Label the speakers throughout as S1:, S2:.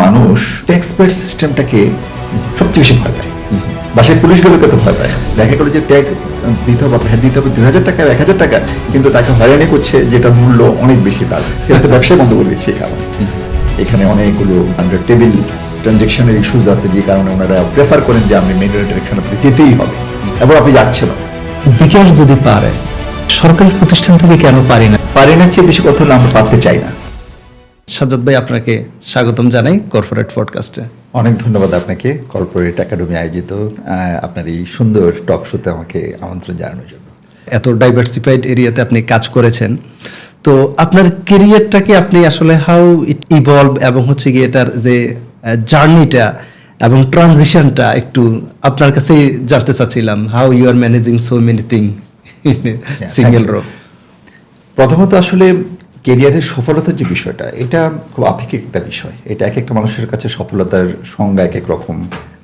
S1: মানুষ tax paid সিস্টেমটাকে সবচেয়ে বেশি ভয় পায়, বাসায় পুলিশগুলোকে তো ভয় পায়। দেখা গেলো যে ট্যাক্স দিতে হবে, ভ্যাট দিতে হবে 2,000 টাকা 1,000 টাকা, কিন্তু তাকে হয়রানি করছে যেটার মূল্য অনেক বেশি, তার সেটা তো ব্যবসায় বন্ধ করে দিচ্ছে। এই কারণে এখানে অনেকগুলো আন্ডার টেবিল ট্রানজেকশনের ইস্যুজ আছে, যে কারণে ওনারা প্রেফার করেন যে আপনি মেনুয়াল ডিরেকশন আপনি যেতেই হবে, এবং আপনি যাচ্ছেন।
S2: বিকাশ যদি পারে, সরকারি প্রতিষ্ঠান থেকে কেন পারি না
S1: চেয়ে বেশি কথা হলে আমরা পারতে চাই না।
S2: সাজ্জাদ ভাই, আপনাকে স্বাগতম জানাই কর্পোরেট পডকাস্টে।
S1: অনেক ধন্যবাদ আপনাকে কর্পোরেট একাডেমি আয়োজিত আপনার এই সুন্দর টক শোতে আমাকে আমন্ত্রণ জানানোর জন্য।
S2: এত ডাইভার্সিফাইড এরিয়াতে আপনি কাজ করেছেন, তো আপনার কেরিয়ারটাকে আপনি আসলে হাউ ইট ইভলভ এবং হচ্ছে গিয়ে এটার যে জার্নিটা এবং ট্রানজিশনটা একটু আপনার কাছে জানতে চাচ্ছিলাম। How you are managing so many thing single row.
S1: প্রথমত আসলে কেরিয়ারের সফলতার যে বিষয়টা, এটা খুব আপেক্ষিক একটা বিষয়। এটা এক একটা মানুষের কাছে সফলতার সংজ্ঞা এক এক রকম,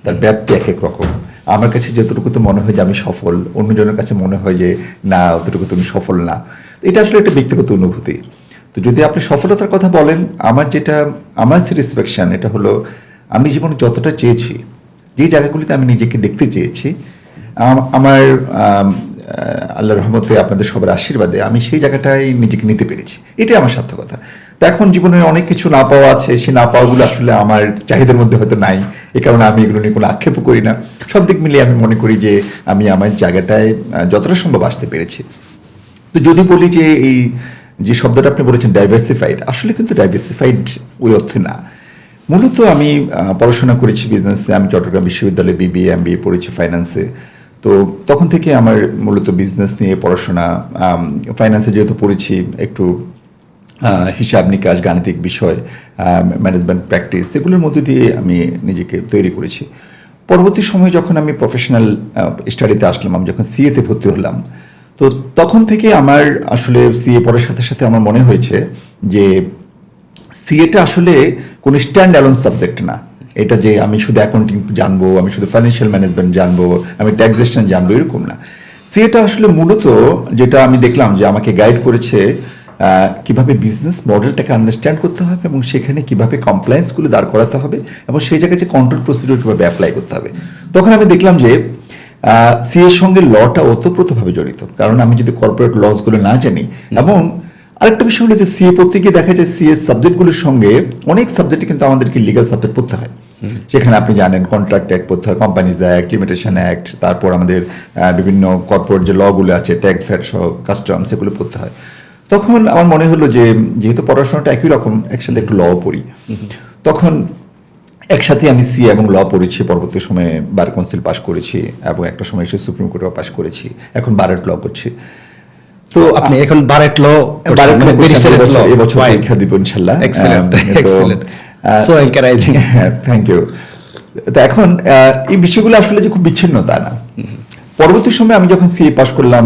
S1: তার ব্যাপ্তি এক এক রকম। আমার কাছে যতটুকুতে মনে হয় যে আমি সফল, অন্যজনের কাছে মনে হয় যে না, অতটুকু তুমি সফল না। এটা আসলে একটা ব্যক্তিগত অনুভূতি। তো যদি আপনি সফলতার কথা বলেন, আমার স্যাটিসফ্যাকশন এটা হলো, আমি জীবনে যতটা চেয়েছি, যে জায়গাগুলিতে আমি নিজেকে দেখতে চেয়েছি, আমার আল্লাহর রহমতে আপনাদের সবার আশীর্বাদে আমি সেই জায়গাটায় নিজেকে নিতে পেরেছি। এটাই আমার সার্থকতা। তো এখন জীবনে অনেক কিছু না পাওয়া আছে, সেই না পাওয়াগুলো আসলে আমার চাহিদার মধ্যে হয়তো নাই, এ কারণে আমি এগুলো নিয়ে কোনো আক্ষেপও করি না। সব দিক মিলিয়ে আমি মনে করি যে আমি আমার জায়গাটায় যতটা সম্ভব আসতে পেরেছি। তো যদি বলি যে এই যে শব্দটা আপনি বলেছেন ডাইভার্সিফাইড, আসলে কিন্তু ডাইভার্সিফাইড ওই অর্থে না। মূলত আমি পড়াশোনা করেছি বিজনেসে। আমি চট্টগ্রাম বিশ্ববিদ্যালয়ে BBA MBA পড়েছি ফাইন্যান্সে। তো তখন থেকে আমার মূলত বিজনেস নিয়ে পড়াশোনা, ফাইন্যান্সে যেহেতু পড়েছি, একটু হিসাব নিকাশ, গাণিতিক বিষয়, ম্যানেজমেন্ট প্র্যাকটিস, এগুলোর মধ্যে দিয়ে আমি নিজেকে তৈরি করেছি। পরবর্তী সময়ে যখন আমি প্রফেশনাল স্টাডিতে আসলাম, আমি যখন CA-তে ভর্তি হলাম, তো তখন থেকে আমার আসলে CA পড়ার সাথে সাথে আমার মনে হয়েছে যে CA-টা আসলে কোনো স্ট্যান্ড অ্যালোন সাবজেক্ট না। এটা যে আমি শুধু অ্যাকাউন্টিং জানবো, আমি শুধু ফাইন্যান্সিয়াল ম্যানেজমেন্ট জানবো, আমি ট্যাক্সেশন জানবো, এরকম না। CA-টা আসলে মূলত যেটা আমি দেখলাম যে আমাকে গাইড করেছে কিভাবে বিজনেস মডেলটাকে আন্ডারস্ট্যান্ড করতে হবে, এবং সেখানে কিভাবে কমপ্লায়েন্সগুলো দাঁড় করাতে হবে, এবং সেই জায়গায় যে কন্ট্রোল প্রসিডিউর কীভাবে অ্যাপ্লাই করতে হবে। তখন আমি দেখলাম যে CA-র সঙ্গে লটা ওতপ্রোতভাবে জড়িত। কারণ আমি যদি কর্পোরেট লসগুলো না জানি, এবং আরেকটা বিষয় হলো যে CA পড়তে গিয়ে দেখা যায় CA সাবজেক্টগুলোর সঙ্গে অনেক সাবজেক্টে কিন্তু আমাদেরকে লিগাল সাবজেক্ট পড়তে হয়। সেখানে আপনি জানেন কন্ট্রাক্ট অ্যাক্ট পড়তে হয়, কোম্পানিজ অ্যাক্ট, লিমিটেশন অ্যাক্ট, তারপর আমাদের বিভিন্ন কর্পোরেট যে লগুলো আছে, ট্যাক্স ভ্যাট সহ কাস্টমস, সেগুলো পড়তে হয়। তখন আমার মনে হলো যে যেহেতু পড়াশোনাটা একই রকম, একসাথে একটু ল পড়ি। তখন একসাথে আমি CA এবং ল পড়েছি। পরবর্তী সময়ে বার কাউন্সিল পাশ করেছি, এবং একটা সময় এসে সুপ্রিম কোর্টেও পাশ করেছি। এখন বারেট ল করছি।
S2: তো আপনি এখন বারেট ল
S1: এবছর পরীক্ষা দিব ইনশাআল্লাহ।
S2: So encouraging,
S1: thank you. তো এখন এই বিষয়গুলো আসলে যে খুব বিচ্ছিন্ন তা না। পরবর্তী সময়ে আমি যখন CA পাশ করলাম,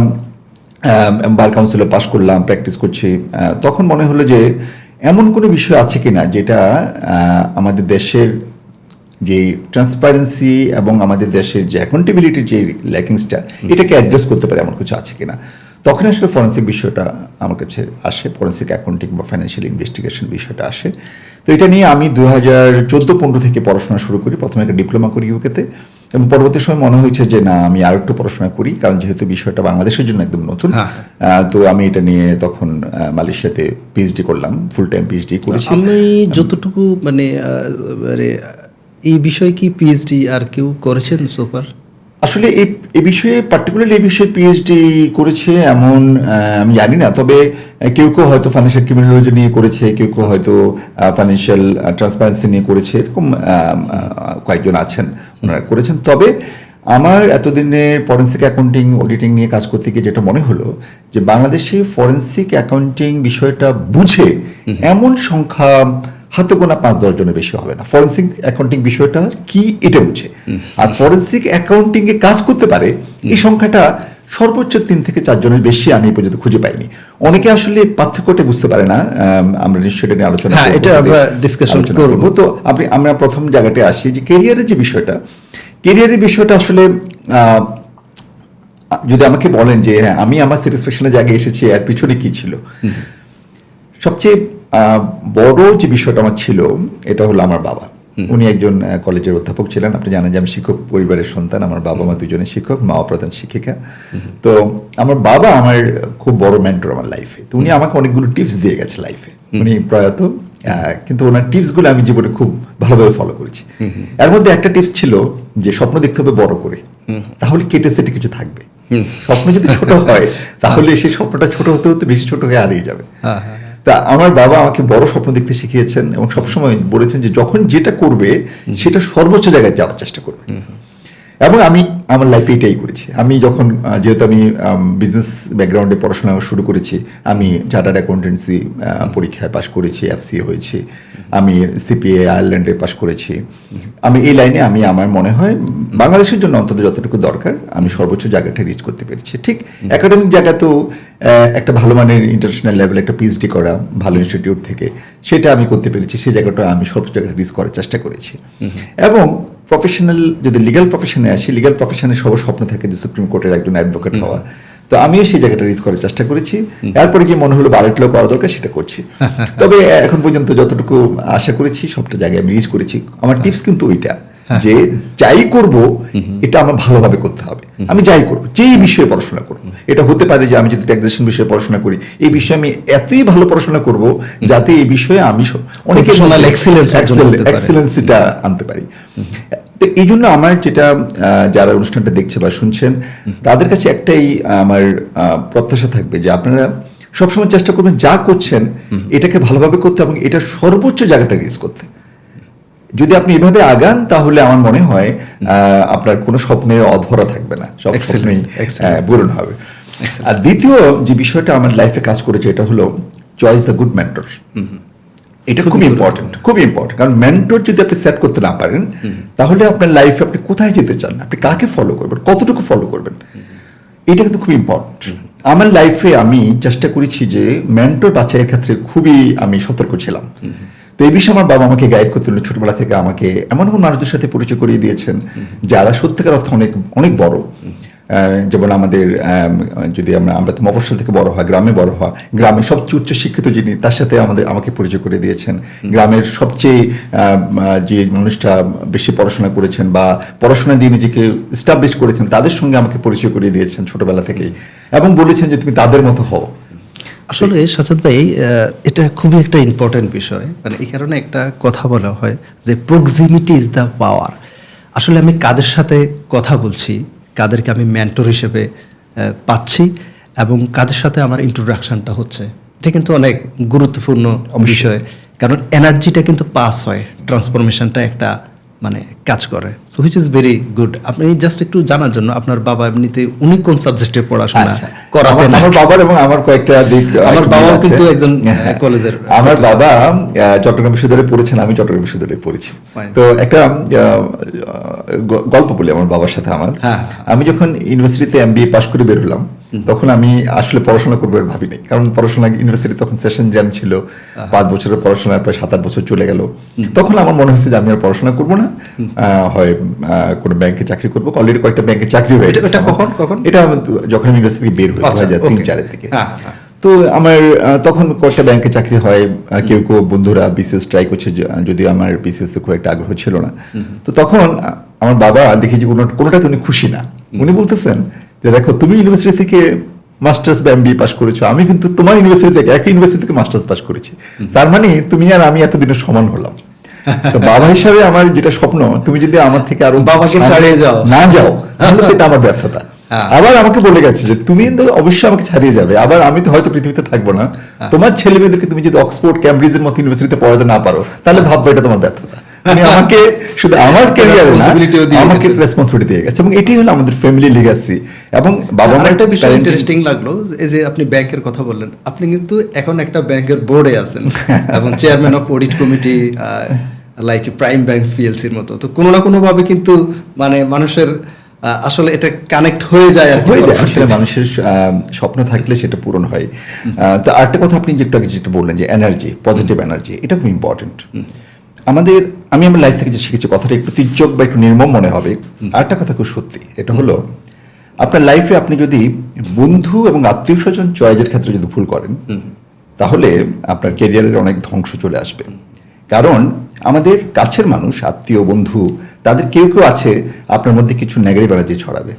S1: বার কাউন্সিলে পাশ করলাম, প্র্যাকটিস করছি, তখন মনে হলো যে এমন কোনো বিষয় আছে কিনা যেটা আমাদের দেশের যে ট্রান্সপারেন্সি এবং আমাদের দেশের যে অ্যাকাউন্টেবিলিটির যে ল্যাকিংসটা, এটাকে অ্যাড্রেস করতে পারে এমন কিছু আছে কিনা। তখন আসলে ফরেন্সিক বিষয়টা আমার কাছে আসে, ফরেন্সিক অ্যাকাউন্টিং বা ফাইন্যান্সিয়াল ইনভেস্টিগেশন বিষয়টা আসে। তো এটা নিয়ে আমি 2014-15 থেকে পড়াশোনা শুরু করি। প্রথমে একটা ডিপ্লোমা করি UKতে, এবং পরবর্তী সময় মনে হয়েছে যে না, আমি আর একটু পড়াশোনা করি, কারণ যেহেতু বিষয়টা বাংলাদেশের জন্য একদম নতুন। তো আমি এটা নিয়ে তখন মালয়েশিয়াতে PhD করলাম, ফুল টাইম PhD করেছি।
S2: আমি যতটুকু মানে এই বিষয়ে কি PhD আর কেউ করেছেন সোফার?
S1: আসলে এই বিষয়ে পার্টিকুলারলি এই বিষয়ে PhD করেছে এমন আমি জানি না। তবে কেউ কেউ হয়তো ফাইন্যান্সিয়াল ক্রিমিনোলজি নিয়ে করেছে, কেউ কেউ হয়তো ফাইন্যান্সিয়াল ট্রান্সপারেন্সি নিয়ে করেছে, এরকম কয়েকজন আছেন ওনারা করেছেন। তবে আমার এতদিনের ফরেন্সিক অ্যাকাউন্টিং অডিটিং নিয়ে কাজ করতে গিয়ে যেটা মনে হলো যে বাংলাদেশে ফরেন্সিক অ্যাকাউন্টিং বিষয়টা বুঝে এমন সংখ্যা হাতে গোনা 5-10 জনের বেশি হবে না ফরেন্সিক অ্যাকাউন্টিং বিষয়টা কি এটা বুঝে। আর ফরেন্সিক অ্যাকাউন্টিং এ কাজ করতে পারে এই সংখ্যাটা সর্বোচ্চ 3 থেকে 4 জনের বেশি আমি এই পর্যন্ত খুঁজে পাইনি। অনেকে আসলে পার্থক্যটা বুঝতে পারে না। আমরা নিশ্চয়ই এটা নিয়ে আলোচনা করব,
S2: এটা আমরা ডিসকাশন করব।
S1: তো আমরা প্রথম জায়গাতে আসি যে ক্যারিয়ারের যে বিষয়টা, ক্যারিয়ারের বিষয়টা আসলে যদি আমাকে বলেন যে হ্যাঁ আমি আমার স্যাটিসফ্যাকশনের জায়গায় এসেছি, এর পিছনে কি ছিল, সবচেয়ে বড় যে বিষয়টা আমার ছিল এটা হলো আমার বাবা। উনি একজন কলেজের অধ্যাপক ছিলেন। আপনি জানেন যে আমি শিক্ষক পরিবারের সন্তান, আমার বাবা মা দুজনে শিক্ষক, মা প্রধান শিক্ষিকা। তো আমার বাবা আমার খুব বড় মেন্টর আমার লাইফে। তো উনি আমাকে অনেকগুলো টিপস দিয়ে গেছে লাইফে। উনি প্রয়াত, কিন্তু ওনার টিপসগুলো আমি জীবনে খুব ভালোভাবে ফলো করেছি। এর মধ্যে একটা টিপস ছিল যে স্বপ্ন দেখতে হবে বড় করে, তাহলে কেটে সেটে কিছু থাকবে। স্বপ্ন যদি ছোট হয় তাহলে সেই স্বপ্নটা ছোট হতে হতে বেশি ছোট হয়ে হারিয়ে যাবে। তা আমার বাবা আমাকে বড় স্বপ্ন দেখতে শিখিয়েছেন এবং সবসময় বলেছেন যে যখন যেটা করবে সেটা সর্বোচ্চ জায়গায় যাওয়ার চেষ্টা করবে। এবং আমি আমার লাইফে এটাই করেছি। আমি যখন যেহেতু আমি বিজনেস ব্যাকগ্রাউন্ডে পড়াশোনা শুরু করেছি, আমি চার্টার্ড অ্যাকাউন্টেন্সি পরীক্ষায় পাশ করেছি, এফসিএ হয়েছি, আমি সিপিএ আয়ারল্যান্ডে পাশ করেছি। আমি এই লাইনে আমি আমার মনে হয় বাংলাদেশের জন্য অন্তত যতটুকু দরকার আমি সর্বোচ্চ জায়গাটা রিচ করতে পেরেছি। ঠিক একাডেমিক জায়গা তো একটা ভালো মানের ইন্টারন্যাশনাল লেভেলে একটা পিএইচডি করা ভালো ইনস্টিটিউট থেকে সেটা আমি করতে পেরেছি। সেই জায়গাটা আমি সর্বোচ্চ জায়গাটা রিচ করার চেষ্টা করেছি। এবং প্রফেশনাল যদি লিগ্যাল প্রফেশনে আসি, লিগ্যাল প্রফেশনে সবার স্বপ্ন থাকে যে সুপ্রিম কোর্টের একজন অ্যাডভোকেট হওয়া। তো আমিও সেই জায়গাটা রিচ করার চেষ্টা করেছি। এরপরে গিয়ে মনে হলো আরেকটু করা দরকার, সেটা করছি। তবে এখন পর্যন্ত যতটুকু আশা করেছি সবটা জায়গায় আমি রিচ করেছি। আমার টিপস কিন্তু ওইটা যে যাই করব এটা আমার ভালোভাবে করতে হবে। আমি যাই করবো, যেই বিষয়ে পড়াশোনা করবো, এটা হতে পারে যে আমি যদি ট্যাক্সেশন বিষয়ে পড়াশোনা করি, এই বিষয়ে আমি এতই ভালো পড়াশোনা করব যাতে এই বিষয়ে আমি অনেক এক্সেলেন্সিটা আনতে পারি। তো এই জন্য আমার যেটা যারা অনুষ্ঠানটা দেখছে বা শুনছেন তাদের কাছে একটাই আমার প্রত্যাশা থাকবে যে আপনারা সবসময় চেষ্টা করবেন যা করছেন এটাকে ভালোভাবে করতে এবং এটা সর্বোচ্চ জায়গাটা রিচ করতে। যদি আপনি এভাবে আগান তাহলে আমার মনে হয় আপনার কোনো স্বপ্নে অধরা থাকবে না, সব স্বপ্নই পূরণ হবে। আর দ্বিতীয় যে বিষয়টা আমার লাইফে কাজ করেছে এটা হলো চয়েস দ্য গুড মেন্টর। এটা খুব ইম্পর্টেন্ট, খুবই ইম্পর্টেন্ট। কারণ মেন্টর যদি আপনি সেট করতে না পারেন তাহলে আপনার লাইফে আপনি কোথায় যেতে চান, আপনি কাকে ফলো করবেন, কতটুকু ফলো করবেন, এটা কিন্তু খুব ইম্পর্টেন্ট। আমার লাইফে আমি চেষ্টা করেছি যে মেন্টর বাছাইয়ের ক্ষেত্রে খুবই আমি সতর্ক ছিলাম। তো এই বিষয়ে আমার বাবা আমাকে গাইড করতেন, ছোটবেলা থেকে আমাকে এমন এমন মানুষদের সাথে পরিচয় করিয়ে দিয়েছেন যারা সত্যিকার অর্থে অনেক অনেক বড়। যেমন আমাদের যদি আমরা তো মফস্বল থেকে বড় হয়, গ্রামে বড় হয়, গ্রামে সবচেয়ে উচ্চ শিক্ষিত যিনি তার সাথে আমাকে পরিচয় করে দিয়েছেন। গ্রামের সবচেয়ে যে মানুষটা বেশি পড়াশোনা করেছেন বা পড়াশোনা দিয়ে নিজেকে এস্টাবলিশ করেছেন তাদের সঙ্গে আমাকে পরিচয় করিয়ে দিয়েছেন ছোটবেলা থেকেই, এবং বলেছেন যে তুমি তাদের মতো হও।
S2: আসলে সাজ্জাদ ভাই, এটা খুবই একটা ইম্পর্টেন্ট বিষয়। মানে এই কারণে একটা কথা বলা হয় যে প্রক্সিমিটি ইজ দ্য পাওয়ার। আসলে আমি কাদের সাথে কথা বলছি, কাদেরকে আমি মেন্টর হিসেবে পাচ্ছি এবং কাদের সাথে আমার ইন্ট্রোডাকশনটা হচ্ছে, এটা কিন্তু অনেক গুরুত্বপূর্ণ বিষয়। কারণ এনার্জিটা কিন্তু পাস হয়, ট্রান্সফরমেশনটা একটা মানে কাজ করে। So which is very good. আপনি জাস্ট একটু জানার জন্য, আপনার বাবা এমনিতে উনি কোন সাবজেক্টে পড়াশোনা করাতেন?
S1: আমার বাবার এবং আমার কয়েকটা দিক,
S2: আমার বাবাও কিন্তু একজন কলেজের,
S1: আমার বাবা চট্টগ্রাম বিশ্ববিদ্যালয়ে পড়েছেন, আমি চট্টগ্রাম বিশ্ববিদ্যালয়ে পড়েছি। তো একটা গল্প বলি আমার বাবার সাথে আমার। আমি যখন ইউনিভার্সিটিতে এমবিএ পাশ করে বের হলাম তখন আমি আসলে পড়াশোনা করবো এর ভাবিনি, কারণ পড়াশোনা ইউনিভার্সিটি তখন সেশন জ্যাম ছিল, 5 বছরের পড়াশোনা প্রায় 7-8 বছর চলে গেল। তখন আমার মনে হয়েছে যে আমি আর পড়াশোনা করবো না, হয় কোনো ব্যাংকে চাকরি করবো। অলরেডি কয়েকটা ব্যাংকে চাকরি হয়ে গেছে। এটা যখন আমি ইউনিভার্সিটি থেকে বের হই 2003-04 দিকে। তো আমার তখন কয়েকটা ব্যাংকে চাকরি হয়, কেউ কেউ বন্ধুরা বিসিএস ট্রাই করছে, যদিও আমার বিসিএস খুব একটা আগ্রহ ছিল না। তো তখন আমার বাবা দেখি যে কোনোটাতে উনি খুশি না। উনি বলতেছেন যে দেখো তুমি ইউনিভার্সিটি থেকে মাস্টার্স বা এমবিএ পাস করেছো, আমি কিন্তু তোমার ইউনিভার্সিটি থেকে একই ইউনিভার্সিটি থেকে মাস্টার্স পাস করেছি, তার মানে তুমি আর আমি এতদিনের সমান হলাম। তো বাবা হিসাবে আমার যেটা স্বপ্ন, তুমি যদি আমার থেকে আরো
S2: বাবাকে ছাড়িয়ে না যাও
S1: তাহলে তো এটা আমার ব্যর্থতা। আবার আমাকে বলে গেছে যে তুমি অবশ্যই আমাকে ছাড়িয়ে যাবে, আবার আমি তো হয়তো পৃথিবীতে থাকবো না, তোমার ছেলে মেয়েদেরকে তুমি যদি অক্সফোর্ড ক্যামব্রিজের মতো ইউনিভার্সিটিতে পড়াতে না পারো তাহলে ভাববো এটা তোমার ব্যর্থতা। মানে আমাকে শুধু আমার ক্যারিয়ার না, আমাকে রেসপন্সিবিলিটি দিয়ে গেছে, এবং এটাই হলো আমাদের ফ্যামিলি লিগ্যাসি। এবং বাবা মার
S2: একটা বিষয় ইন্টারেস্টিং লাগলো, এই যে আপনি ব্যাংকের কথা বললেন, আপনি কিন্তু এখন একটা ব্যাংকের বোর্ডে আছেন এবং chairman of audit committee, like prime bank পিএলসির মতো। তো কোনো না কোনো ভাবে কিন্তু মানে মানুষের আসলে এটা কানেক্ট হয়ে যায় আর
S1: হয়ে যায়। আসলে মানুষের স্বপ্ন থাকলে সেটা পূরণ হয়। তো আরেকটা কথা আপনি যেটা বললেন যে এনার্জি, পজিটিভ এনার্জি, এটা খুব ইম্পর্টেন্ট। আমি আমার লাইফ থেকে যে শিখেছি, কথাটা একটু তির্যক বা একটু নির্মম মনে হবে, আরেকটা কথা খুব সত্যি। এটা হলো আপনার লাইফে আপনি যদি বন্ধু এবং আত্মীয় স্বজন চয়েসের ক্ষেত্রে যদি ভুল করেন তাহলে আপনার ক্যারিয়ারের অনেক ধ্বংস চলে আসবে। কারণ আমাদের কাছের মানুষ, আত্মীয়, বন্ধু, তাদের কেউ কেউ আছে আপনার মধ্যে কিছু নেগেটিভ এনার্জি ছড়াবে,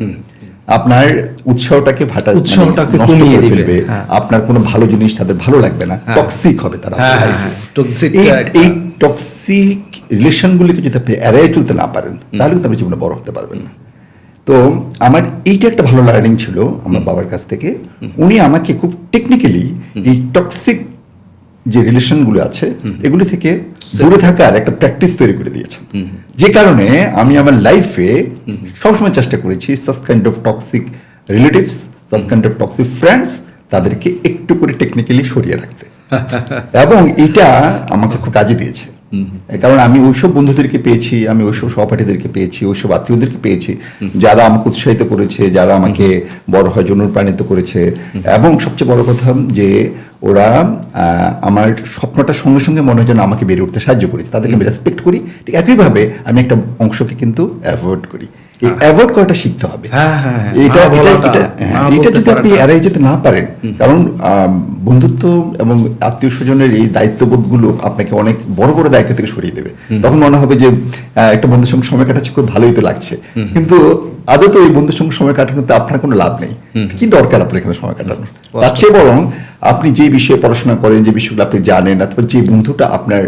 S1: আপনার উৎসাহটাকে
S2: উৎসাহটাকে
S1: নষ্ট
S2: কমিয়ে
S1: করে
S2: দিবে।
S1: ফেলবে,
S2: হ্যাঁ।
S1: আপনার কোনো ভালো জিনিস তাদের ভালো লাগবে না, টক্সিক হবে তারা আপনার life এ। এই টক্সিক রিলেশনগুলিকে যদি আপনি এড়িয়ে চলতে না পারেন, তাহলে কিন্তু আপনি জীবনে বড় হতে পারবেন না। তো আমার এইটা একটা ভালো লার্নিং ছিল আমার বাবার কাছ থেকে। উনি আমাকে খুব টেকনিক্যালি এই টক্সিক যে রিলেশনগুলো আছে এগুলি থেকে দূরে থাকার একটা প্র্যাকটিস তৈরি করে দিয়েছেন, যে কারণে আমি আমার লাইফে সবসময় চেষ্টা করেছি such kind of toxic relatives, such kind of toxic friends, তাদেরকে একটু করে টেকনিক্যালি সরিয়ে রাখতে। এবং এটা আমাকে খুব কাজে দিয়েছে, কারণ আমি ওইসব বন্ধুদেরকে পেয়েছি, আমি ওইসব সহপাঠীদেরকে পেয়েছি, ওইসব আত্মীয়দেরকে পেয়েছি যারা আমাকে উৎসাহিত করেছে, যারা আমাকে বড় হয় জন্য অনুপ্রাণিত করেছে। এবং সবচেয়ে বড় কথা যে ওরা আমার স্বপ্নটার সঙ্গে সঙ্গে মনে হয় যেন আমাকে বেড়ে উঠতে সাহায্য করেছে, তাদেরকে আমি রেসপেক্ট করি। ঠিক একইভাবে আমি একটা অংশকে কিন্তু অ্যাভয়েড করি। এই অ্যাভয়েড করাটা শিখতে হবে। এটা যদি আপনি এড়িয়ে যেতে না পারেন, কারণ বন্ধুত্ব এবং আত্মীয় স্বজনের এই দায়িত্ববোধগুলো আপনাকে অনেক বড় বড় দায়িত্ব থেকে সরিয়ে দেবে। তখন মনে হবে যে একটা বন্ধুর সঙ্গে সময় কাটাচ্ছে, খুব ভালোই তো লাগছে, কিন্তু আদৌ এই বন্ধুর সঙ্গে সময় কাটানোতে আপনার কোনো লাভ নেই। কি দরকার আপনার এখানে সময় কাটানোর? তার চেয়ে বরং আপনি যে বিষয়ে পড়াশোনা করেন, যে বিষয়গুলো আপনি জানেন, অথবা যে বন্ধুটা আপনার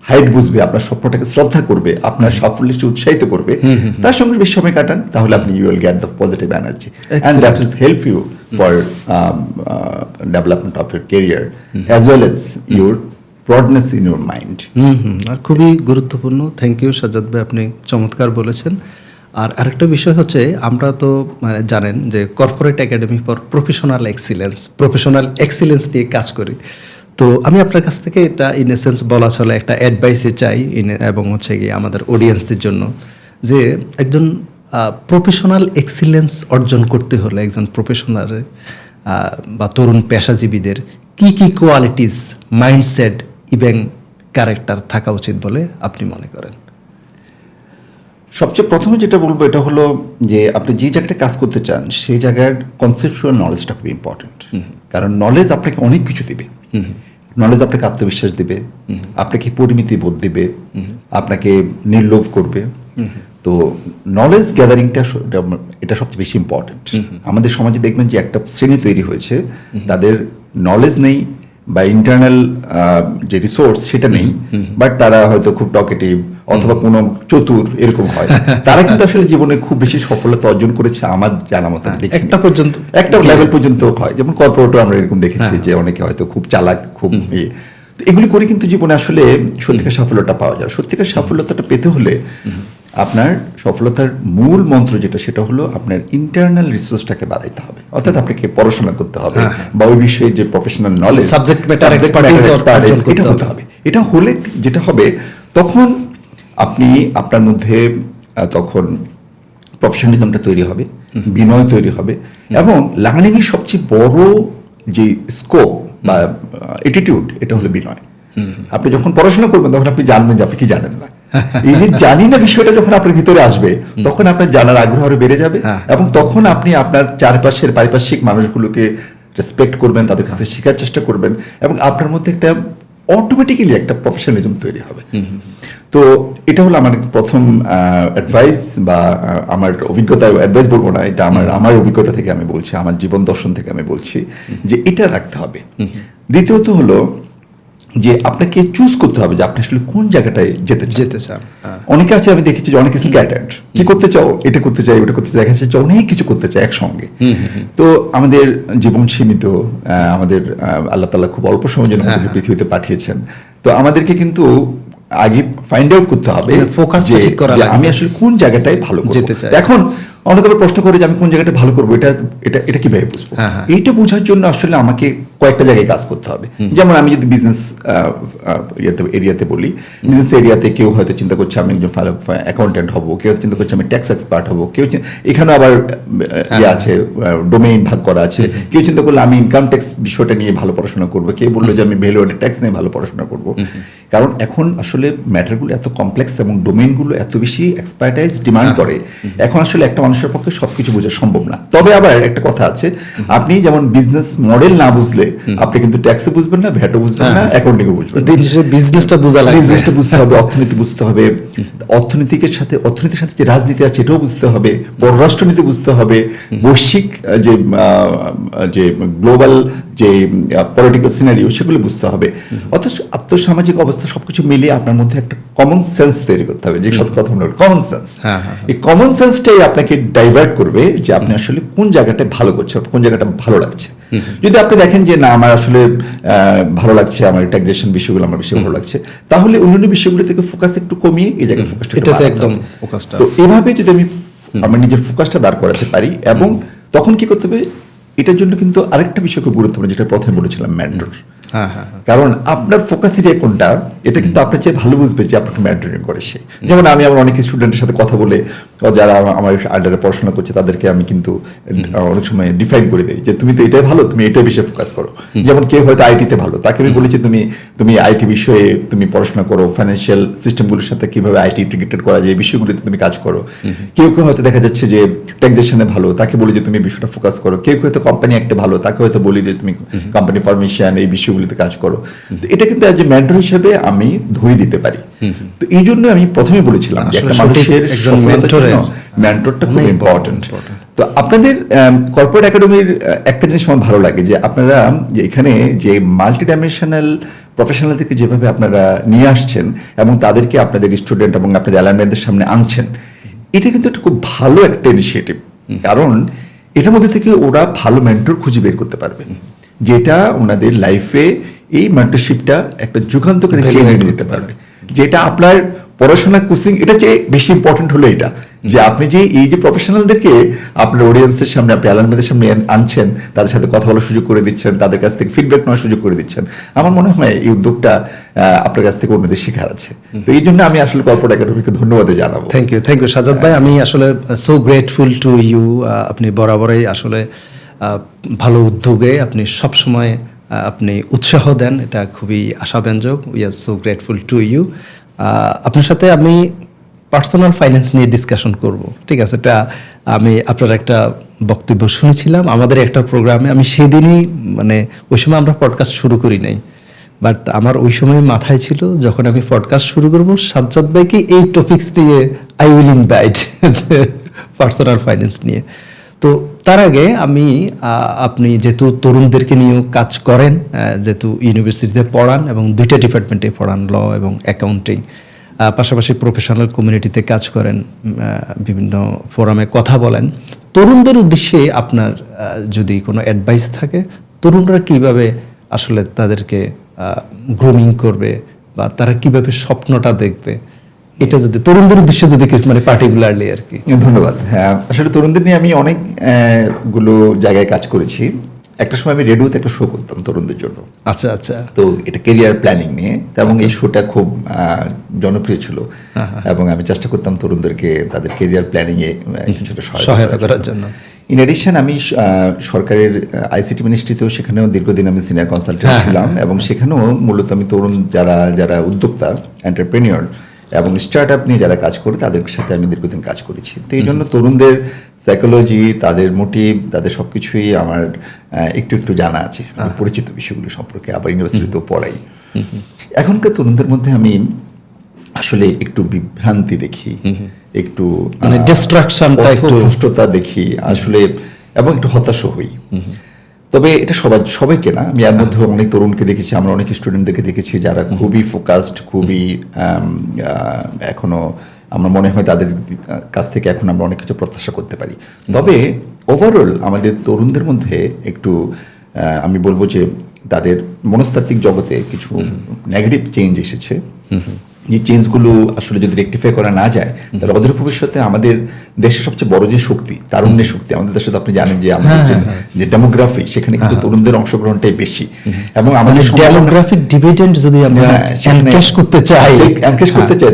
S1: হাইট বুঝবে, আপনার স্বপ্নটাকে শ্রদ্ধা করবে, আপনার সাফল্যকে উৎসাহিত করবে, তার সঙ্গে বেশি সময় কাটান, তাহলে আপনি you will get the positive energy and that will help you for development of your career as well as your broadness in your mind.
S2: খুবই গুরুত্বপূর্ণ। থ্যাংক ইউ সাজ্জাদ ভাই, আপনি চমৎকার বলেছেন। আর আরেকটা বিষয় হচ্ছে, আমরা তো জানেন যে corporate academy for professional excellence নিয়ে কাজ করি। তো আমি আপনার কাছ থেকে এটা ইন এসেন্স বলা চলে একটা অ্যাডভাইসে চাই, এবং হচ্ছে গিয়ে আমাদের অডিয়েন্সদের জন্য, যে একজন প্রফেশনাল এক্সিলেন্স অর্জন করতে হলে একজন প্রফেশনাল বা তরুণ পেশাজীবীদের কি কি কোয়ালিটিস, মাইন্ডসেট এবং ক্যারেক্টার থাকা উচিত বলে আপনি মনে করেন?
S1: সবচেয়ে প্রথমে যেটা বলবো এটা হলো যে আপনি যে জায়গাটা কাজ করতে চান সেই জায়গার কনসেপচুয়াল নলেজটা খুব ইম্পর্টেন্ট। কারণ নলেজ আপনাকে অনেক কিছু দিবে। নলেজ আপনাকে আত্মবিশ্বাস দিবে, আপনাকে পরিমিতি বোধ দিবে, আপনাকে নির্লোভ করবে। তো নলেজ গ্যাদারিংটা এটা সবচেয়ে বেশি ইম্পর্টেন্ট। আমাদের সমাজে দেখবেন যে একটা শ্রেণী তৈরি হয়েছে, তাদের নলেজ নেই বা ইন্টারনাল যে রিসোর্স সেটা নেই, বাট তারা হয়তো খুব টকেটিভ অথবা কোনো চতুর এরকম হয়। তারা কিন্তু আসলে জীবনে খুব বেশি সফলতা অর্জন করেছে আমার জানা মতো, একটা লেভেল পর্যন্ত হয়। যেমন কর্পোরেটও আমরা এরকম দেখেছি যে অনেকে হয়তো খুব চালাক, খুব এগুলি করে কিন্তু জীবনে আসলে সত্যিকার সাফল্যটা পাওয়া যায়। সত্যিকার সাফল্যতাটা পেতে হলে আপনার সফলতার মূল মন্ত্র যেটা, সেটা হলো আপনার ইন্টারনাল রিসোর্সটাকে বাড়াইতে হবে। অর্থাৎ আপনাকে পড়াশোনা করতে হবে বা ওই বিষয়ে যে professional knowledge,
S2: subject matter expertise
S1: এটা হতে হবে। এটা হলে যেটা হবে, তখন আপনি আপনার মধ্যে তখন প্রফেশনালিজমটা তৈরি হবে, বিনয় তৈরি হবে, এবং লার্নিংয়ের সবচেয়ে বড় যে স্কোপ বা অ্যাটিটিউড, এটা হলো বিনয়। আপনি যখন পড়াশোনা করবেন তখন আপনি জানবেন যে আপনি কি জানেন না। এই যে জানি না বিষয়টা যখন আপনার ভিতরে আসবে, তখন আপনার জানার আগ্রহ আরো বেড়ে যাবে, এবং তখন আপনি আপনার চারপাশের পারিপার্শ্বিক মানুষগুলোকে রেসপেক্ট করবেন, তাদের কাছ থেকে শেখার চেষ্টা করবেন, এবং আপনার মধ্যে একটা অটোমেটিক্যালি একটা প্রফেশনালিজম তৈরি হবে। তো এটা হলো আমার প্রথম অ্যাডভাইস, বা আমার অভিজ্ঞতা, অ্যাডভাইস বলবো না, এটা আমার অভিজ্ঞতা থেকে আমি বলছি, আমার জীবন দর্শন থেকে আমি বলছি যে এটা রাখতে হবে। দ্বিতীয়ত হলো যে আপনাকে চুজ করতে হবে যে আপনি আসলে কোন জায়গাটায় যেতে চান। অনেকে আছে, আমি দেখেছি যে অনেকে স্ক্যাটার্ড, কি করতে চাও, এটা করতে চাই, ওটা করতে চাই, দেখা যাচ্ছে অনেক কিছু করতে চাই একসঙ্গে। তো আমাদের জীবন সীমিত, আমাদের আল্লাহ তাআলা খুব অল্প সময়ের জন্য আমাদেরকে পৃথিবীতে পাঠিয়েছেন। তো আমাদেরকে কিন্তু আগে ফাইন্ড আউট করতে হবে
S2: ফোকাসটা ঠিক করা লাগবে,
S1: আমি আসলে কোন জায়গাটায় ভালো করতে চাই। এখন অনেকে প্রশ্ন করে যে আমি কোন জায়গাটা ভালো করবো, এটা কিভাবে বুঝবো? এইটা বোঝার জন্য আসলে আমাকে কয়েকটা জায়গায় কাজ করতে হবে। যেমন আমি যদি বিজনেস এরিয়াতে বলি, বিজনেস এরিয়াতে কেউ হয়তো চিন্তা করছে আমি একজন অ্যাকাউন্টেন্ট হব, কেউ চিন্তা করছে আমি ট্যাক্স এক্সপার্ট হব, কেউ এখানে আবার আছে ডোমেইন ভাগ করা আছে, কেউ চিন্তা করলে আমি ইনকাম ট্যাক্স বিষয়টা নিয়ে ভালো পড়াশোনা করবো, কেউ বললো যে আমি ভ্যালু অ্যাডেড ট্যাক্স নিয়ে ভালো পড়াশোনা করবো। কারণ এখন আসলে ম্যাটারগুলো এত কমপ্লেক্স এবং ডোমেইনগুলো এত বেশি এক্সপার্টাইজ ডিমান্ড করে, এখন আসলে একটা মানুষের পক্ষে সবকিছু বোঝা সম্ভব না। তবে আবার একটা কথা আছে, আপনি যেমন বিজনেস মডেল না বুঝলে আপনি কিন্তু ট্যাক্সও বুঝবেন না, ভ্যাটও বুঝবেন না, অ্যাকাউন্টিংও বুঝবেন না।
S2: দিন শেষে বিজনেসটা বোঝা লাগবে,
S1: বিজনেসটা বুঝতে হবে, অর্থনীতি বুঝতে হবে, অর্থনীতির সাথে যে রাজনীতি আছে এটাও বুঝতে হবে, পররাষ্ট্রনীতি বুঝতে হবে, বৈশ্বিক যে গ্লোবাল যে পলিটিক্যাল সিনারিও সেগুলো বুঝতে হবে। অথচ আর্থসামাজিক অবস্থা সবকিছু মিলিয়ে আপনার মধ্যে একটা কমন সেন্স তৈরি করতে হবে, যে সব কথা মনে হলো কমন সেন্স। এই কমন সেন্সটাই আপনাকে ডাইভার্ট করবে যে আপনি আসলে কোন জায়গাটা ভালো করছেন, কোন জায়গাটা ভালো লাগছে। যদি আপনি দেখেন যে না আমার আসলে ভালো লাগছে, আমার ট্যাক্সেশন বিষয়গুলো আমার বেশি ভালো লাগছে, তাহলে অন্যান্য বিষয়গুলো থেকে ফোকাস একটু কমিয়ে এই জায়গায় ফোকাসটা
S2: একদম ফোকাসটা।
S1: তো এভাবে যদি আমি আমার নিজের ফোকাসটা দাঁড় করাতে পারি, এবং তখন কি করতে হবে, এটার জন্য কিন্তু আরেকটা বিষয় খুব গুরুত্বপূর্ণ, যেটা প্রথমে বলেছিলাম, মেন্টর। কারণ আপনার ফোকাস এরিয়া কোনটা এটা কিন্তু আপনার চেয়ে ভালো বুঝবে যে আপনাকে মেন্টরিং করে সে। যেমন আমি আমার অনেক স্টুডেন্টের সাথে কথা বলে, যারা আমার আন্ডারে পড়াশোনা করছে তাদেরকে আমি কিন্তু অনেক সময় ডিফাইন করে দিই যে তুমি তো এটাই ভালো, তুমি এটাই বেশি ফোকাস করো। যেমন কেউ হয়তো আইটিতে ভালো, তাকে আমি বলেছি তুমি আইটি বিষয়ে তুমি পড়াশোনা করো, ফাইন্যান্সিয়াল সিস্টেমগুলোর সাথে কিভাবে আইটি ইন্টিগ্রেটেড করা যায় এই বিষয়গুলোতে তুমি কাজ করো। কেউ হয়তো দেখা যাচ্ছে যে ট্যাক্সেশনে ভালো, তাকে বলি যে তুমি বিষয়টা ফোকাস করো। কেউ হয়তো কোম্পানি একটা ভালো, তাকে হয়তো বলি যে তুমি কোম্পানি পারমিশন এই বিষয়গুলোতে কাজ করো। তো এটা কিন্তু এজ এ মেন্টর হিসেবে আমি ধরে দিতে পারি। তো এই জন্য আমি প্রথমে বলেছিলাম যে একটা মানুষের সফলতার জন্য মেন্টরটা খুব ইম্পর্টেন্ট। তো আপনাদের কর্পোরেট একাডেমির একটা জিনিস আমার ভালো লাগে যে আপনারা যে এখানে যে মাল্টি ডাইমেনশনাল প্রফেশনালদেরকে যেভাবে আপনারা নিয়ে আসছেন এবং তাদেরকে আপনাদের স্টুডেন্ট এবং আপনাদের অ্যালামনাইদের সামনে আনছেন, এটা কিন্তু একটা খুব ভালো একটা ইনিশিয়েটিভ। কারণ এটার মধ্যে থেকে ওরা ভালো মেন্টর খুঁজে বের করতে পারবে, যেটা ওনাদের লাইফে এই মেন্টরশিপটা একটা যুগান্তকারী চেঞ্জ এনে দিতে পারবে। যেটা আপনার পড়াশোনা কোচিং এটা চেয়ে বেশি ইম্পর্টেন্ট হলো এটা, যে আপনি যে এই যে প্রফেশনালদেরকে আপনার অডিয়েন্সের সামনে, আপনি অ্যালামনাইদের সামনে আনছেন, তাদের সাথে কথা বলার সুযোগ করে দিচ্ছেন, তাদের কাছ থেকে ফিডব্যাক নেওয়ার সুযোগ করে দিচ্ছেন। আমার মনে হয় এই উদ্যোগটা আপনার কাছ থেকে অন্যদের শেখার আছে। তো এই জন্য আমি আসলে কর্পোরেট একাডেমিকে ধন্যবাদ জানাবো।
S2: থ্যাংক ইউ সাজ্জাদ ভাই, আমি আসলে সো গ্রেটফুল টু ইউ। আপনি বরাবরই আসলে ভালো উদ্যোগে আপনি সবসময় আপনি উৎসাহ দেন, এটা খুবই আশাব্যঞ্জক। We are so grateful to you. আপনার সাথে আমি পার্সোনাল ফাইন্যান্স নিয়ে ডিসকাশন করব, ঠিক আছে? এটা আমি আপনার একটা বক্তব্য শুনেছিলাম আমাদের একটা প্রোগ্রামে। আমি সেদিনই মানে ওই সময় আমরা পডকাস্ট শুরু করি নাই, বাট আমার ওই সময় মাথায় ছিল যখন আমি পডকাস্ট শুরু করব সাজ্জাদ ভাইকে এই টপিকস নিয়ে I will invite, personal finance নিয়ে। তো তার আগে আমি আপনি যেহেতু তরুণদেরকে নিয়েও কাজ করেন, যেহেতু ইউনিভার্সিটিতে পড়ান এবং দুইটা ডিপার্টমেন্টে পড়ান, ল এবং অ্যাকাউন্টিং, পাশাপাশি প্রফেশনাল কমিউনিটিতে কাজ করেন, বিভিন্ন ফোরামে কথা বলেন, তরুণদের উদ্দেশ্যে আপনার যদি কোনো অ্যাডভাইস থাকে, তরুণরা কিভাবে আসলে তাদেরকে গ্রুমিং করবে বা তারা কিভাবে স্বপ্নটা দেখবে, এটা যদি তরুণদের উদ্দেশ্যে যদি কিছু মানে পার্টিকুলারলি আর কি।
S1: ধন্যবাদ। হ্যাঁ, আসলে তরুণদের নিয়ে আমি অনেক গুলো জায়গায় কাজ করেছি। একটা সময় আমি রেডিওতে একটা শো করতাম তরুণদের জন্য।
S2: আচ্ছা।
S1: তো এটা কেরিয়ার প্ল্যানিং নিয়ে, এবং এই শোটা খুব জনপ্রিয় ছিল, এবং আমি চেষ্টা করতাম তরুণদেরকে তাদের কেরিয়ার প্ল্যানিং এ কিছুটা
S2: সহায়তা করার জন্য।
S1: ইন এডিশন আমি সরকারের আইসিটি মিনিস্ট্রিতেও সেখানেও দীর্ঘদিন আমি সিনিয়র কনসালটেন্ট ছিলাম, এবং সেখানেও মূলত আমি তরুণ যারা উদ্যোক্তা, এন্টারপ্রেনিয়র এবং স্টার্ট আপ নিয়ে যারা কাজ করে তাদের সাথে আমি দীর্ঘদিন কাজ করেছি। তো এই জন্য তরুণদের সাইকোলজি, তাদের মোটিভ, তাদের সব কিছুই আমার একটু জানা আছে, পরিচিত বিষয়গুলো সম্পর্কে, আবার ইউনিভার্সিটিতেও পড়াই। এখনকার তরুণদের মধ্যে আমি আসলে একটু বিভ্রান্তি দেখি, একটু
S2: মানে ডিস্ট্রাকশনটা, একটু
S1: ভ্রষ্টতা দেখি আসলে, এবং একটু হতাশ হই। তবে এটা সবাইকে না, আমি এর মধ্যে অনেক তরুণকে দেখেছি, আমরা অনেক স্টুডেন্টদেরকে দেখেছি যারা খুবই ফোকাসড, খুবই এখনো আমার মনে হয় তাদের কাছ থেকে এখন আমরা অনেক কিছু প্রত্যাশা করতে পারি। তবে ওভারঅল আমাদের তরুণদের মধ্যে একটু আমি বলবো যে তাদের মনস্তাত্ত্বিক জগতে কিছু নেগেটিভ চেঞ্জ এসেছে। যে চেঞ্জগুলো আসলে যদি রেকটিফাই করা না যায়, তাহলে অদূর ভবিষ্যতে আমাদের দেশের সবচেয়ে বড় যে শক্তি, তারুণ্যের শক্তি, আমাদের দেশে তো আপনি জানেন যে আমাদের যে ডেমোগ্রাফি, সেখানে কিন্তু তরুণদের অংশগ্রহণটাই বেশি। এবং আমাদের
S2: ডেমোগ্রাফিক ডিভিডেন্ড যদি আমরা এনক্যাশ করতে চাই,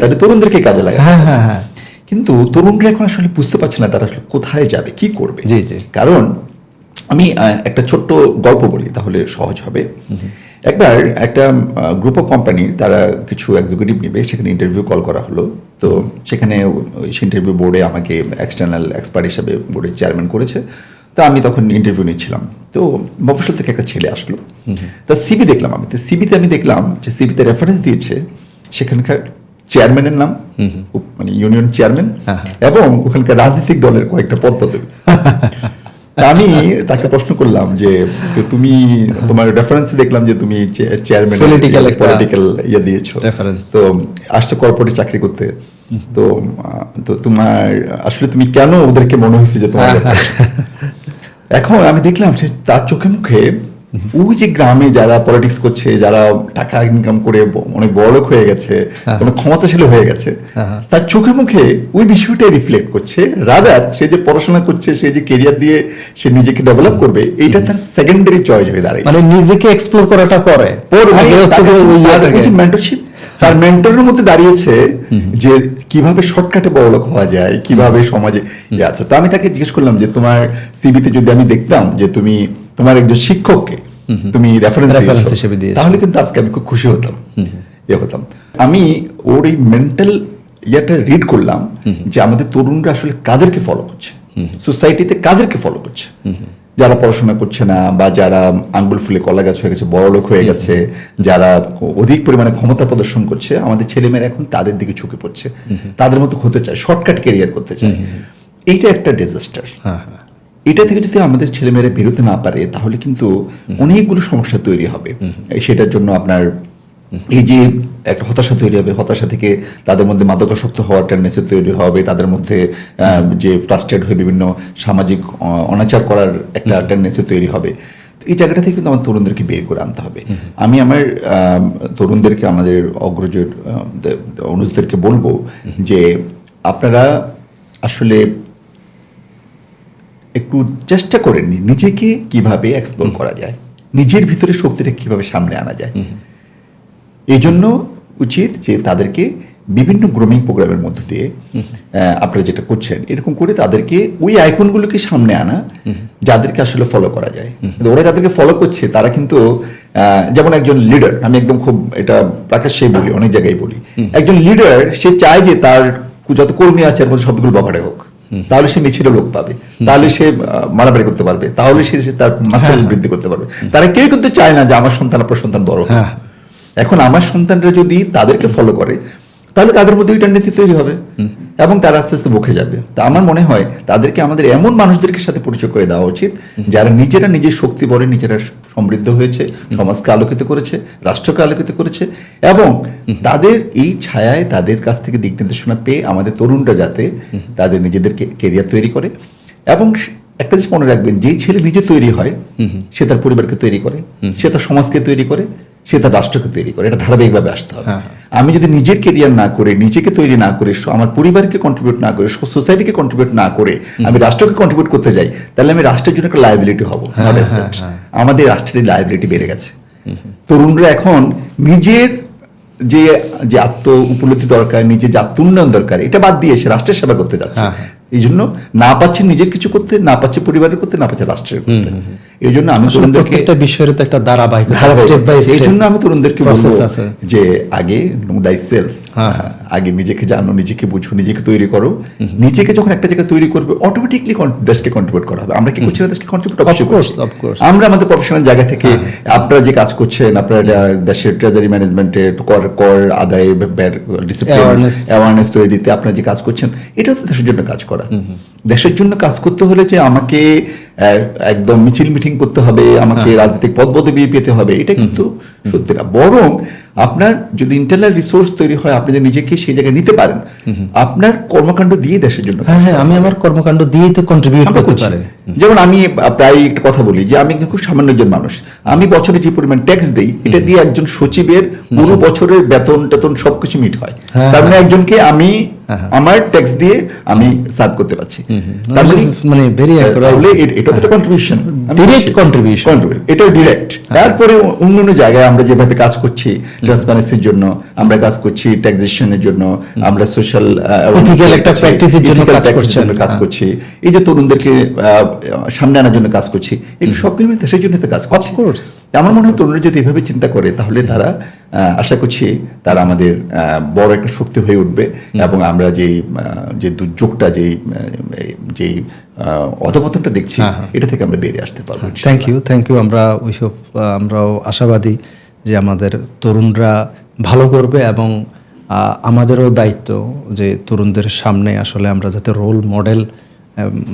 S1: তাহলে তরুণদেরকে কাজে লাগাতে হবে। কিন্তু তরুণরা এখন আসলে বুঝতে পারছে না তারা আসলে কোথায় যাবে, কি করবে। কারণ আমি একটা ছোট্ট গল্প বলি, তাহলে সহজ হবে। একবার একটা গ্রুপ অফ কোম্পানির তারা কিছু এক্সিকিউটিভ নেবে, সেখানে ইন্টারভিউ কল করা হলো। তো সেখানে ইন্টারভিউ বোর্ডে আমাকে এক্সটার্নাল এক্সপার্ট হিসেবে বোর্ডের চেয়ারম্যান করেছে। তো আমি তখন ইন্টারভিউ নিচ্ছিলাম, তো মফস্বল থেকে একটা ছেলে আসলো, তার সিবি দেখলাম আমি, তো সিবিতে আমি দেখলাম যে সিবিতে রেফারেন্স দিয়েছে সেখানকার চেয়ারম্যানের নাম, মানে ইউনিয়ন চেয়ারম্যান, এবং ওখানকার রাজনৈতিক দলের কয়েকটা পদ পদবি। আমি তাকে প্রশ্ন করলাম যে তুমি তোমার রেফারেন্সে দেখলাম যে তুমি চেয়ারম্যান পলিটিক্যাল ইয়ে দিয়েছো, তো আসছো কর্পোরেট চাকরি করতে, তো তো তোমার আসলে তুমি কেন ওদেরকে মনে হয়েছে যে তোমার এখন আমি দেখলাম যে তার চোখে মুখে ওই যে গ্রামে যারা পলিটিক্স করছে, যারা টাকা ইনকাম করে অনেক বড়লোক হয়ে গেছে, অনেক ক্ষমতাশীল হয়ে গেছে, তার চোখে মুখে ওই বিষয়টাই রিফ্লেক্ট করছে। রাদার সে যে পড়াশোনা করছে, সে যে কেরিয়ার দিয়ে সে নিজেকে ডেভেলপ করবে, এইটা তার সেকেন্ডারি চয়েস হয়ে দাঁড়ায়,
S2: মানে নিজেকে এক্সপ্লোর করাটা পরে
S1: মেন্টরশিপ তার মেন্টরের মধ্যে দাঁড়িয়েছে যে কিভাবে শর্টকাটে বড়লোক হওয়া যায়, কিভাবে সমাজে আছে। তো আমি তাকে জিজ্ঞেস করলাম যে তোমার সিভিতে যদি আমি দেখতাম যে তুমি তোমার একজন শিক্ষককে তুমি রেফারেন্স হিসেবে দিয়েছো, তাহলে কিন্তু আজকে আমি খুব খুশি হতাম, হতাম। আমি ওর এই মেন্টাল ইয়েটা রিড করলাম যে আমাদের তরুণরা আসলে কাদেরকে ফলো করছে, সোসাইটিতে কাদেরকে ফলো করছে, যারা পড়াশোনা করছে না, বা যারা আঙ্গুল ফুলে কলা গাছ হয়ে গেছে, বড়লোক হয়ে গেছে, যারা অধিক পরিমাণে ক্ষমতা প্রদর্শন করছে, আমাদের ছেলেমেয়েরা এখন তাদের দিকে ঝুঁকে পড়ছে, তাদের মতো হতে চায়, শর্টকাট ক্যারিয়ার করতে চায়। এইটা একটা ডিজাস্টার। এটা থেকে যদি আমাদের ছেলেমেয়েরা বেরোতে না পারে, তাহলে কিন্তু অনেকগুলো সমস্যা তৈরি হবে। সেটার জন্য আপনার এই যে একটা হতাশা তৈরি হবে, হতাশা থেকে তাদের মধ্যে মাদকাসক্ত হওয়ার টেন্ডেন্সি তৈরি হবে, তাদের মধ্যে যে ফ্রাস্ট্রেট হয়ে বিভিন্ন সামাজিক অনাচার করার একটা টেন্ডেন্সি তৈরি হবে। এই জায়গাটা থেকে কিন্তু আমার তরুণদেরকে বের করে আনতে হবে। আমি আমার তরুণদেরকে, আমাদের অগ্রজ অনুজদেরকে বলবো যে আপনারা আসলে একটু চেষ্টা করেননি নিজেকে কিভাবে এক্সপ্লোর করা যায়, নিজের ভিতরে শক্তিটা কিভাবে সামনে আনা যায়। এই জন্য উচিত যে তাদেরকে বিভিন্ন গ্রুমিং প্রোগ্রামের মধ্য দিয়ে আপনারা যেটা করছেন এরকম করে তাদেরকে ওই আইকনগুলোকে সামনে আনা যাদেরকে আসলে ফলো করা যায়। ওরা যাদেরকে ফলো করছে তারা কিন্তু যেমন একজন লিডার, আমি একদম খুব এটা প্রকাশ্যেই বলি, অনেক জায়গায় বলি, একজন লিডার সে চায় যে তার যত কর্মী আছে এর মধ্যে সবগুলো বখাটে হোক, তাহলে সে মিছিলে লোক পাবে, তাহলে সে মারামারি করতে পারবে, তাহলে সে তার মাসেল বৃদ্ধি করতে পারবে। তারা কেউ কিন্তু চায় না যে আমার সন্তান আপনার সন্তান বড় হোক। এখন আমার সন্তানরা যদি তাদেরকে ফলো করে তাহলে তাদের মধ্যে ওই টেন্ডেন্সি তৈরি হবে এবং তারা আস্তে আস্তে বকে যাবে। তা আমার মনে হয় তাদেরকে আমাদের এমন মানুষদেরকে সাথে পরিচয় করে দেওয়া উচিত যারা নিজেরা নিজের শক্তি বলে নিজেরা সমৃদ্ধ হয়েছে, সমাজকে আলোকিত করেছে, রাষ্ট্রকে আলোকিত করেছে, এবং তাদের এই ছায়ায় তাদের কাছ থেকে দিক নির্দেশনা পেয়ে আমাদের তরুণরা যাতে তাদের নিজেদের কেরিয়ার তৈরি করে। এবং একটা জিনিস মনে রাখবেন, যে ছেলে নিজে তৈরি হয় সে তার পরিবারকে তৈরি করে, সে তার সমাজকে তৈরি করে, সে তার রাষ্ট্রকে তৈরি করে। এটা ধারাবাহিকভাবে আসতে হবে। আমি যদি নিজের কেরিয়ার না করে, নিজেকে তৈরি না করে, আমার পরিবারকে কন্ট্রিবিউট না করে, সোসাইটিকে কন্ট্রিবিউট না করে আমি রাষ্ট্রকে কন্ট্রিবিউট করতে যাই, তাহলে আমি রাষ্ট্রের জন্য একটা লায়াবিলিটি হব। আমাদের রাষ্ট্রের লায়াবিলিটি বেড়ে গেছে। তরুণরা এখন নিজের যে যে আত্ম উপলব্ধি দরকার, নিজের যে আত্ম উন্নয়ন দরকার, এটা বাদ দিয়ে এসে রাষ্ট্রের সেবা করতে যাচ্ছে। এই জন্য না পাচ্ছে নিজের কিছু করতে, না পাচ্ছে পরিবারের করতে, না পাচ্ছে রাষ্ট্রের করতে। এই জন্য আমি তরুণদেরকে
S2: একটা বিষয়ের তো একটা ধারাবাহিকতা,
S1: এই জন্য আমি তরুণদেরকে বলবো যে আগে নো দাই সেলফ, আগে নিজেকে জানো, নিজেকে বুঝো, নিজেকে তৈরি করো। নিজেকে যখন একটা জায়গায় তৈরি করবে, অটোমেটিকলি দেশকে কন্ট্রিবিউট করা হবে। আমরা কি করছি না দেশকে কন্ট্রিবিউট? অবশ্যই করছি। আমরা আমাদের প্রফেশনাল জায়গা থেকে আপনারা যে কাজ করছেন, আপনারা দেশের ট্রেজারি ম্যানেজমেন্টে কর আদায়, ডিসিপ্লিন, অ্যাওয়ারনেস তৈরিতে আপনারা যে কাজ করছেন, এটাও তো দেশের জন্য কাজ করা। দেশের জন্য কাজ করতে হলে যে আমাকে একদম মিছিল মিটিং করতে হবে, আমাকে রাজনৈতিক পদ পদবি পেতে হবে, এটা কিন্তু সত্যি না। বরং আপনার যদি ইন্টারনাল রিসোর্স তৈরি হয়, আপনি যদি নিজেকে সেই জায়গায় নিতে পারেন, আপনার কর্মকাণ্ড দিয়ে দেশের জন্য।
S2: আমি আমার কর্মকাণ্ড দিয়েই তো কন্ট্রিবিউট করতে পারি।
S1: যেমন আমি প্রায় একটা কথা বলি যে আমি খুব সামান্য একজন মানুষ, আমি বছরে যে পরিমাণ ট্যাক্স দেই, এটা দিয়ে একজন সচিবের পুরো বছরের বেতন টেতন সবকিছু মিট হয়। তার মানে একজনকে আমি আমার ট্যাক্স দিয়ে আমি সার্ভ করতে পারছি।
S2: মানে
S1: এটা তো একটা কন্ট্রিবিউশন,
S2: ডিরেক্ট কন্ট্রিবিউশন,
S1: এটা ডিরেক্ট। তারপরে অন্যান্য জায়গায় আমরা যেভাবে কাজ করছি, ট্রান্সপারেন্সির জন্য আমরা কাজ করছি, ট্যাক্সেশনের জন্য আমরা সোশ্যাল
S2: ইথিক্যাল একটা প্র্যাকটিসের জন্য
S1: কাজ করছি, এই যে তরুণদেরকে সামনে আনার জন্য কাজ করছি, এই সব কিছু দেশের জন্য তো কাজ করছি। আমার মনে হয় তরুণরা যদি এভাবে চিন্তা করে, তাহলে তারা আশা করছি তারা আমাদের বড় একটা শক্তি হয়ে উঠবে এবং আমরা যে দুর্যোগটা, যে অধপতনটা দেখছি, এটা থেকে আমরা বেরিয়ে আসতে পারবো।
S2: Thank you. আমরাও আশাবাদী যে আমাদের তরুণরা ভালো করবে, এবং আমাদেরও দায়িত্ব যে তরুণদের সামনে আসলে আমরা যাতে রোল মডেল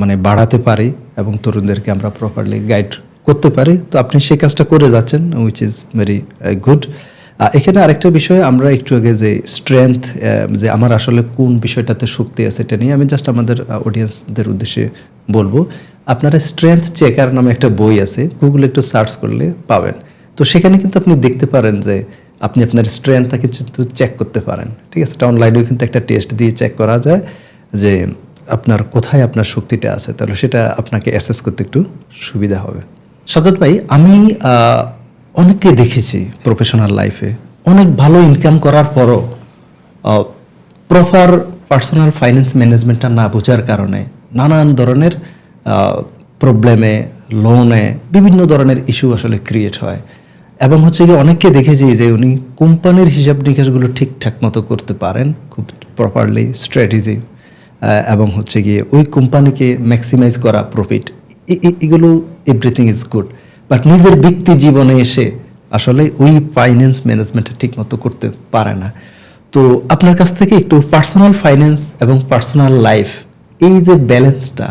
S2: মানে বাড়াতে পারি এবং তরুণদেরকে আমরা প্রপারলি গাইড করতে পারি। তো আপনি সেই কাজটা করে যাচ্ছেন, উইচ ইজ ভেরি গুড। এখানে আরেকটা বিষয়, আমরা একটু আগে যে স্ট্রেংথ, যে আমার আসলে কোন বিষয়টাতে শক্তি আছে, এটা নিয়ে আমি জাস্ট আমাদের অডিয়েন্সদের উদ্দেশ্যে বলবো। আপনারা স্ট্রেংথ চেকার নামে একটা বই আছে, গুগলে একটু সার্চ করলে পাবেন। তো সেখানে কিন্তু আপনি দেখতে পারেন যে আপনি আপনার স্ট্রেংথটা কিন্তু চেক করতে পারেন, ঠিক আছে? এটা অনলাইনেও কিন্তু একটা টেস্ট দিয়ে চেক করা যায় যে আপনার কোথায় আপনার শক্তিটা আছে, তাহলে সেটা আপনাকে অ্যাসেস করতে একটু সুবিধা হবে। সাজ্জাদ ভাই, আমি অনেককে দেখেছি প্রফেশনাল লাইফে অনেক ভালো ইনকাম করার পরও প্রপার পার্সোনাল ফাইন্যান্স ম্যানেজমেন্টটা না বোঝার কারণে নানান ধরনের প্রবলেমে, লোনে বিভিন্ন ধরনের ইস্যু আসলে ক্রিয়েট হয়। এবং হচ্ছে গিয়ে অনেককে দেখেছি যে উনি কোম্পানির হিসাব নিকাশগুলো ঠিকঠাক মতো করতে পারেন, খুব প্রপারলি স্ট্র্যাটেজি, এবং হচ্ছে গিয়ে ওই কোম্পানিকে ম্যাক্সিমাইজ করা প্রফিট, এগুলো এভরিথিং ইজ গুড। বাট নিজের ব্যক্তি জীবনে এসে আসলে ওই ফাইন্যান্স ম্যানেজমেন্টটা ঠিক মতো করতে পারে না। তো আপনার কাছ থেকে একটু পার্সোনাল ফাইন্যান্স এবং পার্সোনাল লাইফ, এই যে ব্যালেন্সটা,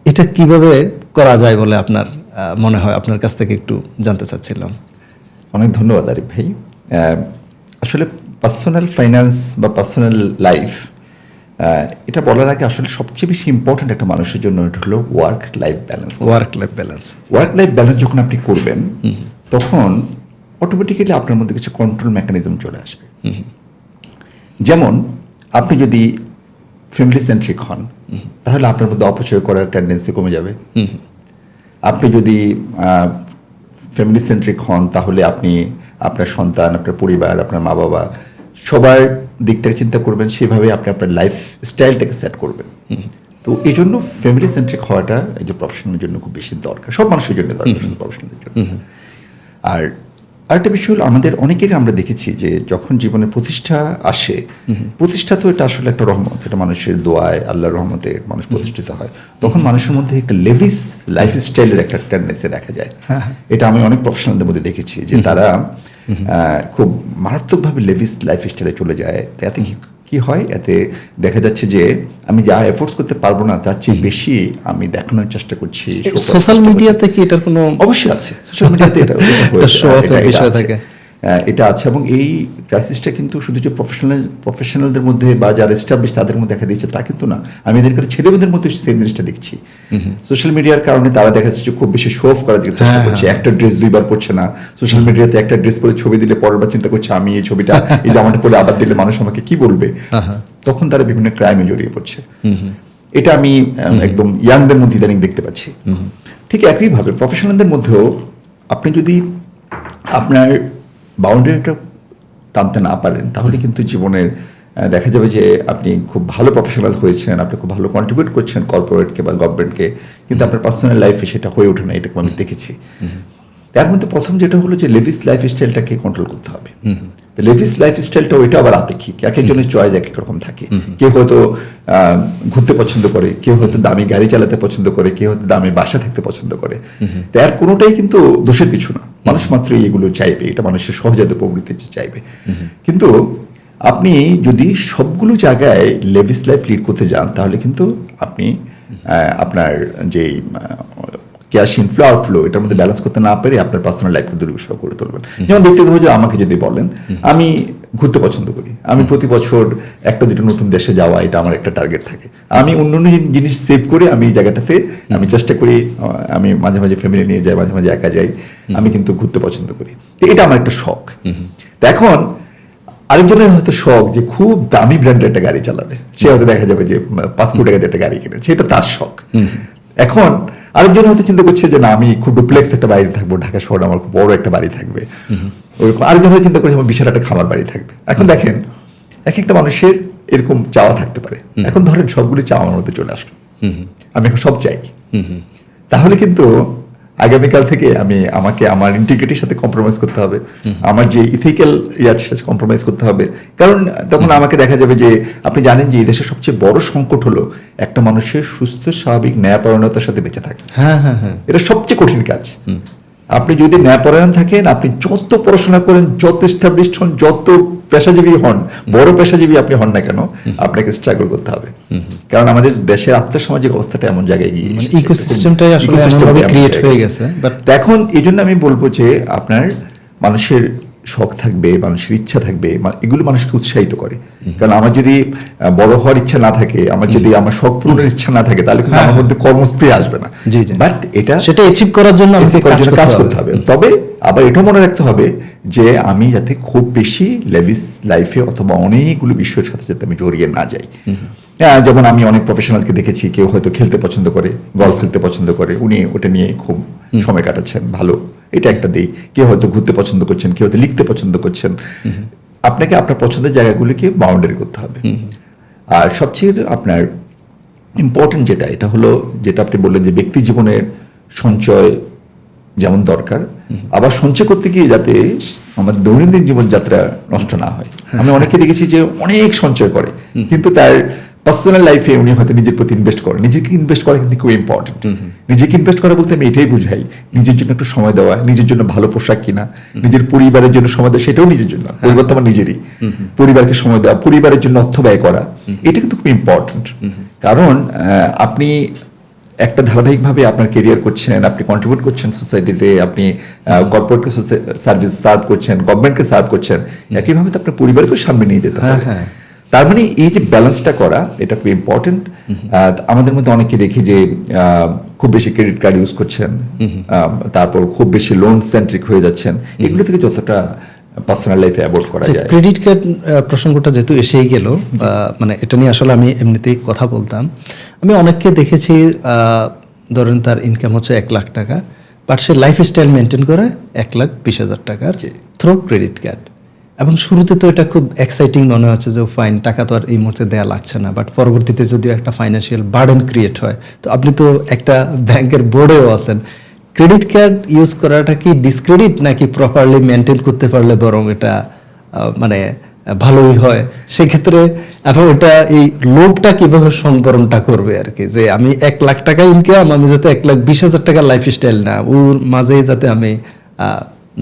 S2: এটা কিভাবে করা যায় বলে আপনার মনে হয়, আপনার কাছ থেকে একটু জানতে চাচ্ছিলাম।
S1: অনেক ধন্যবাদ আরিফ ভাই। আসলে পার্সোনাল ফাইন্যান্স বা পার্সোনাল লাইফ, এটা বলার আগে আসলে সবচেয়ে বেশি ইম্পর্ট্যান্ট একটা মানুষের জন্য এটা হলো work life balance. Work life balance যখন আপনি করবেন, তখন অটোমেটিক্যালি আপনার মধ্যে কিছু কন্ট্রোল মেকানিজম চলে আসবে। যেমন আপনি যদি ফ্যামিলি সেন্ট্রিক হন, তাহলে আপনার মধ্যে অপচয় করার টেন্ডেন্সি কমে যাবে। আপনি যদি ফ্যামিলি সেন্ট্রিক হন, তাহলে আপনি আপনার সন্তান, আপনার পরিবার, আপনার মা বাবা সবার দিকটাকে চিন্তা করবেন, সেভাবে আপনি আপনার লাইফ স্টাইলটাকে সেট করবেন। তো এই জন্য ফ্যামিলি সেন্ট্রিক হওয়াটা এই যে প্রফেশনের জন্য খুব বেশি দরকার, সব মানুষের জন্য দরকার, প্রফেশনালের জন্য। আর আরেকটা বিষয় হলো, আমাদের অনেকেরই আমরা দেখেছি যে যখন জীবনে প্রতিষ্ঠা আসে, প্রতিষ্ঠা তো এটা আসলে একটা রহমত, এটা মানুষের দোয়ায়, আল্লাহর রহমতে মানুষ প্রতিষ্ঠিত হয়, তখন মানুষের মধ্যে একটা লেভিস লাইফ স্টাইলের একটা টেন্ডেন্সি দেখা যায়। এটা আমি অনেক প্রফেশনালদের মধ্যে দেখেছি যে তারা খুব মারাত্মকভাবে লেভিস লাইফ স্টাইলে চলে যায়। এতে কি হয়, এতে দেখা যাচ্ছে যে আমি যা এফোর্টস করতে পারবো না তার চেয়ে বেশি আমি দেখানোর চেষ্টা করছি।
S2: সোশ্যাল মিডিয়াতে কি এটার কোনো
S1: অবশ্যই আছে, সোশ্যাল মিডিয়াতে এটা আছে। এবং এই ক্রাইসিসটা কিন্তু শুধু যে প্রফেশনালদের মধ্যে বা যারা এস্টাবলিশ তাদের মধ্যে দেখা দিয়েছে তা কিন্তু না, আমি এদের ছেলেমেয়েদের মধ্যে সেম জিনিসটা দেখছি। সোশ্যাল মিডিয়ার কারণে তারা দেখা যাচ্ছে যে খুব বেশি শো অফ করার চেষ্টা করছে। একটা ড্রেস দুইবার পরছে না, সোশ্যাল মিডিয়াতে একটা ড্রেস পরে ছবি দিলে পরের বার চিন্তা করছে আমি এই ছবিটা এই জামাটা পরে আবার দিলে মানুষ আমাকে কি বলবে, তখন তারা বিভিন্ন ক্রাইমে জড়িয়ে পড়ছে। এটা আমি একদম ইয়াংদের মধ্যে ইদানিং দেখতে পাচ্ছি। ঠিক একইভাবে প্রফেশনালদের মধ্যেও আপনি যদি আপনার বাউন্ডারিটা টানতে না পারেন, তাহলে কিন্তু জীবনের দেখা যাবে যে আপনি খুব ভালো প্রফেশনাল হয়েছেন, আপনি খুব ভালো কন্ট্রিবিউট করছেন কর্পোরেটকে বা গভর্নমেন্টকে, কিন্তু আপনার পার্সোনাল লাইফে সেটা হয়ে ওঠে না। এটাকে আমি দেখেছি। তার মধ্যে প্রথম যেটা হলো যে লেভিস লাইফ স্টাইলটাকে কন্ট্রোল করতে হবে। লেভিস লাইফ স্টাইলটা ওইটা আবার আপেক্ষিক, এক একজনের চয়েস এক এক রকম থাকে। কেউ হয়তো ঘুরতে পছন্দ করে, কেউ হয়তো দামি গাড়ি চালাতে পছন্দ করে, কেউ হয়তো দামি বাসা থাকতে পছন্দ করে। তার কোনোটাই কিন্তু দোষের কিছু না, মানুষ মাত্রই এগুলো চাইবে, এটা মানুষের সহজাত প্রবৃত্তি চাইবে। কিন্তু আপনি যদি সবগুলো জায়গায় লেভিস লাইফ লিড করতে যান, তাহলে কিন্তু আপনি আপনার যে ক্যাশ ইনফ্লো আউটফ্লো এটার মধ্যে ব্যালেন্স করতে না পেরে আপনার পার্সোনাল লাইফকে দুর্বিষহ করে তুলবেন। যেমন ব্যক্তিগতভাবে আমাকে যদি বলেন, আমি ঘুরতে পছন্দ করি, আমি প্রতি বছর একটা দুটো নতুন দেশে যাওয়া, এটা আমার একটা টার্গেট থাকে। আমি অন্য জিনিস সেভ করে আমি এই জায়গাটাতে আমি চেষ্টা করি, আমি মাঝে মাঝে ফ্যামিলি নিয়ে যাই, মাঝে মাঝে একা যাই, আমি কিন্তু ঘুরতে পছন্দ করি। এটা আমার একটা শখ। তো এখন আরেকজনের হয়তো শখ যে খুব দামি ব্র্যান্ডের একটা গাড়ি চালাবে, সে হয়তো দেখা যাবে যে 5 কোটি টাকা দিয়ে একটা গাড়ি কিনেছে, এটা তার শখ। এখন আরেকজন হয়তো চিন্তা করছে যে না, আমি খুব ডুপ্লেক্স একটা বাড়িতে থাকবো, ঢাকা শহরে আমার খুব বড় একটা বাড়ি থাকবে। আরেকজন হয়তো চিন্তা করছে আমার বিশাল একটা খামার বাড়ি থাকবে। এখন দেখেন, এক একটা মানুষের এরকম চাওয়া থাকতে পারে। এখন ধরেন সবগুলি চাওয়া আমার মধ্যে চলে আসলো, আমি এখন সব চাই, তাহলে কিন্তু আগামীকাল থেকে আমাকে আমার ইন্টিগ্রিটির সাথে কম্প্রোমাইজ করতে হবে, আমার যে ইথিক্যাল ইয়ার সাথে কম্প্রোমাইজ করতে হবে। কারণ তখন আমাকে দেখা যাবে যে আপনি জানেন যে এই দেশের সবচেয়ে বড় সংকট হলো একটা মানুষের সুস্থ স্বাভাবিক ন্যায়পরায়ণতার সাথে বেঁচে থাকে।
S2: হ্যাঁ হ্যাঁ হ্যাঁ,
S1: এটা সবচেয়ে কঠিন কাজ। আপনি যদি ন্যায়পরায়ণ থাকেন, আপনি যত পড়াশোনা করেন, যত এস্টাবলিশড হন, যত পেশাজীবী হন, বড় পেশাজীবী আপনি হন না কেন, আপনাকে স্ট্রাগল করতে হবে। কারণ আমাদের দেশের আর্থসামাজিক অবস্থাটা এমন জায়গায় গিয়ে এসেছে,
S2: ইকোসিস্টেমটাই আসলে
S1: ecosystem
S2: এমনভাবে
S1: এমন
S2: ক্রিয়েট
S1: জায়গায়
S2: হয়ে
S1: গেছে।
S2: গেছে। বাট
S1: তো এখন এই জন্য আমি বলবো যে আপনার মানুষের শখ থাকবে, মানুষের ইচ্ছা থাকবে, এগুলো মানুষকে উৎসাহিত করে। কারণ আমার যদি বড় হওয়ার ইচ্ছা না থাকে, আমার যদি আমার শখ পূরণের ইচ্ছা না থাকে, তাহলে কিন্তু আমার মধ্যে কর্মস্প্রে আসবে না।
S2: জি জি,
S1: বাট এটা
S2: সেটা অ্যাচিভ করার জন্য আমাকে
S1: কাজ করতে হবে। তবে আবার এটাও মনে রাখতে হবে যে আমি যাতে খুব বেশি লেভিস লাইফে অথবা অনেকগুলো বিষয়ের সাথে যাতে আমি জড়িয়ে না যাই। যেমন আমি অনেক প্রফেশনালকে দেখেছি, কেউ হয়তো খেলতে পছন্দ করে, গলফ খেলতে পছন্দ করে, উনি ওটা নিয়ে খুব সময় কাটাচ্ছেন, ভালো, এটা একটা দিক। কেউ হয়তো ঘুরতে পছন্দ করছেন, কেউ হয়তো লিখতে পছন্দ করছেন। আপনাকে আপনার পছন্দের জায়গাগুলিকে বাউন্ডারি করতে হবে। আর সবচেয়ে আপনার ইম্পর্টেন্ট যেটা, এটা হলো যেটা আপনি বললেন যে ব্যক্তি জীবনের সঞ্চয় যেমন দরকার, আবার সঞ্চয় করতে গিয়ে যাতে আমাদের দৈনন্দিন জীবনযাত্রা নষ্ট না হয়। আমি অনেকে দেখেছি যে অনেক সঞ্চয় করে, কিন্তু তার পার্সোনাল লাইফে উনি হয়তো নিজের প্রতি ইনভেস্ট করেন। নিজেকে ইনভেস্ট করা কিন্তু খুব ইম্পর্টেন্ট। নিজেকে ইনভেস্ট করা বলতে আমি এটাই বুঝাই, নিজের জন্য একটু সময় দেওয়া, নিজের জন্য ভালো পোশাক কিনা, নিজের পরিবারের জন্য সময় দেওয়া, সেটাও নিজের জন্য, পরিবার তো আমার নিজেরই, পরিবারকে সময় দেওয়া, পরিবারের জন্য অর্থ ব্যয় করা, এটা কিন্তু খুব ইম্পর্টেন্ট। কারণ আপনি একটা ধারাবাহিকভাবে আপনার কেরিয়ার করছেন, আপনি কন্ট্রিবিউট করছেন সোসাইটিতে, আপনি কর্পোরেটকে সার্ভিস সার্ভ করছেন, গভর্নমেন্টকে সার্ভ করছেন, একইভাবে তো আপনার পরিবারকেও সামনে নিয়ে যেতে হবে। তার মানে এই যে ব্যালেন্সটা করা, এটা খুব ইম্পর্টেন্ট। আমাদের মধ্যে অনেকে দেখি যে খুব বেশি ক্রেডিট কার্ড ইউজ করছেন, তারপর খুব বেশি লোন সেন্ট্রিক হয়ে যাচ্ছেন, এগুলো থেকে যতটা পার্সোনাল লাইফে অ্যাভয়েড করা যায়।
S2: ক্রেডিট কার্ড প্রসঙ্গটা যেহেতু এসেই গেল, মানে এটা নিয়ে আসলে আমি এমনিতেই কথা বলতাম। আমি অনেককে দেখেছি, ধরেন তার ইনকাম হচ্ছে 1 লাখ টাকা, বাট সে লাইফস্টাইল মেনটেন করে 1,20,000 টাকার থ্রু ক্রেডিট কার্ড। এবং শুরুতে তো এটা খুব এক্সাইটিং মনে হচ্ছে যে ফাইন, টাকা তো আর এই মুহূর্তে দেওয়া লাগছে না, বাট পরবর্তীতে যদি একটা ফাইন্যান্সিয়াল বার্ডেন ক্রিয়েট হয়, তো আপনি তো একটা ব্যাংকের বোর্ডেও আছেন, ক্রেডিট কার্ড ইউজ করাটা কি ডিসক্রেডিট নাকি প্রপারলি মেনটেন করতে পারলে বরং এটা মানে ভালোই হয় সেক্ষেত্রে? এখন এটা এই লোভটা কিভাবে সংবরণটা করবে আর কি, যে আমি 1 লাখ টাকা ইনকাম, আমি যাতে 1,20,000 টাকা লাইফস্টাইল না, ওর মাঝে যাতে আমি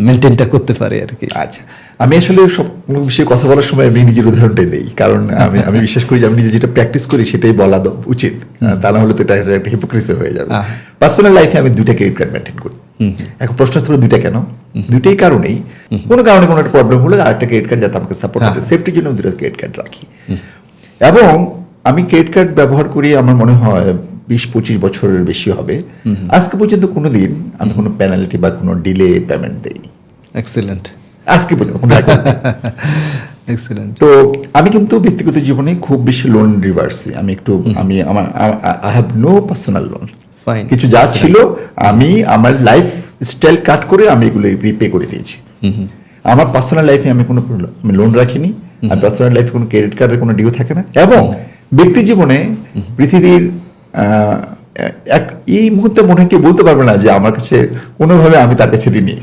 S2: মেনটেনটা করতে পারি আর কি।
S1: আচ্ছা, আমি আসলে সব বিষয়ে কথা বলার সময় আমি নিজের উদাহরণটাই দিই, কারণ আমি বিশ্বাস করি যে আমি নিজে যেটা প্র্যাকটিস করি সেটাই বলা উচিত, তা না হলে তো এটা একটা হিপোক্রেসি হয়ে যাবে। পার্সোনাল লাইফে আমি 2টা ক্রেডিট কার্ড মেনটেন করি। এখন প্রশ্ন হচ্ছে 2টা কেন? 2টাই কারণেই, কোনো কারণে কোনো একটা প্রবলেম হলে আরেকটা ক্রেডিট কার্ড যাতে আমাকে সাপোর্ট করে, সেফটির জন্য 2টা ক্রেডিট কার্ড রাখি। এবং আমি ক্রেডিট কার্ড ব্যবহার করি আমার মনে হয় 20-25 বছরের বেশি হবে। আজকে পর্যন্ত কোনোদিন আমি কোনো পেনাল্টি বা কোনো ডিলে পেমেন্ট দেইনি।
S2: এক্সিলেন্ট।
S1: আজকে পর্যন্ত কোনো
S2: এক্সিলেন্ট।
S1: তো আমি কিন্তু ব্যক্তিগত জীবনে খুব বেশি লোন রিভার্সি, আমি একটু আমার I have no personal loan. কিছু যা ছিল আমি আমার লাইফ স্টাইল কাট করে আমি এগুলো রিপে করে দিয়েছি। আমার পার্সোনাল লাইফে আমি কোনো লোন রাখিনি, আর পার্সোনাল লাইফে কোনো ক্রেডিট কার্ডের কোনো ডিউ থাকে না। এবং ব্যক্তি জীবনে পৃথিবীর এই মুহূর্তে মনে হয় কেউ বলতে পারবে না যে আমার কাছে কোনোভাবে আমি তার কাছে ঋণী।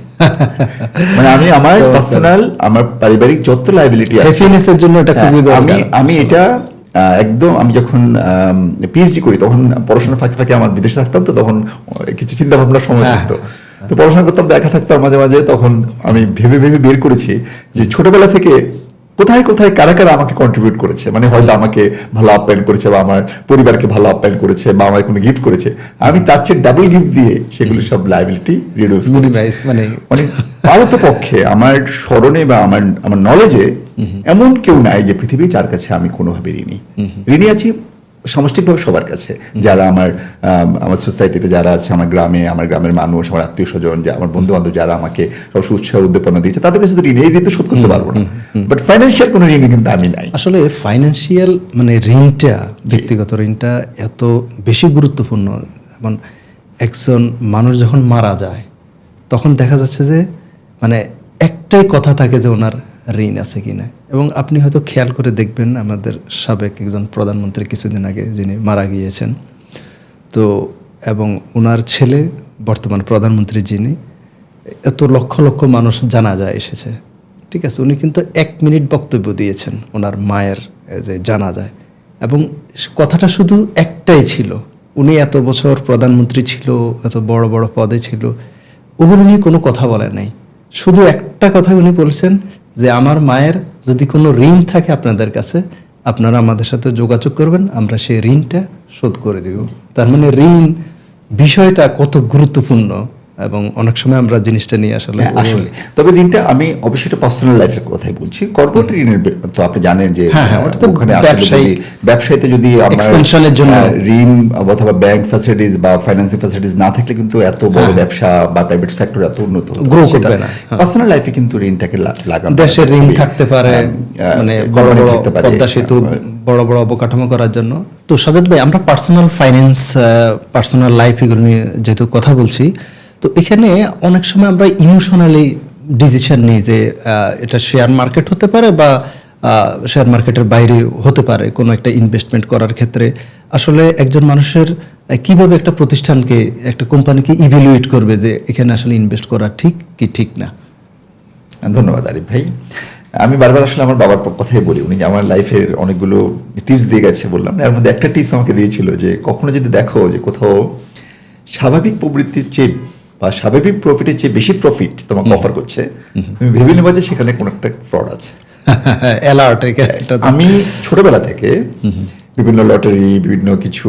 S1: মানে আমি আমার পার্সোনাল, আমার পারিবারিক যত লাইবিলিটি আছে, আমি এটা একদম, আমি যখন পিএইচডি করি তখন পড়াশোনার ফাঁকে ফাঁকে আমার বিদেশে থাকতাম, তো তখন কিছু চিন্তা ভাবনার সময় থাকতো, তো পড়াশোনা করতাম, দেখা থাকতাম মাঝে মাঝে, তখন আমি ভেবে ভেবে বের করেছি যে ছোটবেলা থেকে কোথায় কোথায় কারা কারা আমাকে কন্ট্রিবিউট করেছে, মানে হয়তো আমাকে ভালো আপ্যায়ন করেছে বা আমার পরিবারকে ভালো আপ্যায়ন করেছে বা আমায় কোনো গিফট করেছে, আমি তার চেয়ে ডাবল গিফট দিয়ে সেগুলো সব লাইবিলিটি রিডিউস করেছি। মানে পারতপক্ষে আমার স্মরণে বা আমার নলেজে এমন কেউ নাই যে পৃথিবী যার কাছে আমি কোনোভাবে ঋণী আছি, সামষ্টিকভাবে সবার কাছে, যারা আমার সোসাইটিতে যারা আছে, আমার গ্রামের মানুষ, আমার আত্মীয় স্বজন, আমার বন্ধু বান্ধব যারা আমাকে সবসময় উৎসাহ উদ্দীপনা দিয়েছে, তাদের কাছে তো ঋণ, এই ঋণ তো শোধ করতে পারবো না, বাট ফাইন্যান্সিয়াল কোনো ঋণ কিন্তু আমি নাই।
S2: আসলে ফাইন্যান্সিয়াল মানে ঋণটা, ব্যক্তিগত ঋণটা এত বেশি গুরুত্বপূর্ণ। এবং একজন মানুষ যখন মারা যায় তখন দেখা যাচ্ছে যে মানে একটাই কথা থাকে যে ওনার ঋণ আছে কিনা। এবং আপনি হয়তো খেয়াল করে দেখবেন, আমাদের সাবেক একজন প্রধানমন্ত্রী কিছুদিন আগে যিনি মারা গিয়েছেন, তো এবং ওনার ছেলে বর্তমান প্রধানমন্ত্রী যিনি, এত লক্ষ লক্ষ মানুষ জানাজা এসেছে, ঠিক আছে, উনি কিন্তু 1 মিনিট বক্তব্য দিয়েছেন ওনার মায়ের যে জানাজায়, এবং কথাটা শুধু একটাই ছিল, উনি এত বছর প্রধানমন্ত্রী ছিল, এত বড় বড় পদে ছিল, ওগুলো নিয়ে কোনো কথা বলে নাই, শুধু একটা কথা উনি বলছেন যে আমার মায়ের যদি কোনো ঋণ থাকে আপনাদের কাছে, আপনারা আমাদের সাথে যোগাযোগ করবেন, আমরা সেই ঋণটা শোধ করে দেব। তার মানে ঋণ বিষয়টা কত গুরুত্বপূর্ণ, এবং অনেক সময় আমরা জিনিসটা নিয়ে আসলে
S1: আসলে তবে ঋণটা আমি অবশ্যই এটা পার্সোনাল লাইফের কথাই বলছি। কর্পোরেট ঋণের তো আপনি জানেন যে
S2: ওটা তো
S1: ওখানে ব্যবসায়ীতে যদি
S2: এক্সপেনশনের জন্য
S1: ঋণ অথবা ব্যাংক ফ্যাসিলিটিস বা ফাইন্যান্সিং ফ্যাসিলিটিস না থাকলে কিন্তু এত বড় ব্যবসা বা প্রাইভেট সেক্টর এত উন্নত
S2: গ্রো করবে না।
S1: পার্সোনাল লাইফে কিন্তু ঋণটাকে লাগানো,
S2: দেশের ঋণ থাকতে পারে, মানে বড় বড় পদ্মা সেতু, বড় বড় অবকাঠামো করার জন্য। তো সাজাদ ভাই, আমরা পার্সোনাল ফাইন্যান্স, পার্সোনাল লাইফ এগুলো নিয়ে যেহেতু কথা বলছি, তো এখানে অনেক সময় আমরা ইমোশনালি ডিসিশন নিই যে এটা শেয়ার মার্কেট হতে পারে বা শেয়ার মার্কেটের বাইরে হতে পারে কোনো একটা ইনভেস্টমেন্ট করার ক্ষেত্রে। আসলে একজন মানুষের কিভাবে একটা প্রতিষ্ঠানকে, একটা কোম্পানিকে ইভ্যালুয়েট করবে যে এখানে আসলে ইনভেস্ট করা ঠিক কি ঠিক না?
S1: ধন্যবাদ আরিফ ভাই। আমি বারবার আসলে আমার বাবার কথাই বলি, উনি আমার লাইফের অনেকগুলো টিপস দিয়ে গেছে, বললাম এর মধ্যে একটা টিপস আমাকে দিয়েছিল যে কখনো যদি দেখো যে কোথাও স্বাভাবিক প্রবৃত্তির চেয়ে বা স্বাভাবিক প্রফিটের চেয়ে বেশি প্রফিট তোমাকে অফার করছে, তুমি ভেবে নেবা যে সেখানে কোনো একটা ফ্রড আছে।
S2: অ্যালার্ট।
S1: আমি ছোটবেলা থেকে বিভিন্ন লটারি, বিভিন্ন কিছু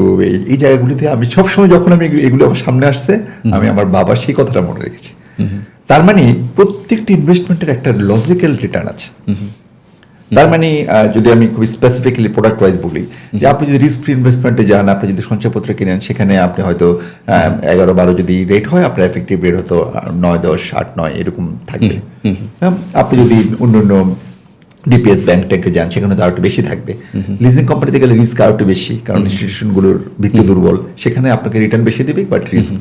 S1: এই জায়গাগুলিতে আমি সবসময় যখন আমি এগুলো আমার সামনে আসছে, আমি আমার বাবার সেই কথাটা মনে রেখেছি। তার মানে প্রত্যেকটি ইনভেস্টমেন্টের একটা লজিক্যাল রিটার্ন আছে। তার মানে যদি আমি খুব স্পেসিফিক্যালি প্রোডাক্ট ওয়াইজ বলি, যে আপনি যদি রিস্ক ফ্রি ইনভেস্টমেন্টে যান, আপনি যদি সঞ্চয়পত্র কিনেন, সেখানে আপনি হয়তো 11-12 যদি রেট হয়, আপনার এফেক্টিভ রেট হয়তো 9-10, 8-9 এরকম থাকবে। আপনি যদি অন্য ডিপিএস ব্যাংক ট্যাঙ্কে যান, সেখানে তো আরো একটু বেশি থাকবে। লিজিং কোম্পানিতে গেলে রিস্ক আরো একটু বেশি, কারণ ইনস্টিটিউশনগুলোর ভিত্তি দুর্বল, সেখানে আপনাকে রিটার্ন বেশি দেবে, বাট রিস্ক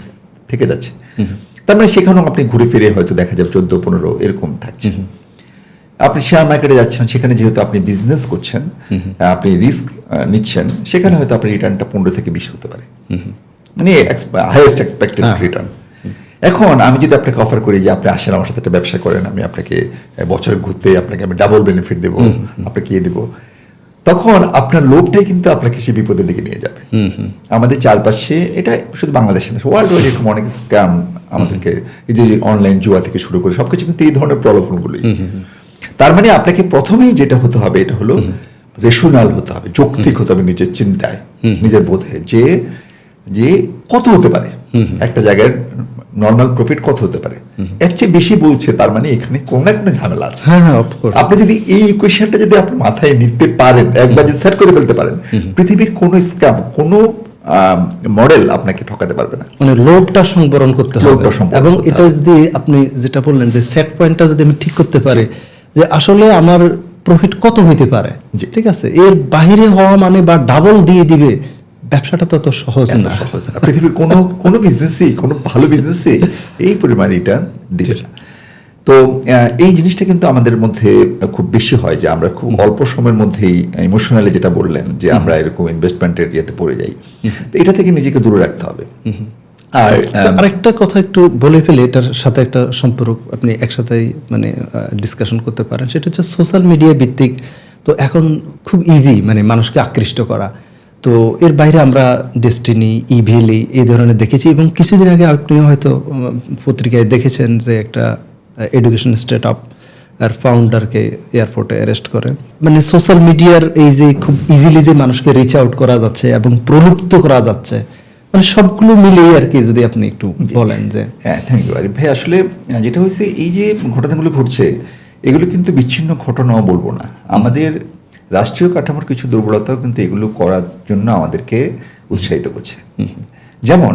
S1: থেকে যাচ্ছে। তার মানে সেখানেও আপনি ঘুরে ফিরে হয়তো দেখা যাবে 14-15 এরকম থাকছে। আপনি শেয়ার মার্কেটে যাচ্ছেন, সেখানে যেহেতু আপনি বিজনেস করছেন, আপনি রিস্ক নিচ্ছেন, সেখানে হয়তো আপনার রিটার্নটা 15-20 হতে পারে, মানে হাইয়েস্ট এক্সপেক্টেড রিটার্ন। এখন আমি যদি আপনাকে অফার করি যে আপনি আসেন আমার সাথে একটা ব্যবসা করেন, আমি আপনাকে বছর ঘুরতে আপনাকে আমি ডাবল বেনিফিট দেবো, আপনাকে দেবো, তখন আপনার লোভটাই কিন্তু আপনাকে সে বিপদের দিকে নিয়ে যাবে। আমাদের চারপাশে, এটা শুধু বাংলাদেশে না, ওয়ার্ল্ড ওয়াইড এরকম অনেক স্ক্যাম আমাদেরকে, এই যে অনলাইন জুয়া থেকে শুরু করে সবকিছু কিন্তু এই ধরনের প্রলোভনগুলোই। তার মানে আপনাকে প্রথমেই যেটা হতে হবে, এটা হলো রেশনাল হতে হবে, যৌক্তিক হতে হবে নিজের চিন্তায়, নিজের বোধে, যে কত হতে পারে একটা জায়গায় নর্মাল প্রফিট, কত হতে পারে, এর চেয়ে বেশি বলছে, তার মানে এখানে কোনো না কোনো ঝামেলা আছে। আপনি যদি এই ইকুয়েশনটা যদি আপনি মাথায় নিতে পারেন, একবার যদি সেট করে ফেলতে পারেন, পৃথিবীর কোনো স্ক্যাম, কোনো মডেল আপনাকে ঠকাতে পারবে না।
S2: মানে লোভটা সংবরণ করতে হবে, এবং এটা যদি আপনি যেটা বললেন যে সেট পয়েন্টটা যদি আমি ঠিক করতে পারি যে আসলে আমার প্রফিট কত হইতে পারে, ঠিক আছে, এর বাইরে হওয়া মানে বা ডাবল দিয়ে দিবে, ব্যবসাটা তত সহজ না।
S1: পৃথিবীর কোনো বিজনেসই, কোনো ভালো বিজনেসই এই পরিমাণ রিটার্ন দিবে না। তো এই জিনিসটা কিন্তু আমাদের মধ্যে খুব বেশি হয়, যে আমরা খুব অল্প সময়ের মধ্যেই ইমোশনালি, যেটা বললেন যে আমরা এরকম ইনভেস্টমেন্টের ইয়েতে পড়ে যাই, তো এটা থেকে নিজেকে দূরে রাখতে হবে। আর
S2: আরেকটা কথা একটু বলে ফেলে, এটার সাথে একটা সম্পর্ক আপনি একসাথেই মানে ডিসকাশন করতে পারেন, সেটা হচ্ছে সোশ্যাল মিডিয়া ভিত্তিক। তো এখন খুব ইজি মানে মানুষকে আকৃষ্ট করা। তো এর বাইরে আমরা ডেস্টিনি, ইভেলি এই ধরনের দেখেছি, এবং কিছুদিন আগে আপনিও হয়তো পত্রিকায় দেখেছেন যে একটা এডুকেশন স্টার্টআপ আর ফাউন্ডারকে এয়ারপোর্টে অ্যারেস্ট করে। মানে সোশ্যাল মিডিয়ার এই যে খুব ইজিলি যে মানুষকে রিচ আউট করা যাচ্ছে এবং প্রলুব্ধ করা যাচ্ছে, মানে সবগুলো মিলিয়ে আর কি যদি আপনি একটু বলেন যে।
S1: হ্যাঁ, থ্যাংক ইউ আরিফ ভাই। আসলে যেটা হয়েছে, এই যে ঘটনাগুলো ঘটছে, এগুলো কিন্তু বিচ্ছিন্ন ঘটনাও বলবো না, আমাদের রাষ্ট্রীয় কাঠামোর কিছু দুর্বলতাও কিন্তু এগুলো করার জন্য আমাদেরকে উৎসাহিত করছে। যেমন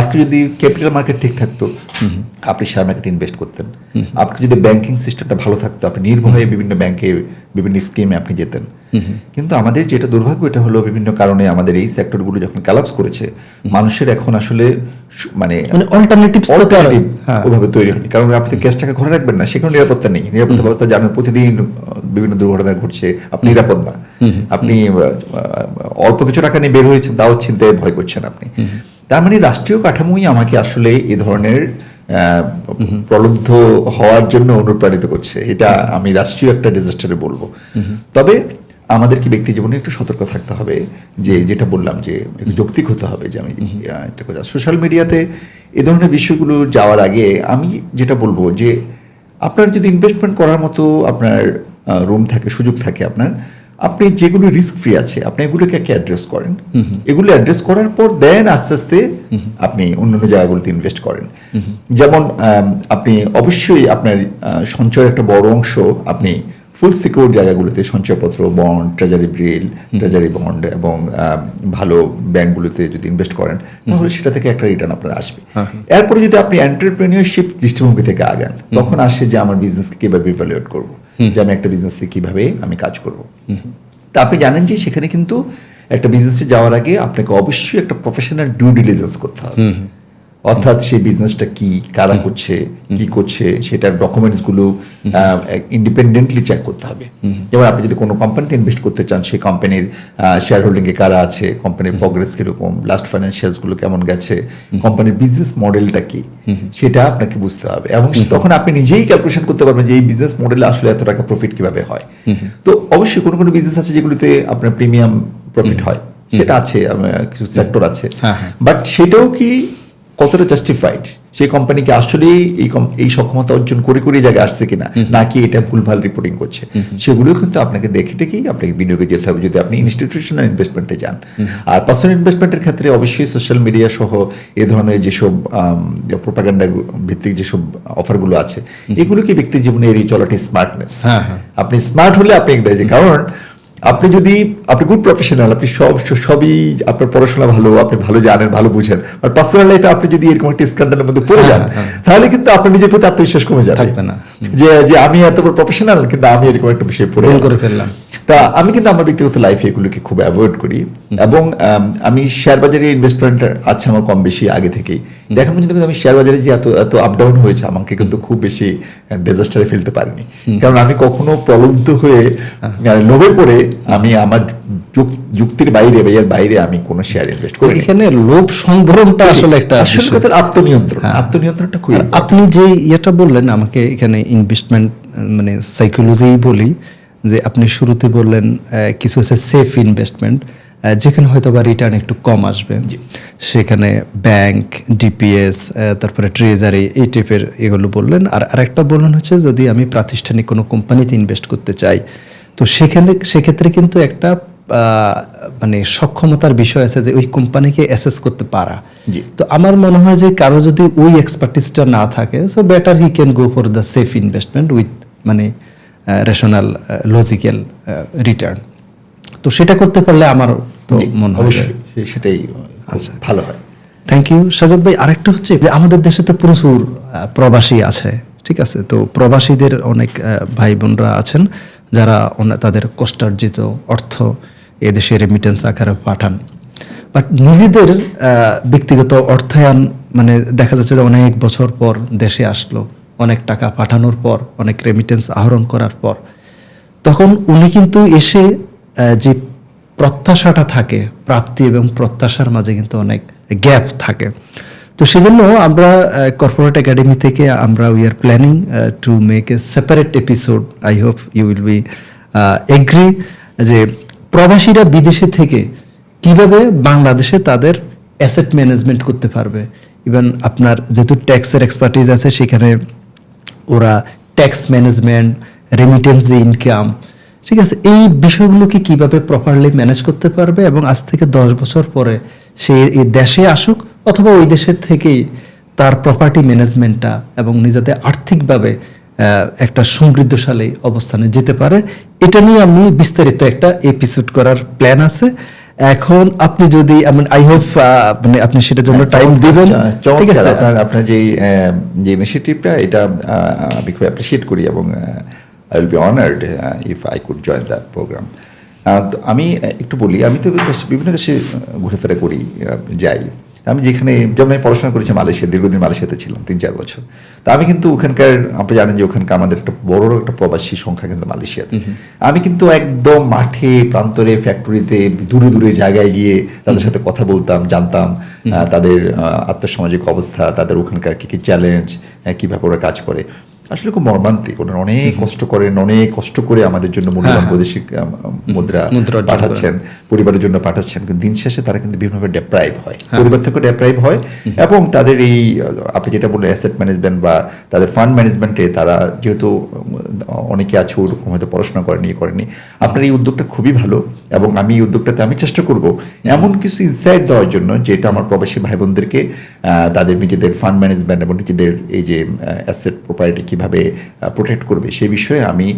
S1: আজকে যদি ক্যাপিটাল মার্কেট ঠিক থাকতো, আপনি শেয়ার মার্কেটে ইনভেস্ট করতেন। আপনি যদি ব্যাংকিং সিস্টেমটা ভালো থাকতো, আপনি নির্ভয়ে বিভিন্ন ব্যাংকে বিভিন্ন স্কিমে আপনি যেতেন। কিন্তু আমাদের যেটা দুর্ভাগ্য, এটা হলো বিভিন্ন কারণে আমাদের এই সেক্টরগুলো যখন কলাপস করেছে, মানুষের এখন আসলে মানে
S2: অল্টারনেটিভ
S1: ওভাবে তৈরি হয়নি। কারণ আপনি তো ক্যাশ টাকা ঘরে রাখবেন না, সেখানে নিরাপত্তা নেই। নিরাপত্তা ব্যবস্থা জানেন, প্রতিদিন বিভিন্ন দুর্ঘটনা ঘটছে, আপনি নিরাপদ না। আপনি অল্প কিছু টাকা নিয়ে বের হয়েছেন, তাও চিন্তায় ভয় করছেন আপনি। তার মানে রাষ্ট্রীয় কাঠামোই আমাকে আসলে এ ধরনের প্রলুব্ধ হওয়ার জন্য অনুপ্রাণিত করছে, এটা আমি রাষ্ট্রীয় একটা ডিজাস্টারে বলবো। তবে আমাদেরকে ব্যক্তি জীবনে একটু সতর্ক থাকতে হবে, যে যেটা বললাম যে একটু যৌক্তিক হতে হবে, যে আমি একটা কথা সোশ্যাল মিডিয়াতে এ ধরনের বিষয়গুলো যাওয়ার আগে আমি যেটা বলবো যে আপনার যদি ইনভেস্টমেন্ট করার মতো আপনার রুম থাকে, সুযোগ থাকে আপনার, আপনি যেগুলো রিস্ক ফ্রি আছে আপনি এগুলোকে অ্যাড্রেস করেন, এগুলো অ্যাড্রেস করার পর দেন আস্তে আস্তে আপনি অন্যান্য জায়গাগুলোতে ইনভেস্ট করেন। যেমন আপনি অবশ্যই আপনার সঞ্চয়ের একটা বড় অংশ আপনি ফুল সিকিউর জায়গাগুলোতে, সঞ্চয়পত্র, bond, treasury bill, treasury bond এবং ভালো ব্যাংকগুলোতে যদি ইনভেস্ট করেন তাহলে সেটা থেকে একটা রিটার্ন আপনার আসবে। এরপরে যদি আপনি এন্টারপ্রেনিয়রশিপ দৃষ্টিভঙ্গি থেকে আগান, তখন আসে যে আমার বিজনেসকে কীভাবে ইভ্যালুয়েট করবো, যে আমি একটা বিজনেসে কীভাবে আমি কাজ করব। তা আপনি জানেন যে সেখানে কিন্তু একটা বিজনেসে যাওয়ার আগে আপনাকে অবশ্যই একটা প্রফেশনাল ডিউ ডিলিজেন্স করতে হবে, অর্থাৎ সেই বিজনেসটা কি, কারা করছে, কি করছে, সেটার ডকুমেন্টসগুলো ইন্ডিপেন্ডেন্টলি চেক করতে হবে। যেমন আপনি যদি কোনো কোম্পানিতে ইনভেস্ট করতে চান, সেই কোম্পানির শেয়ার হোল্ডিংয়ে কারা আছে, কোম্পানির প্রগ্রেস কীরকম, লাস্ট ফাইন্যান্সিয়ালসগুলো কেমন গেছে, কোম্পানির বিজনেস মডেলটা কি, সেটা আপনাকে বুঝতে হবে। এবং তখন আপনি নিজেই ক্যালকুলেশন করতে পারবেন যে এই বিজনেস মডেলে আসলে এত টাকা প্রফিট কীভাবে হয়। তো অবশ্যই কোনো কোনো বিজনেস আছে যেগুলোতে আপনার প্রিমিয়াম প্রফিট হয়, সেটা আছে, কিছু সেক্টর আছে, বাট সেটাও কি কতটা জাস্টিফাইড, সেই কোম্পানিকে আসলে এই সক্ষমতা অর্জন করে করে জায়গায় আসছে কিনা, নাকি এটা ভুলভাল রিপোর্টিং করছে, সেগুলো কিন্তু আপনাকে দেখে টেকেই আপনাকে বিনিয়োগে যেতে হবে যদি আপনি ইনস্টিটিউশনাল ইনভেস্টমেন্টে যান। আর পার্সোনাল ইনভেস্টমেন্টের ক্ষেত্রে অবশ্যই সোশ্যাল মিডিয়া সহ এ ধরনের যেসব প্রোপাগান্ডা ভিত্তিক যেসব অফারগুলো আছে, এগুলোকে ব্যক্তি জীবনে এড়িয়ে চলাটি স্মার্টনেস। আপনি স্মার্ট হলে আপনি ইংরেজি, কারণ আপনি যদি আপনি গুড প্রফেশনাল, আপনি সবই আপনার পড়াশোনা ভালো, আপনি ভালো জানেন, ভালো বুঝেন, আর পার্সোনাল লাইফে আপনি যদি এরকম একটা স্ক্যান্ডালের মধ্যে পড়ে যান, তাহলে কিন্তু আপনার নিজের প্রতি আত্মবিশ্বাস কমে যাবে, যে আমি এত বড় প্রফেশনাল কিন্তু আমি এরকম একটা বিষয়ে পড়ে করে ফেললাম। তা আমি কিন্তু আমার ব্যক্তিগত লাইফে এগুলোকে খুব অ্যাভয়েড করি, এবং আমি শেয়ার বাজারে ইনভেস্টমেন্ট আছে আমার কম বেশি আগে থেকেই। এখন পর্যন্ত কিন্তু আমি শেয়ার বাজারে যে এত আপ ডাউন হয়েছে, আমাকে কিন্তু খুব বেশি ডিজাস্টারে ফেলতে পারিনি, কারণ আমি কখনো প্রলুব্ধ হয়ে লোভে পড়ে আমি আমার যুক্তির বাইরে বা এর বাইরে আমি কোনো শেয়ার ইনভেস্ট করি।
S2: এখানে লোভ সংবরণটা আসলে একটা
S1: আসল কথা, আত্মনিয়ন্ত্রণটা খুব।
S2: আপনি যে ইয়েটা বললেন আমাকে, এখানে ইনভেস্টমেন্ট মানে সাইকোলজি বলি, যে আপনি শুরুতে বললেন কিছু আছে সেফ ইনভেস্টমেন্ট, যেখানে হয়তো বা রিটার্ন একটু কম আসবে, সেখানে ব্যাংক, ডিপিএস, তারপরে ট্রেজারি, এই টাইপের এগুলো বললেন। আর আরেকটা বললেন হচ্ছে যদি আমি প্রাতিষ্ঠানিক কোনো কোম্পানিতে ইনভেস্ট করতে চাই, তো সেক্ষেত্রে কিন্তু একটা মানে সক্ষমতার বিষয় আছে যে ওই কোম্পানিকে অ্যাসেস করতে পারা। তো আমার মনে হয় যে কারো যদি ওই এক্সপার্টিসটা না থাকে, so better he can go for the safe investment with মানে রেশনাল লজিক্যাল রিটার্ন। তো সেটা করতে পারলে আমার তো মনে হয়
S1: সেটাই ভালো হয়।
S2: থ্যাংক ইউ সাজাদ ভাই। আরেকটা হচ্ছে যে আমাদের দেশে তো প্রচুর প্রবাসী আছে, ঠিক আছে, তো প্রবাসীদের অনেক ভাই বোনরা আছেন যারা তাদের কষ্টার্জিত অর্থ এদেশে রেমিটেন্স আকারে পাঠান, বাট নিজেদের ব্যক্তিগত অর্থায়ন মানে দেখা যাচ্ছে যে অনেক বছর পর দেশে আসলো, অনেক টাকা পাঠানোর পর, অনেক রেমিটেন্স আহরণ করার পর, তখন উনি কিন্তু এসে যে প্রত্যাশাটা থাকে, প্রাপ্তি এবং প্রত্যাশার মাঝে কিন্তু অনেক গ্যাপ থাকে। তো সেজন্য আমরা কর্পোরেট একাডেমি থেকে আমরা we are planning to make a separate episode, I hope you will be agree, যে প্রবাসীরা বিদেশে থেকে কিভাবে বাংলাদেশে তাদের অ্যাসেট ম্যানেজমেন্ট করতে পারবে। ইভেন আপনার যেহেতু ট্যাক্সের এক্সপার্টিজ আছে, সেখানে ওরা ট্যাক্স ম্যানেজমেন্ট, রেমিটেন্স যে ইনকাম, ঠিক আছে, এই বিষয়গুলোকে কিভাবে প্রপারলি ম্যানেজ করতে পারবে, এবং আজ থেকে 10 বছর পরে সে এই দেশে আসুক অথবা ওই দেশের থেকেই তার প্রপার্টি ম্যানেজমেন্টটা এবং নিজেদের আর্থিকভাবে একটা সমৃদ্ধশালী অবস্থানে যেতে পারে, এটা নিয়ে আমি বিস্তারিত একটা এপিসোড করার প্ল্যান আছে। এখন আপনি যদি আই হোপ মানে আপনি সেটার জন্য টাইম দিবেন, ঠিক আছে?
S1: আপনার যে ইনিশিয়েটিভটা, এটা আমি খুব অ্যাপ্রিশিয়েট করি, এবং I will be honored if I could join that program. আমি একটু বলি, আমি তো বিভিন্ন দেশে ঘুরে ফেরা করি, যাই, আমি যেখানে যেমন আমি পড়াশোনা করেছি মালয়েশিয়া, দীর্ঘদিন মালয়েশিয়াতে ছিলাম 3-4 বছর। তা আমি কিন্তু ওখানকার, আপনি জানেন যে ওখানকার আমাদের একটা বড় একটা প্রবাসী সংখ্যা কিন্তু মালয়েশিয়াতে। আমি কিন্তু একদম মাঠে প্রান্তরে ফ্যাক্টরিতে দূরে দূরে জায়গায় গিয়ে তাদের সাথে কথা বলতাম, জানতাম তাদের আর্থসামাজিক অবস্থা, তাদের ওখানকার কী কী চ্যালেঞ্জ, কীভাবে ওরা কাজ করে। আসলে খুব মর্মান্তিক। ওনারা অনেক কষ্ট করেন, অনেক কষ্ট করে আমাদের জন্য মূল্যবান বৈদেশিক মুদ্রা পাঠাচ্ছেন, পরিবারের জন্য পাঠাচ্ছেন, কিন্তু দিন শেষে তারা কিন্তু বিভিন্নভাবে ডেপ্রাইভ হয়, পরিবার থেকে ডেপ্রাইভ হয়। এবং তাদের এই আপনি যেটা বললেন অ্যাসেট ম্যানেজমেন্ট বা তাদের ফান্ড ম্যানেজমেন্টে তারা যেহেতু অনেকে আছে ওরকম হয়তো পড়াশোনা করেনি। আপনার এই উদ্যোগটা খুবই ভালো, এবং আমি এই উদ্যোগটাতে আমি চেষ্টা করব এমন কিছু ইনসাইট দেওয়ার জন্য যেটা আমার প্রবাসী ভাই বোনদেরকে তাদের নিজেদের ফান্ড ম্যানেজমেন্ট এবং নিজেদের এই যে অ্যাসেট প্রপার্টি কিভাবে প্রোটেক্ট করবে সেই বিষয়ে আমি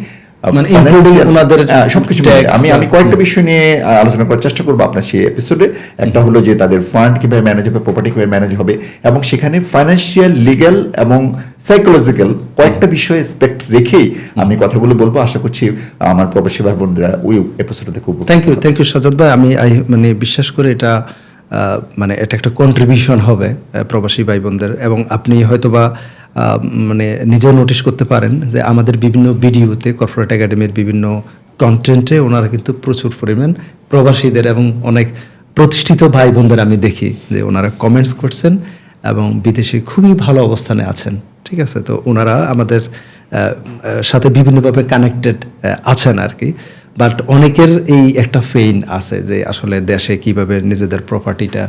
S1: সবকিছু আমি কয়েকটা বিষয় নিয়ে আলোচনা করার চেষ্টা করবো আপনার সেই এপিসোডে। একটা হলো যে তাদের ফান্ড কিভাবে ম্যানেজ হবে, প্রপার্টি কিভাবে ম্যানেজ হবে, এবং সেখানে ফাইন্যান্সিয়াল, লিগ্যাল এবং সাইকোলজিক্যাল কয়েকটা বিষয় এসপেক্ট রেখেই আমি কথাগুলো বলবো। আশা করছি আমার প্রবাসী ভাই বোনরা ওই এপিসোডে থেকে
S2: থ্যাংক ইউ সাজ্জাদ ভাই। আমি মানে বিশ্বাস করি এটা মানে এটা একটা কন্ট্রিবিউশন হবে প্রবাসী ভাই বোনদের, এবং আপনি হয়তোবা মানে নিজেও নোটিশ করতে পারেন যে আমাদের বিভিন্ন ভিডিওতে কর্পোরেট একাডেমির বিভিন্ন কন্টেন্টে ওনারা কিন্তু প্রচুর পরিমাণ প্রবাসীদের এবং অনেক প্রতিষ্ঠিত ভাই বোনদের আমি দেখি যে ওনারা কমেন্টস করছেন এবং বিদেশে খুবই ভালো অবস্থানে আছেন। ঠিক আছে, তো ওনারা আমাদের সাথে বিভিন্নভাবে কানেক্টেড আছেন আর কি। বাট অনেকের এই একটা ফেইন আছে যে আসলে দেশে কিভাবে নিজেদের প্রপার্টিটা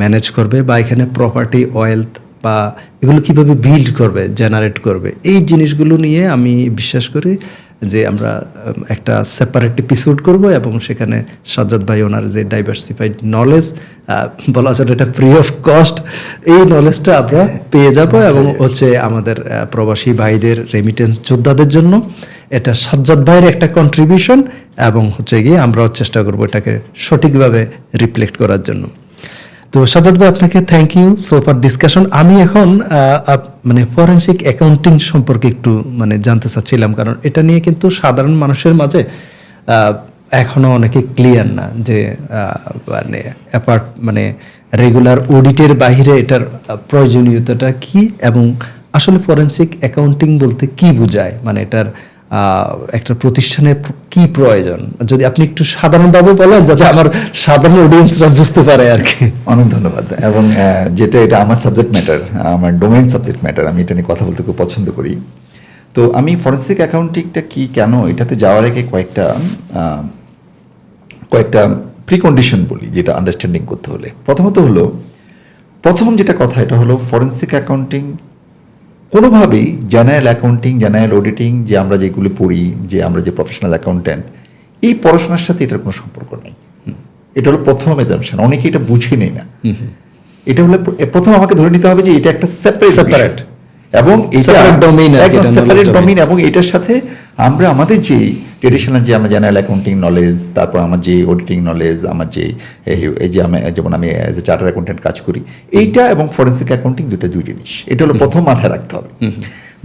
S2: ম্যানেজ করবে, বা এখানে প্রপার্টি ওয়েলথ বা এগুলো কিভাবে বিল্ড করবে, জেনারেট করবে, এই জিনিসগুলো নিয়ে আমি বিশ্বাস করি যে আমরা একটা সেপারেট এপিসোড করব, এবং সেখানে সাজ্জাদ ভাই ওনার যে ডাইভার্সিফাইড নলেজ বলা যায় এটা ফ্রি অফ কস্ট, এই নলেজটা আমরা পেয়ে যাব। এবং হচ্ছে আমাদের প্রবাসী ভাইদের, রেমিটেন্স যোদ্ধাদের জন্য এটা সাজ্জাদ ভাইয়ের একটা কন্ট্রিবিউশন, এবং হচ্ছে গিয়ে আমরাও চেষ্টা করবো এটাকে সঠিকভাবে রিফ্লেক্ট করার জন্য। তো সাজ্জাদ ভাই আপনাকে thank you so for discussion. আমি এখন মানে ফরেনসিক অ্যাকাউন্টিং সম্পর্কে একটু মানে জানতে চাচ্ছিলাম, কারণ এটা নিয়ে কিন্তু সাধারণ মানুষের মাঝে এখনো অনেকে ক্লিয়ার না যে মানে অ্যাপার্ট মানে রেগুলার অডিটের বাইরে এটার প্রয়োজনীয়তাটা কি, এবং আসলে ফরেনসিক অ্যাকাউন্টিং বলতে কি বোঝায়, মানে এটার একটা প্রতিষ্ঠানের কি প্রয়োজন, যদি আপনি একটু সাধারণভাবে বলেন যাতে আমার সাধারণ অডিয়েন্সরা বুঝতে পারে আর কি।
S1: অনেক ধন্যবাদ। এবং যেটা এটা আমার সাবজেক্ট ম্যাটার, আমার ডোমেইন সাবজেক্ট ম্যাটার, আমি এটা নিয়ে কথা বলতে খুব পছন্দ করি। তো আমি ফরেনসিক অ্যাকাউন্টিংটা কি, কেন, এটাতে যাওয়ার আগে কয়েকটা প্রিকন্ডিশন বলি যেটা আন্ডারস্ট্যান্ডিং করতে হলে। প্রথম যেটা কথা, এটা হলো ফরেনসিক অ্যাকাউন্টিং কোনোভাবেই জেনারেল অ্যাকাউন্টিং, জেনারেল অডিটিং যে আমরা যেগুলি পড়ি, যে আমরা যে প্রফেশনাল অ্যাকাউন্ট্যান্ট, এই পড়াশোনার সাথে এটার কোনো সম্পর্ক নেই। এটা হলো প্রথম এজাম্পশন, অনেকে এটা বুঝে নেই না। এটা হলো প্রথম আমাকে ধরে নিতে হবে যে এটা একটা সেপারেট এবং সেপারেট ডোমেইন, এবং এটার সাথে আমরা আমাদের যে ট্রেডিশনাল যে আমরা জেনারেল অ্যাকাউন্টিং নলেজ, তারপর আমার যে অডিটিং নলেজ, আমার যে এই যে যেমন আমি অ্যাজ এ চার্টার অ্যাকাউন্টেন্ট কাজ করি, এইটা এবং ফরেনসিক অ্যাকাউন্টিং দুই জিনিস। এটা হলো প্রথম মাথায় রাখতে হবে।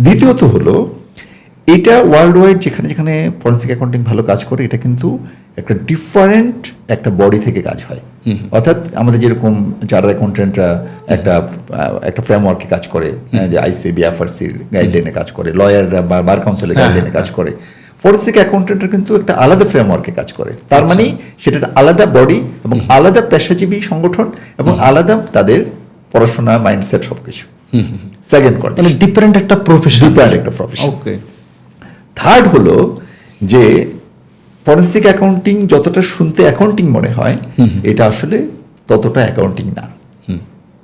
S1: দ্বিতীয়ত হলো এটা ওয়ার্ল্ড ওয়াইড যেখানে যেখানে ফরেনসিক অ্যাকাউন্টিং ভালো কাজ করে, এটা কিন্তু একটা ডিফারেন্ট একটা বডি থেকে কাজ হয়। অর্থাৎ আমাদের যেরকম চার্টার অ্যাকাউন্টেন্টরা একটা ফ্রেমওয়ার্কে কাজ করে, যে আইসিবি, এফআরসির গাইডলাইনে কাজ করে, লয়াররা বার কাউন্সিলের গাইডলাইনে কাজ করে, ফরেনসিক অ্যাকাউন্টেন্টরা কিন্তু একটা আলাদা ফ্রেমওয়ার্কে কাজ করে। তার মানে সেটা আলাদা বডি এবং আলাদা পেশাজীবী সংগঠন এবং আলাদা তাদের পড়াশোনা, মাইন্ডসেট, সবকিছু। সেকেন্ড কন্ডিশন,
S2: ডিফারেন্ট একটা প্রফেশন।
S1: ওকে। থার্ড হলো যে ফরেনসিক অ্যাকাউন্টিং যতটা শুনতে অ্যাকাউন্টিং মনে হয়, এটা আসলে ততটা অ্যাকাউন্টিং না।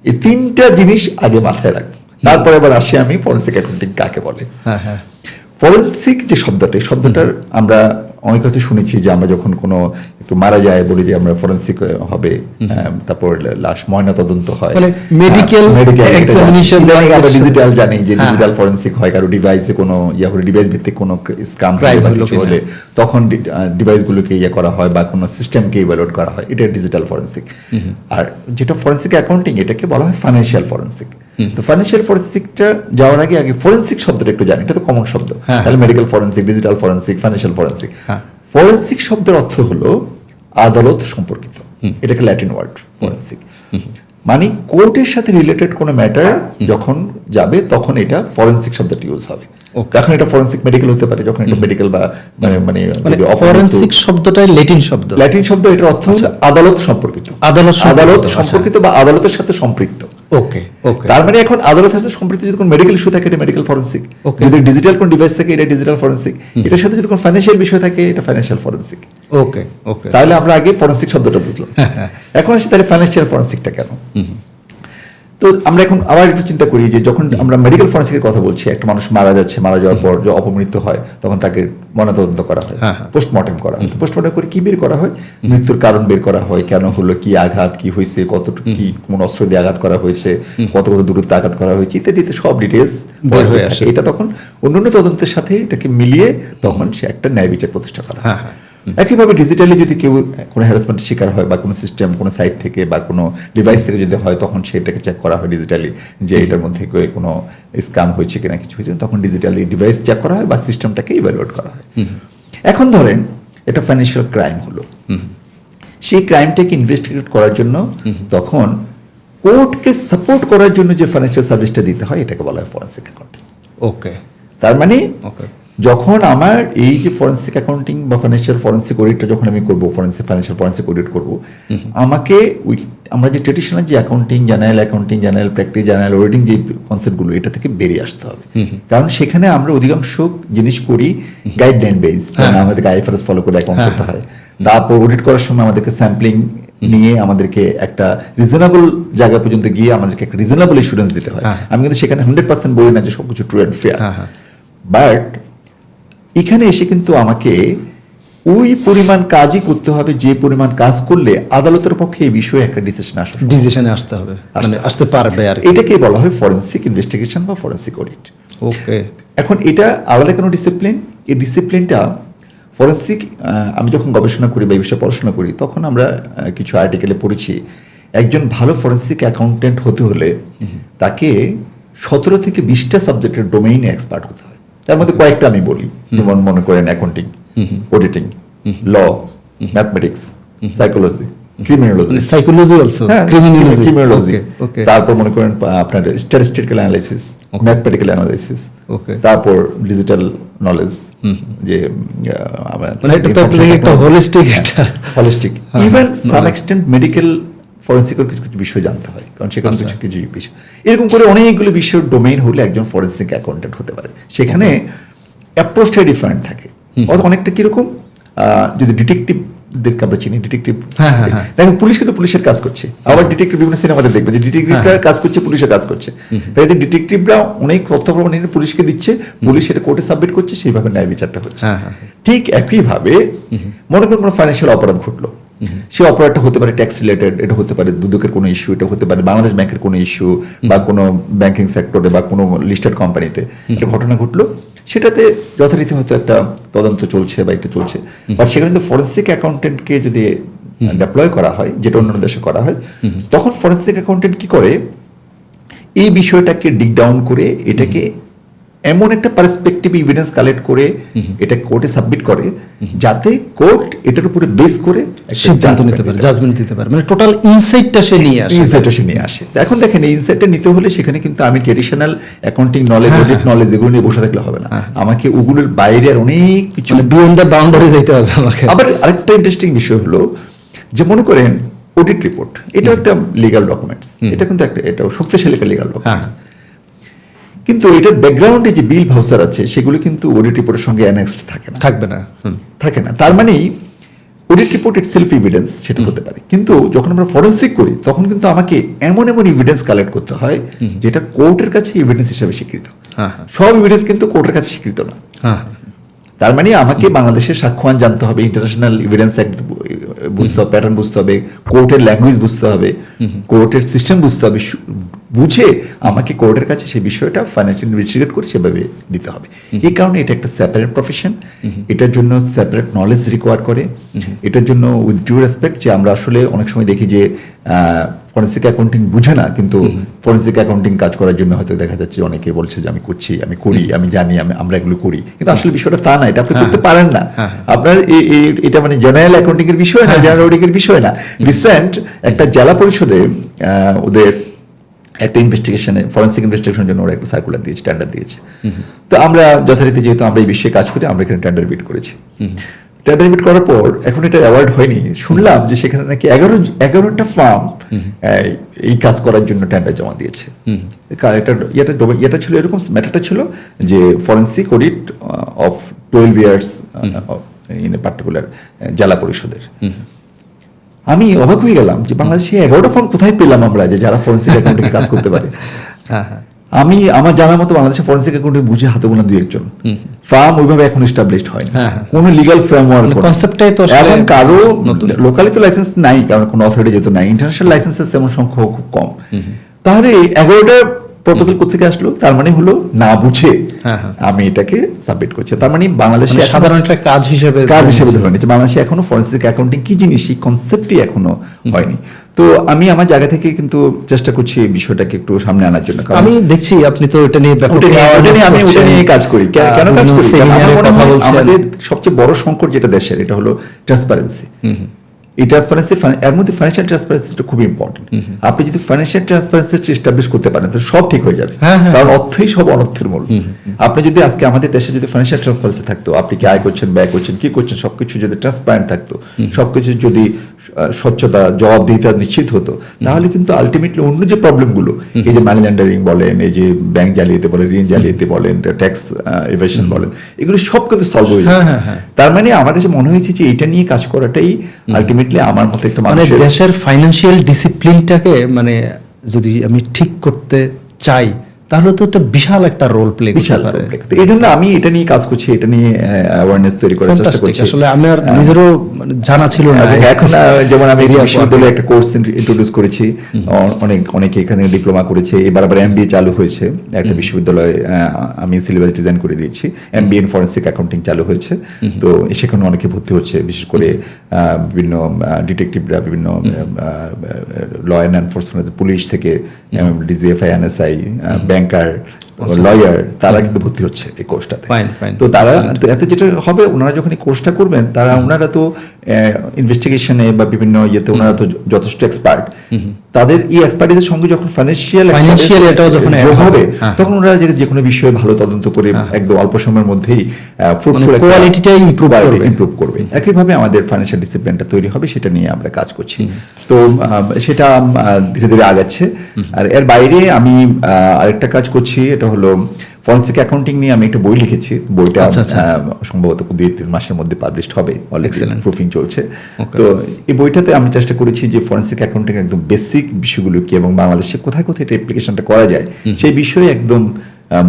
S1: এই তিনটা জিনিস আগে মাথায় রাখবো, তারপরে আবার আসি আমি ফরেনসিক অ্যাকাউন্টিং কাকে বলে। ফরেনসিক যে শব্দটার আমরা অনেক হয়তো শুনেছি যে আমরা যখন কোনো একটু মারা যায় বলি যে আমরা ফরেনসিক হবে, তারপর লাশ ময়না তদন্ত হয়,
S2: মেডিকেল এক্সামিনেশন,
S1: আমরা ডিজিটাল জানি যে ডিজিটাল ফরেনসিক হয়, কারো ডিভাইসে কোনো হলে ডিভাইস ভিত্তিক কোনো স্ক্যাম হলে তখন ডিভাইসগুলোকে করা হয় বা কোনো সিস্টেমকে ইভ্যালুয়েট করা হয়, এটা ডিজিটাল ফরেনসিক। আর যেটা ফরেনসিক অ্যাকাউন্টিং, এটাকে বলা হয় ফাইন্যান্সিয়াল ফরেনসিক। তো ফাইন্যান্সিয়াল ফরেনসিকটা যাওয়ার আগে ফরেনসিক শব্দটা একটু জানি, এটা তো কমন শব্দ। তাহলে medical forensic, digital forensic, financial forensic. Forensic শব্দের অর্থ হলো আদালত সম্পর্কিত, এটাকে ল্যাটিন ওয়ার্ড ফরেনসিক। মানে কোর্টের সাথে রিলেটেড কোনো ম্যাটার যখন যাবে তখন এটা ফরেনসিক শব্দটি ইউজ হবে।
S2: Okay.
S1: এখন এটা ফরেনসিক মেডিকেল হতে পারে, যখন এটা মেডিকেল বা মানে যদি অপরাধ-
S2: ফরেনসিক শব্দটাই ল্যাটিন শব্দ।
S1: ল্যাটিন শব্দ, এটার অর্থ হলো আদালত সম্পর্কিত,
S2: আদালত
S1: আদালত
S2: সম্পর্কিত,
S1: সম্পর্কিত বা আদালতের সাথে সম্পৃক্ত।
S2: ওকে ওকে।
S1: তার মানে এখন আদালতের সাথে সম্পৃক্ত যদি কোনো মেডিকেল ইস্যু থাকে এটা মেডিকেল ফরেনসিক,
S2: Okay.
S1: যদি ডিজিটাল কোনো ডিভাইস থাকে এটা ডিজিটাল ফরেনসিক, এটার সাথে যদি কোনো ফাইন্যান্সিয়াল বিষয় থাকে এটা ফাইন্যান্সিয়াল ফরেনসিক।
S2: ওকে ওকে।
S1: তাহলে আমরা আগে ফরেনসিক শব্দটা বুঝলাম, এখন আসি তাহলে ফাইন্যান্সিয়াল ফরেনসিকটা কেন। তো আমরা এখন আবার একটু চিন্তা করি যে যখন আমরা মেডিকেল ফরেনসিকের কথা বলছি, একটা মানুষ মারা যাচ্ছে, মারা যাওয়ার পর যে অপমৃত্যু হয় তখন তাকে ময়নাতদন্ত করা হয়,
S2: হ্যাঁ, হ্যাঁ।
S1: পোস্টমর্টেম করা হয়। পোস্টমর্টেম করে কি বের করা হয়, মৃত্যুর কারণ বের করা হয়, কেন হলো, কি আঘাত কি হয়েছে, কতটুকু কি কোন অস্ত্র দিয়ে আঘাত করা হয়েছে, কত কত দূরত্বে আঘাত করা হয়েছে ইত্যাদি সব ডিটেলস
S2: বের হয়ে আসে।
S1: এটা তখন অন্যান্য তদন্তের সাথে এটাকে মিলিয়ে তখন সে একটা ন্যায় বিচার প্রতিষ্ঠা করা হয়।
S2: হ্যাঁ, হ্যাঁ।
S1: একইভাবে ডিজিটালি যদি কেউ কোনো হ্যারাসমেন্টের শিকার হয় বা কোনো সিস্টেম কোনো সাইট থেকে বা কোনো ডিভাইস থেকে যদি হয় তখন সেটাকে চেক করা হয় ডিজিটালি যে এটার মধ্যে কোনো স্ক্যাম হয়েছে কিনা কিছু হয়েছে, তখন ডিজিটালি ডিভাইস চেক করা হয় বা সিস্টেমটাকে ইভ্যালুয়েট করা হয়। এখন ধরেন এটা ফাইন্যান্সিয়াল ক্রাইম হলো, সেই ক্রাইমটাকে ইনভেস্টিগেট করার জন্য তখন কোর্টকে সাপোর্ট করার জন্য যে ফাইন্যান্সিয়াল সার্ভিসটা দিতে হয় এটাকে বলা হয় ফরেনসিক অ্যাকাউন্টিং।
S2: ওকে
S1: তার মানে
S2: ওকে।
S1: যখন আমার এই যে ফরেনসিক অ্যাকাউন্টিং বা ফাইন্যান্সিয়াল ফরেনসিক অডিটটা যখন আমি করবো, ফাইন্যান্সিয়াল ফরেনসিক অডিট করবো, আমাকে আমরা যে ট্রেডিশনাল যে accounting general practice general auditing যে কনসেপ্টগুলো এটা থেকে বেরিয়ে আসতে হবে। কারণ সেখানে আমরা অধিকাংশ জিনিস করি গাইডলাইন বেস, আমাদেরকে আইএফআরএস ফলো করে অ্যাকাউন্ট করতে হয়। তারপর অডিট করার সময় আমাদেরকে স্যাম্পলিং নিয়ে আমাদেরকে একটা রিজনেবল জায়গা পর্যন্ত গিয়ে আমাদেরকে একটা রিজনেবল ইস্যুরেন্স দিতে হয়। আমি কিন্তু সেখানে 100% বলি না যে সবকিছু ট্রু অ্যান্ড ফেয়ার, বাট এখানে এসে কিন্তু আমাকে ওই পরিমাণ কাজই করতে হবে যে পরিমাণ কাজ করলে আদালতের পক্ষে এই বিষয়ে একটা
S2: ডিসিশনে আসতে হবে, মানে আসতে পারবে আর কি।
S1: এটাকে বলা হয় ফরেনসিক ইনভেস্টিগেশন বা ফরেনসিক অডিট।
S2: ওকে।
S1: এখন এটা আলাদা কোনো ডিসিপ্লিন, এই ডিসিপ্লিনটা ফরেনসিক আমি যখন গবেষণা করি বা এই বিষয়ে পড়াশোনা করি তখন আমরা কিছু আর্টিকেলে পড়েছি একজন ভালো ফরেনসিক অ্যাকাউন্টেন্ট হতে হলে তাকে 17 থেকে 20টা সাবজেক্টের ডোমেইনে এক্সপার্ট হতে হয়। তার মধ্যে কয়েকটা আমি বলি, যেমন মনে করেন accounting, auditing, law, mathematics, psychology, criminology,
S2: psychology also, criminology, okay.
S1: তারপর মনে করেন আপনার statistical analysis, mathematical analysis,
S2: okay.
S1: তারপর ডিজিটাল নলেজ, যে
S2: মানে এটা তো আপনাদের একটা হোলিস্টিক, এটা
S1: holistic, even some extent medical ফরেনসিকের কিছু কিছু বিষয় জানতে হয়, কারণ সেখানে কিছু কিছু বিষয় এরকম করে অনেকগুলো বিষয়ের ডোমেইন হলে একজন ফরেনসিক অ্যাকাউন্টেন্ট হতে পারে। সেখানে অ্যাপ্রোচটা ডিফারেন্ট থাকে। অনেকটা কিরকম, যদি ডিটেকটিভদেরকে আমরা চিনি, ডিটেকটিভ দেখেন পুলিশ কিন্তু পুলিশের কাজ করছে, আবার ডিটেকটিভ বিভিন্ন সিনেমাতে দেখবে যে ডিটেকটিভরা কাজ করছে, পুলিশের কাজ করছে। তাই যে ডিটেকটিভরা অনেক তথ্য প্রমাণ এনে পুলিশকে দিচ্ছে, পুলিশ এটা কোর্টে সাবমিট করছে, সেইভাবে ন্যায় বিচারটা হচ্ছে। ঠিক একইভাবে মনে করেন কোনো ফাইন্যান্সিয়াল অপরাধ ঘটলো, সেই অপরাধটা হতে পারে ট্যাক্স রিলেটেড, এটা হতে পারে দুদকের কোনো ইস্যু, এটা হতে পারে বাংলাদেশ ব্যাংকের কোনো ইস্যু বা কোনো ব্যাংকিং সেক্টরে বা কোনো লিস্টেড কোম্পানিতে একটা ঘটনা ঘটলো, সেটাতে যথারীতি হয়তো একটা তদন্ত চলছে বা এটা চলছে, বাট সেখানে কিন্তু ফরেনসিক অ্যাকাউন্টেন্টকে যদি ডেপ্লয় করা হয়, যেটা অন্যান্য দেশে করা হয়, তখন ফরেনসিক অ্যাকাউন্টেন্ট কি করে এই বিষয়টাকে ডিগ ডাউন করে এটাকে এমন একটা পার্সপেক্টিভ এভিডেন্স কালেক্ট করে এটা কোর্টে সাবমিট করে যাতে কোর্ট এটার উপরে বেস করে
S2: সিদ্ধান্ত নিতে পারে, জাজমেন্ট দিতে পারে, মানে টোটাল ইনসাইটটা সে নিয়ে আসে।
S1: এখন দেখেন এই ইনসাইটটা নিতে হলে সেখানে কিন্তু আমি traditional accounting knowledge, audit knowledge এগুলো নিয়ে বসে থাকলে হবে না, আমাকে ওগুলোর বাইরে আর অনেক কিছু,
S2: বিয়ন্ড দ্য বাউন্ডারি যাইতে হবে আমাকে।
S1: আবার আরেকটা ইন্টারেস্টিং বিষয় হলো যে মনে করেন অডিট রিপোর্ট, এটা একটা লিগ্যাল ডকুমেন্টস, এটা কিন্তু একটা এটা শক্তিশালী একটা লিগ্যাল ডকুমেন্টস, কিন্তু এটার ব্যাকগ্রাউন্ডে যে বিল ভাউচার আছে সেগুলো কিন্তু অডিট রিপোর্টের সঙ্গে অ্যানেক্সড থাকে না। তার মানে অডিট রিপোর্ট ইটসেলফ এভিডেন্স সেটা হতে পারে, কিন্তু যখন আমরা ফরেনসিক করি তখন কিন্তু আমাকে এমন এমন এভিডেন্স কালেক্ট করতে হয় যেটা কোর্টের কাছে এভিডেন্স হিসেবে স্বীকৃত। সব এভিডেন্স কিন্তু কোর্টের কাছে স্বীকৃত না। তার মানে আমাকে বাংলাদেশের সাক্ষ্যবান জানতে হবে, ইন্টারন্যাশনাল এভিডেন্স বুঝতে হবে, প্যাটার্ন বুঝতে হবে, কোর্টের ল্যাঙ্গুয়েজ বুঝতে হবে, কোর্টের সিস্টেম বুঝতে হবে, বুঝে আমাকে কোর্টের কাছে সেই বিষয়টা ফাইন্যান্সিয়াল ইনভেস্টিগেট করে সেভাবে দিতে হবে। এই কারণে এটা একটা সেপারেট প্রফেশন, এটার জন্য সেপারেট নলেজ রিকোয়ার করে। এটার জন্য উইথ ডিউ রেসপেক্ট যে আমরা আসলে অনেক সময় দেখি যে ফরেন্সিক অ্যাকাউন্টিং বুঝে না, কিন্তু ফরেন্সিক অ্যাকাউন্টিং কাজ করার জন্য হয়তো দেখা যাচ্ছে অনেকে বলছে যে আমি করছি, আমি করি, আমি জানি, আমরা এগুলো করি, কিন্তু আসলে বিষয়টা তা না, এটা আপনি করতে পারেন না। আপনার এটা মানে জেনারেল অ্যাকাউন্টিং এর বিষয় না, জেনারেল অডিটিং এর বিষয় না। রিসেন্ট একটা জেলা পরিষদে ওদের একটা ইনভেস্টিগেশনে, ফরেন্সিক ইনভেস্টিগেশনের জন্য ওরা একটা সার্কুলার দিয়েছে, টেন্ডার দিয়েছে। তো আমরা যথারীতি যেহেতু আমরা এই বিষয়ে কাজ করি, আমরা এখানে টেন্ডার বিড করেছি। টেন্ডার বিড করার পর এখন এটা অ্যাওয়ার্ড হয়নি, শুনলাম যে সেখানে নাকি 11টা ফার্ম এই কাজ করার জন্য টেন্ডার জমা দিয়েছে। এটা ছিল এরকম, ম্যাটারটা ছিল যে forensic audit of 12 years in a particular জেলা পরিষদের। আমি অবাক হয়ে গেলাম যে বাংলাদেশে 11টা ফার্ম কোথায় পেলাম আমরা যে যারা ফরেন্সিক অ্যাকাউন্টিং কাজ করতে পারে। আমি আমার জানার মতো বাংলাদেশে ফরেন্সিক অ্যাকাউন্টিং বুঝে হাতে গোনা 2-1 ফার্ম ওইভাবে এখন এস্টাবলিশড হয় না, কোনো লিগ্যাল ফ্রেমওয়ার্ক কনসেপ্টটাই তো এখন কারো লোকালি তো লাইসেন্স নাই, কারণ কোনো অথরিটি যেহেতু নাই, ইন্টারন্যাশনাল লাইসেন্সের তেমন সংখ্যা খুব কম। তাহলে 11টা প্রপোজাল কোথেকে আসলো? তার মানে হলো না বুঝে আমি এটাকে সাবমিট করছি। তার মানে বাংলাদেশে
S2: সাধারণ একটা কাজ হিসেবে
S1: ধরে নিচ্ছে। বাংলাদেশে এখনো ফরেন্সিক অ্যাকাউন্টিং কি জিনিস এই কনসেপ্টই এখনো হয়নি। তো আমি আমার জায়গা থেকে কিন্তু চেষ্টা করছি এই বিষয়টাকে একটু সামনে আনার জন্য।
S2: আমি দেখছি আপনি তো এটা নিয়ে
S1: আমি ওটা নিয়ে কাজ করি। কেন কাজ করি? আমাদের সবচেয়ে বড় সংকট যেটা দেশের, এটা হলো ট্রান্সপারেন্সি। এই ট্রান্সপারেন্সি, এর মধ্যে ফাইন্যান্সিয়াল ট্রান্সপারেন্সিটা খুব ইম্পর্টেন্ট। আপনি যদি ফাইন্যান্সিয়াল ট্রান্সপারেন্সি এস্টাবলিশ করতে পারেন তো সব ঠিক হয়ে যাবে, কারণ অর্থই সব অনর্থের মূল। আপনি যদি আজকে আমাদের দেশে যদি ফাইন্যান্সিয়াল ট্রান্সপারেন্সি থাকতো, আপনি কি আয় করছেন, ব্যয় করছেন, কি করছেন, সবকিছু যদি ট্রান্সপারেন্ট থাকতো, সবকিছু যদি স্বচ্ছতা, জবাবদিহিতা নিশ্চিত হতো, তাহলে কিন্তু আলটিমেটলি অন্য যে প্রবলেমগুলো, এই যে মানি লন্ডারিং বলেন, এই যে ব্যাংক জালিয়াতি বলেন, ঋণ জালিয়াতি বলেন, ট্যাক্স এভাশন বলেন, এগুলো সব কিন্তু সলভ হয়ে যায়। তার মানে আমার কাছে মনে হয়েছে যে এটা নিয়ে কাজ করাটাই আলটিমেটলি আমার মতে একটা
S2: মানুষের দেশের ফাইন্যান্সিয়াল ডিসিপ্লিনটাকে মানে যদি আমি ঠিক করতে চাই, তাহলে তো একটা বিশাল একটা রোল প্লে করতে পারে।
S1: এই জন্য আমি এটা নিয়ে কাজ করছি, এটা নিয়ে অ্যাওয়ারনেস তৈরি করার চেষ্টা করছি।
S2: আসলে আমার নিজেরও জানা ছিল না।
S1: এখন যেমন আমি বিশ্ববিদ্যালয়ে একটা কোর্স ইন্ট্রোডিউস করেছি, অনেকে এখানে ডিপ্লোমা করেছে, এবার আবার MBA চালু হয়েছে একটা বিশ্ববিদ্যালয়ে, আমি সিলেবাস ডিজাইন করে দিয়েছি, MBA ইন ফরেন্সিক অ্যাকাউন্টিং চালু হয়েছে। তো সেখানে অনেকে ভর্তি হচ্ছে, বিশেষ করে বিভিন্ন ডিটেকটিভরা, বিভিন্ন ল অ্যান্ড এনফোর্সমেন্ট, পুলিশ থেকে DGFI, NSI, ব্যাংকার, লয়ার, তারা কিন্তু ভর্তি হচ্ছে এই কোর্সটাতে। তো তারা তো এতে যেটা হবে, ওনারা যখন এই কোর্সটা করবেন, ওনারা তো ইনভেস্টিগেশনে বা বিভিন্ন ইয়েতে ওনারা তো যথেষ্ট এক্সপার্ট। তাদের এই এক্সপার্টিসের সঙ্গে যখন ফাইন্যান্সিয়াল
S2: এটাও যখন
S1: হবে, তখন ওনারা যে কোনো বিষয়ে ভালো তদন্ত করে একদম অল্প সময়ের মধ্যেই
S2: ফ্রুটফুল কোয়ালিটিটা
S1: ইমপ্রুভ করবে। একইভাবে আমাদের ফাইন্যান্সিয়াল ডিসিপ্লিনটা তৈরি হবে, সেটা নিয়ে আমরা কাজ করছি। তো সেটা ধীরে ধীরে আগাচ্ছে। আর এর বাইরে আমি আরেকটা কাজ করছি, এটা হলো ফরেন্সিক অ্যাকাউন্টিং নিয়ে আমি একটা বই লিখেছি। বইটা সম্ভবত 2-3 মাসের মধ্যে পাবলিশড হবে, অলরেডি প্রুফিং চলছে। তো এই বইটাতে আমি চেষ্টা করেছি যে ফরেন্সিক অ্যাকাউন্টিং একদম বেসিক বিষয়গুলো কি এবং বাংলাদেশে কোথায় কোথায় এটা অ্যাপ্লিকেশনটা করা যায়, সেই বিষয়ে একদম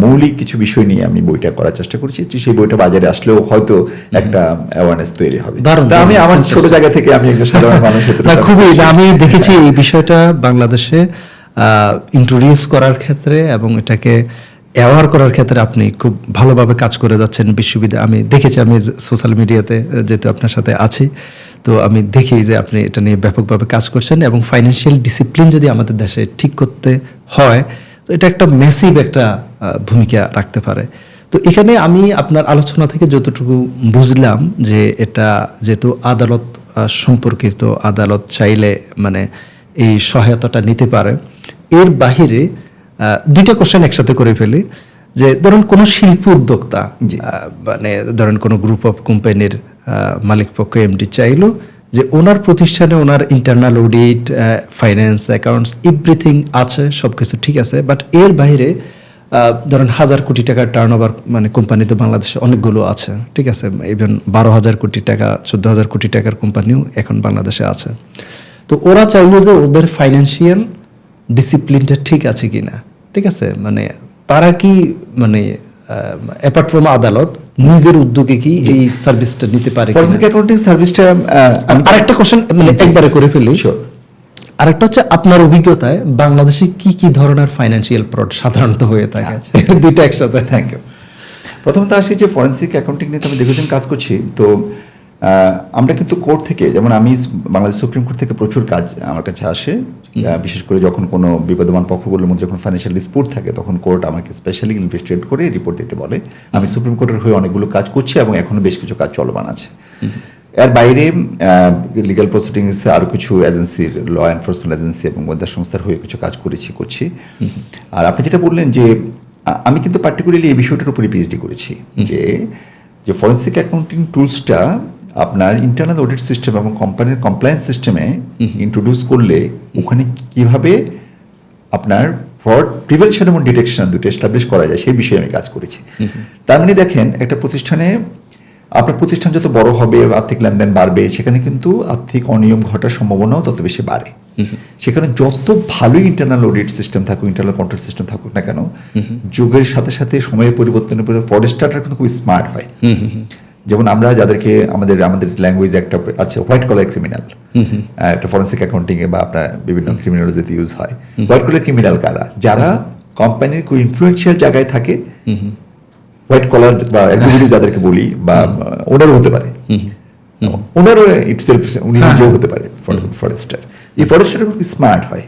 S1: মৌলিক কিছু বিষয় নিয়ে আমি বইটা করার চেষ্টা করছি। সেই বইটা বাজারে আসলেও হয়তো একটা অ্যাওয়ারনেস তৈরি হবে। আমি আমার ছোট জায়গা থেকে আমি একজন সাধারণ মানুষের
S2: খুবই আমি দেখেছি এই বিষয়টা বাংলাদেশে ইন্ট্রোডিউস করার ক্ষেত্রে এবং এটাকে অ্যাওয়ার করার ক্ষেত্রে আপনি খুব ভালোভাবে কাজ করে যাচ্ছেন। বিশ্ববিদ্যালয় আমি দেখেছি, আমি সোশ্যাল মিডিয়াতে যেহেতু আপনার সাথে আছি, তো আমি দেখি যে আপনি এটা নিয়ে ব্যাপকভাবে কাজ করছেন। এবং ফাইন্যান্সিয়াল ডিসিপ্লিন যদি আমাদের দেশে ঠিক করতে হয়, তো এটা একটা ম্যাসিভ একটা ভূমিকা রাখতে পারে। তো এখানে আমি আপনার আলোচনা থেকে যতটুকু বুঝলাম যে এটা যেহেতু আদালত সম্পর্কিত, আদালত চাইলে মানে এই সহায়তাটা নিতে পারে। এর বাহিরে 2টা কোশ্চেন একসাথে করে ফেলি, যে ধরুন কোনো শিল্প উদ্যোক্তা, মানে ধরেন কোনো গ্রুপ অফ কোম্পানির মালিক পক্ষ MD চাইলো যে ওনার প্রতিষ্ঠানে ওনার internal audit, finance, accounts, everything আছে, সব কিছু ঠিক আছে, বাট এর বাইরে ধরেন 1000 কোটি টাকার টার্নওভার মানে কোম্পানি তো বাংলাদেশে অনেকগুলো আছে, ঠিক আছে, ইভেন 12,000 কোটি টাকা, 14,000 কোটি টাকার কোম্পানিও এখন বাংলাদেশে আছে। তো ওরা চাইলো যে ওদের ফাইন্যান্সিয়াল ডিসিপ্লিনটা ঠিক আছে কিনা, ঠিক আছে, মানে তারা কি মানে অ্যাপার্ট ফ্রম আদালত নিজের উদ্যোগে কি এই সার্ভিসটা নিতে পারে?
S1: ফরেনসিক অ্যাকাউন্টিং সার্ভিসটা
S2: আরেকটা কোশ্চেন মানে একবারে করে ফেলি, আরেকটা হচ্ছে আপনার অভিজ্ঞতায় বাংলাদেশে কি কি ধরনের ফাইন্যান্সিয়াল ফ্রড সাধারণত হয়ে থাকে, দুইটা একসাথে।
S1: Thank you. প্রথমত আসি যে ফরেন্সিক অ্যাকাউন্টিং নিয়ে তো আমি দীর্ঘদিন কাজ করছি, তো আমরা কিন্তু কোর্ট থেকে, যেমন আমি বাংলাদেশ সুপ্রিম কোর্ট থেকে প্রচুর কাজ আমার কাছে আসে, বিশেষ করে যখন কোনো বিবাদমান পক্ষগুলোর মধ্যে যখন ফাইন্যান্সিয়াল ডিসপুট থাকে তখন কোর্ট আমাকে স্পেশালি ইনভেস্টিগেট করে রিপোর্ট দিতে বলে। আমি সুপ্রিম কোর্টের হয়ে অনেকগুলো কাজ করছি এবং এখনও বেশ কিছু কাজ চলমান আছে। এর বাইরে লিগ্যাল প্রসিডিংসে আরও কিছু এজেন্সির, ল এনফোর্সমেন্ট এজেন্সি এবং গোয়েন্দা সংস্থার হয়ে কিছু কাজ করছি। আর আপনি যেটা বললেন যে আমি কিন্তু পার্টিকুলারলি এই বিষয়টার উপরে পিএইচডি করেছি, যে ফরেন্সিক অ্যাকাউন্টিং টুলসটা আপনার ইন্টারনাল অডিট সিস্টেম এবং কোম্পানির কমপ্লায়েন্স সিস্টেমে ইন্ট্রোডিউস করলে ওখানে কীভাবে আপনার ফ্রড প্রিভেনশন এবং ডিটেকশন দুটো এস্টাবলিশ করা যায় সেই বিষয়ে আমি কাজ করেছি। তার মানে দেখেন, একটা প্রতিষ্ঠানে আপনার প্রতিষ্ঠান যত বড় হবে, আর্থিক লেনদেন বাড়বে, সেখানে কিন্তু আর্থিক অনিয়ম ঘটার সম্ভাবনাও তত বেশি বাড়ে। সেখানে যত ভালোই ইন্টারনাল অডিট সিস্টেম থাকুক, ইন্টারনাল কন্ট্রোল সিস্টেম থাকুক না কেন, যুগের সাথে সাথে সময়ের পরিবর্তনের পরে ফ্রডস্টাররা কিন্তু খুব স্মার্ট হয়। যেমন আমরা যাদেরকে আমাদের ল্যাঙ্গুয়েজ একটা আছে হোয়াইট কলার ক্রিমিনাল, একটা ফরেন্সিক অ্যাকাউন্টিংয়ে বা আপনার বিভিন্ন ক্রিমিনোলজিতে ইউজ হয়। হোয়াইট কলার ক্রিমিনাল কারা? যারা কোম্পানির খুব ইনফ্লুয়েন্সিয়াল জায়গায় থাকে, হোয়াইট কলার বা এক্সিকিউটিভ যাদেরকে বলি, বা ওনারও হতে পারে, ওনারও ইটসেলফ উনি নিজেও হতে পারে ফরেস্টার। এই ফরেস্টাররা খুব স্মার্ট হয়।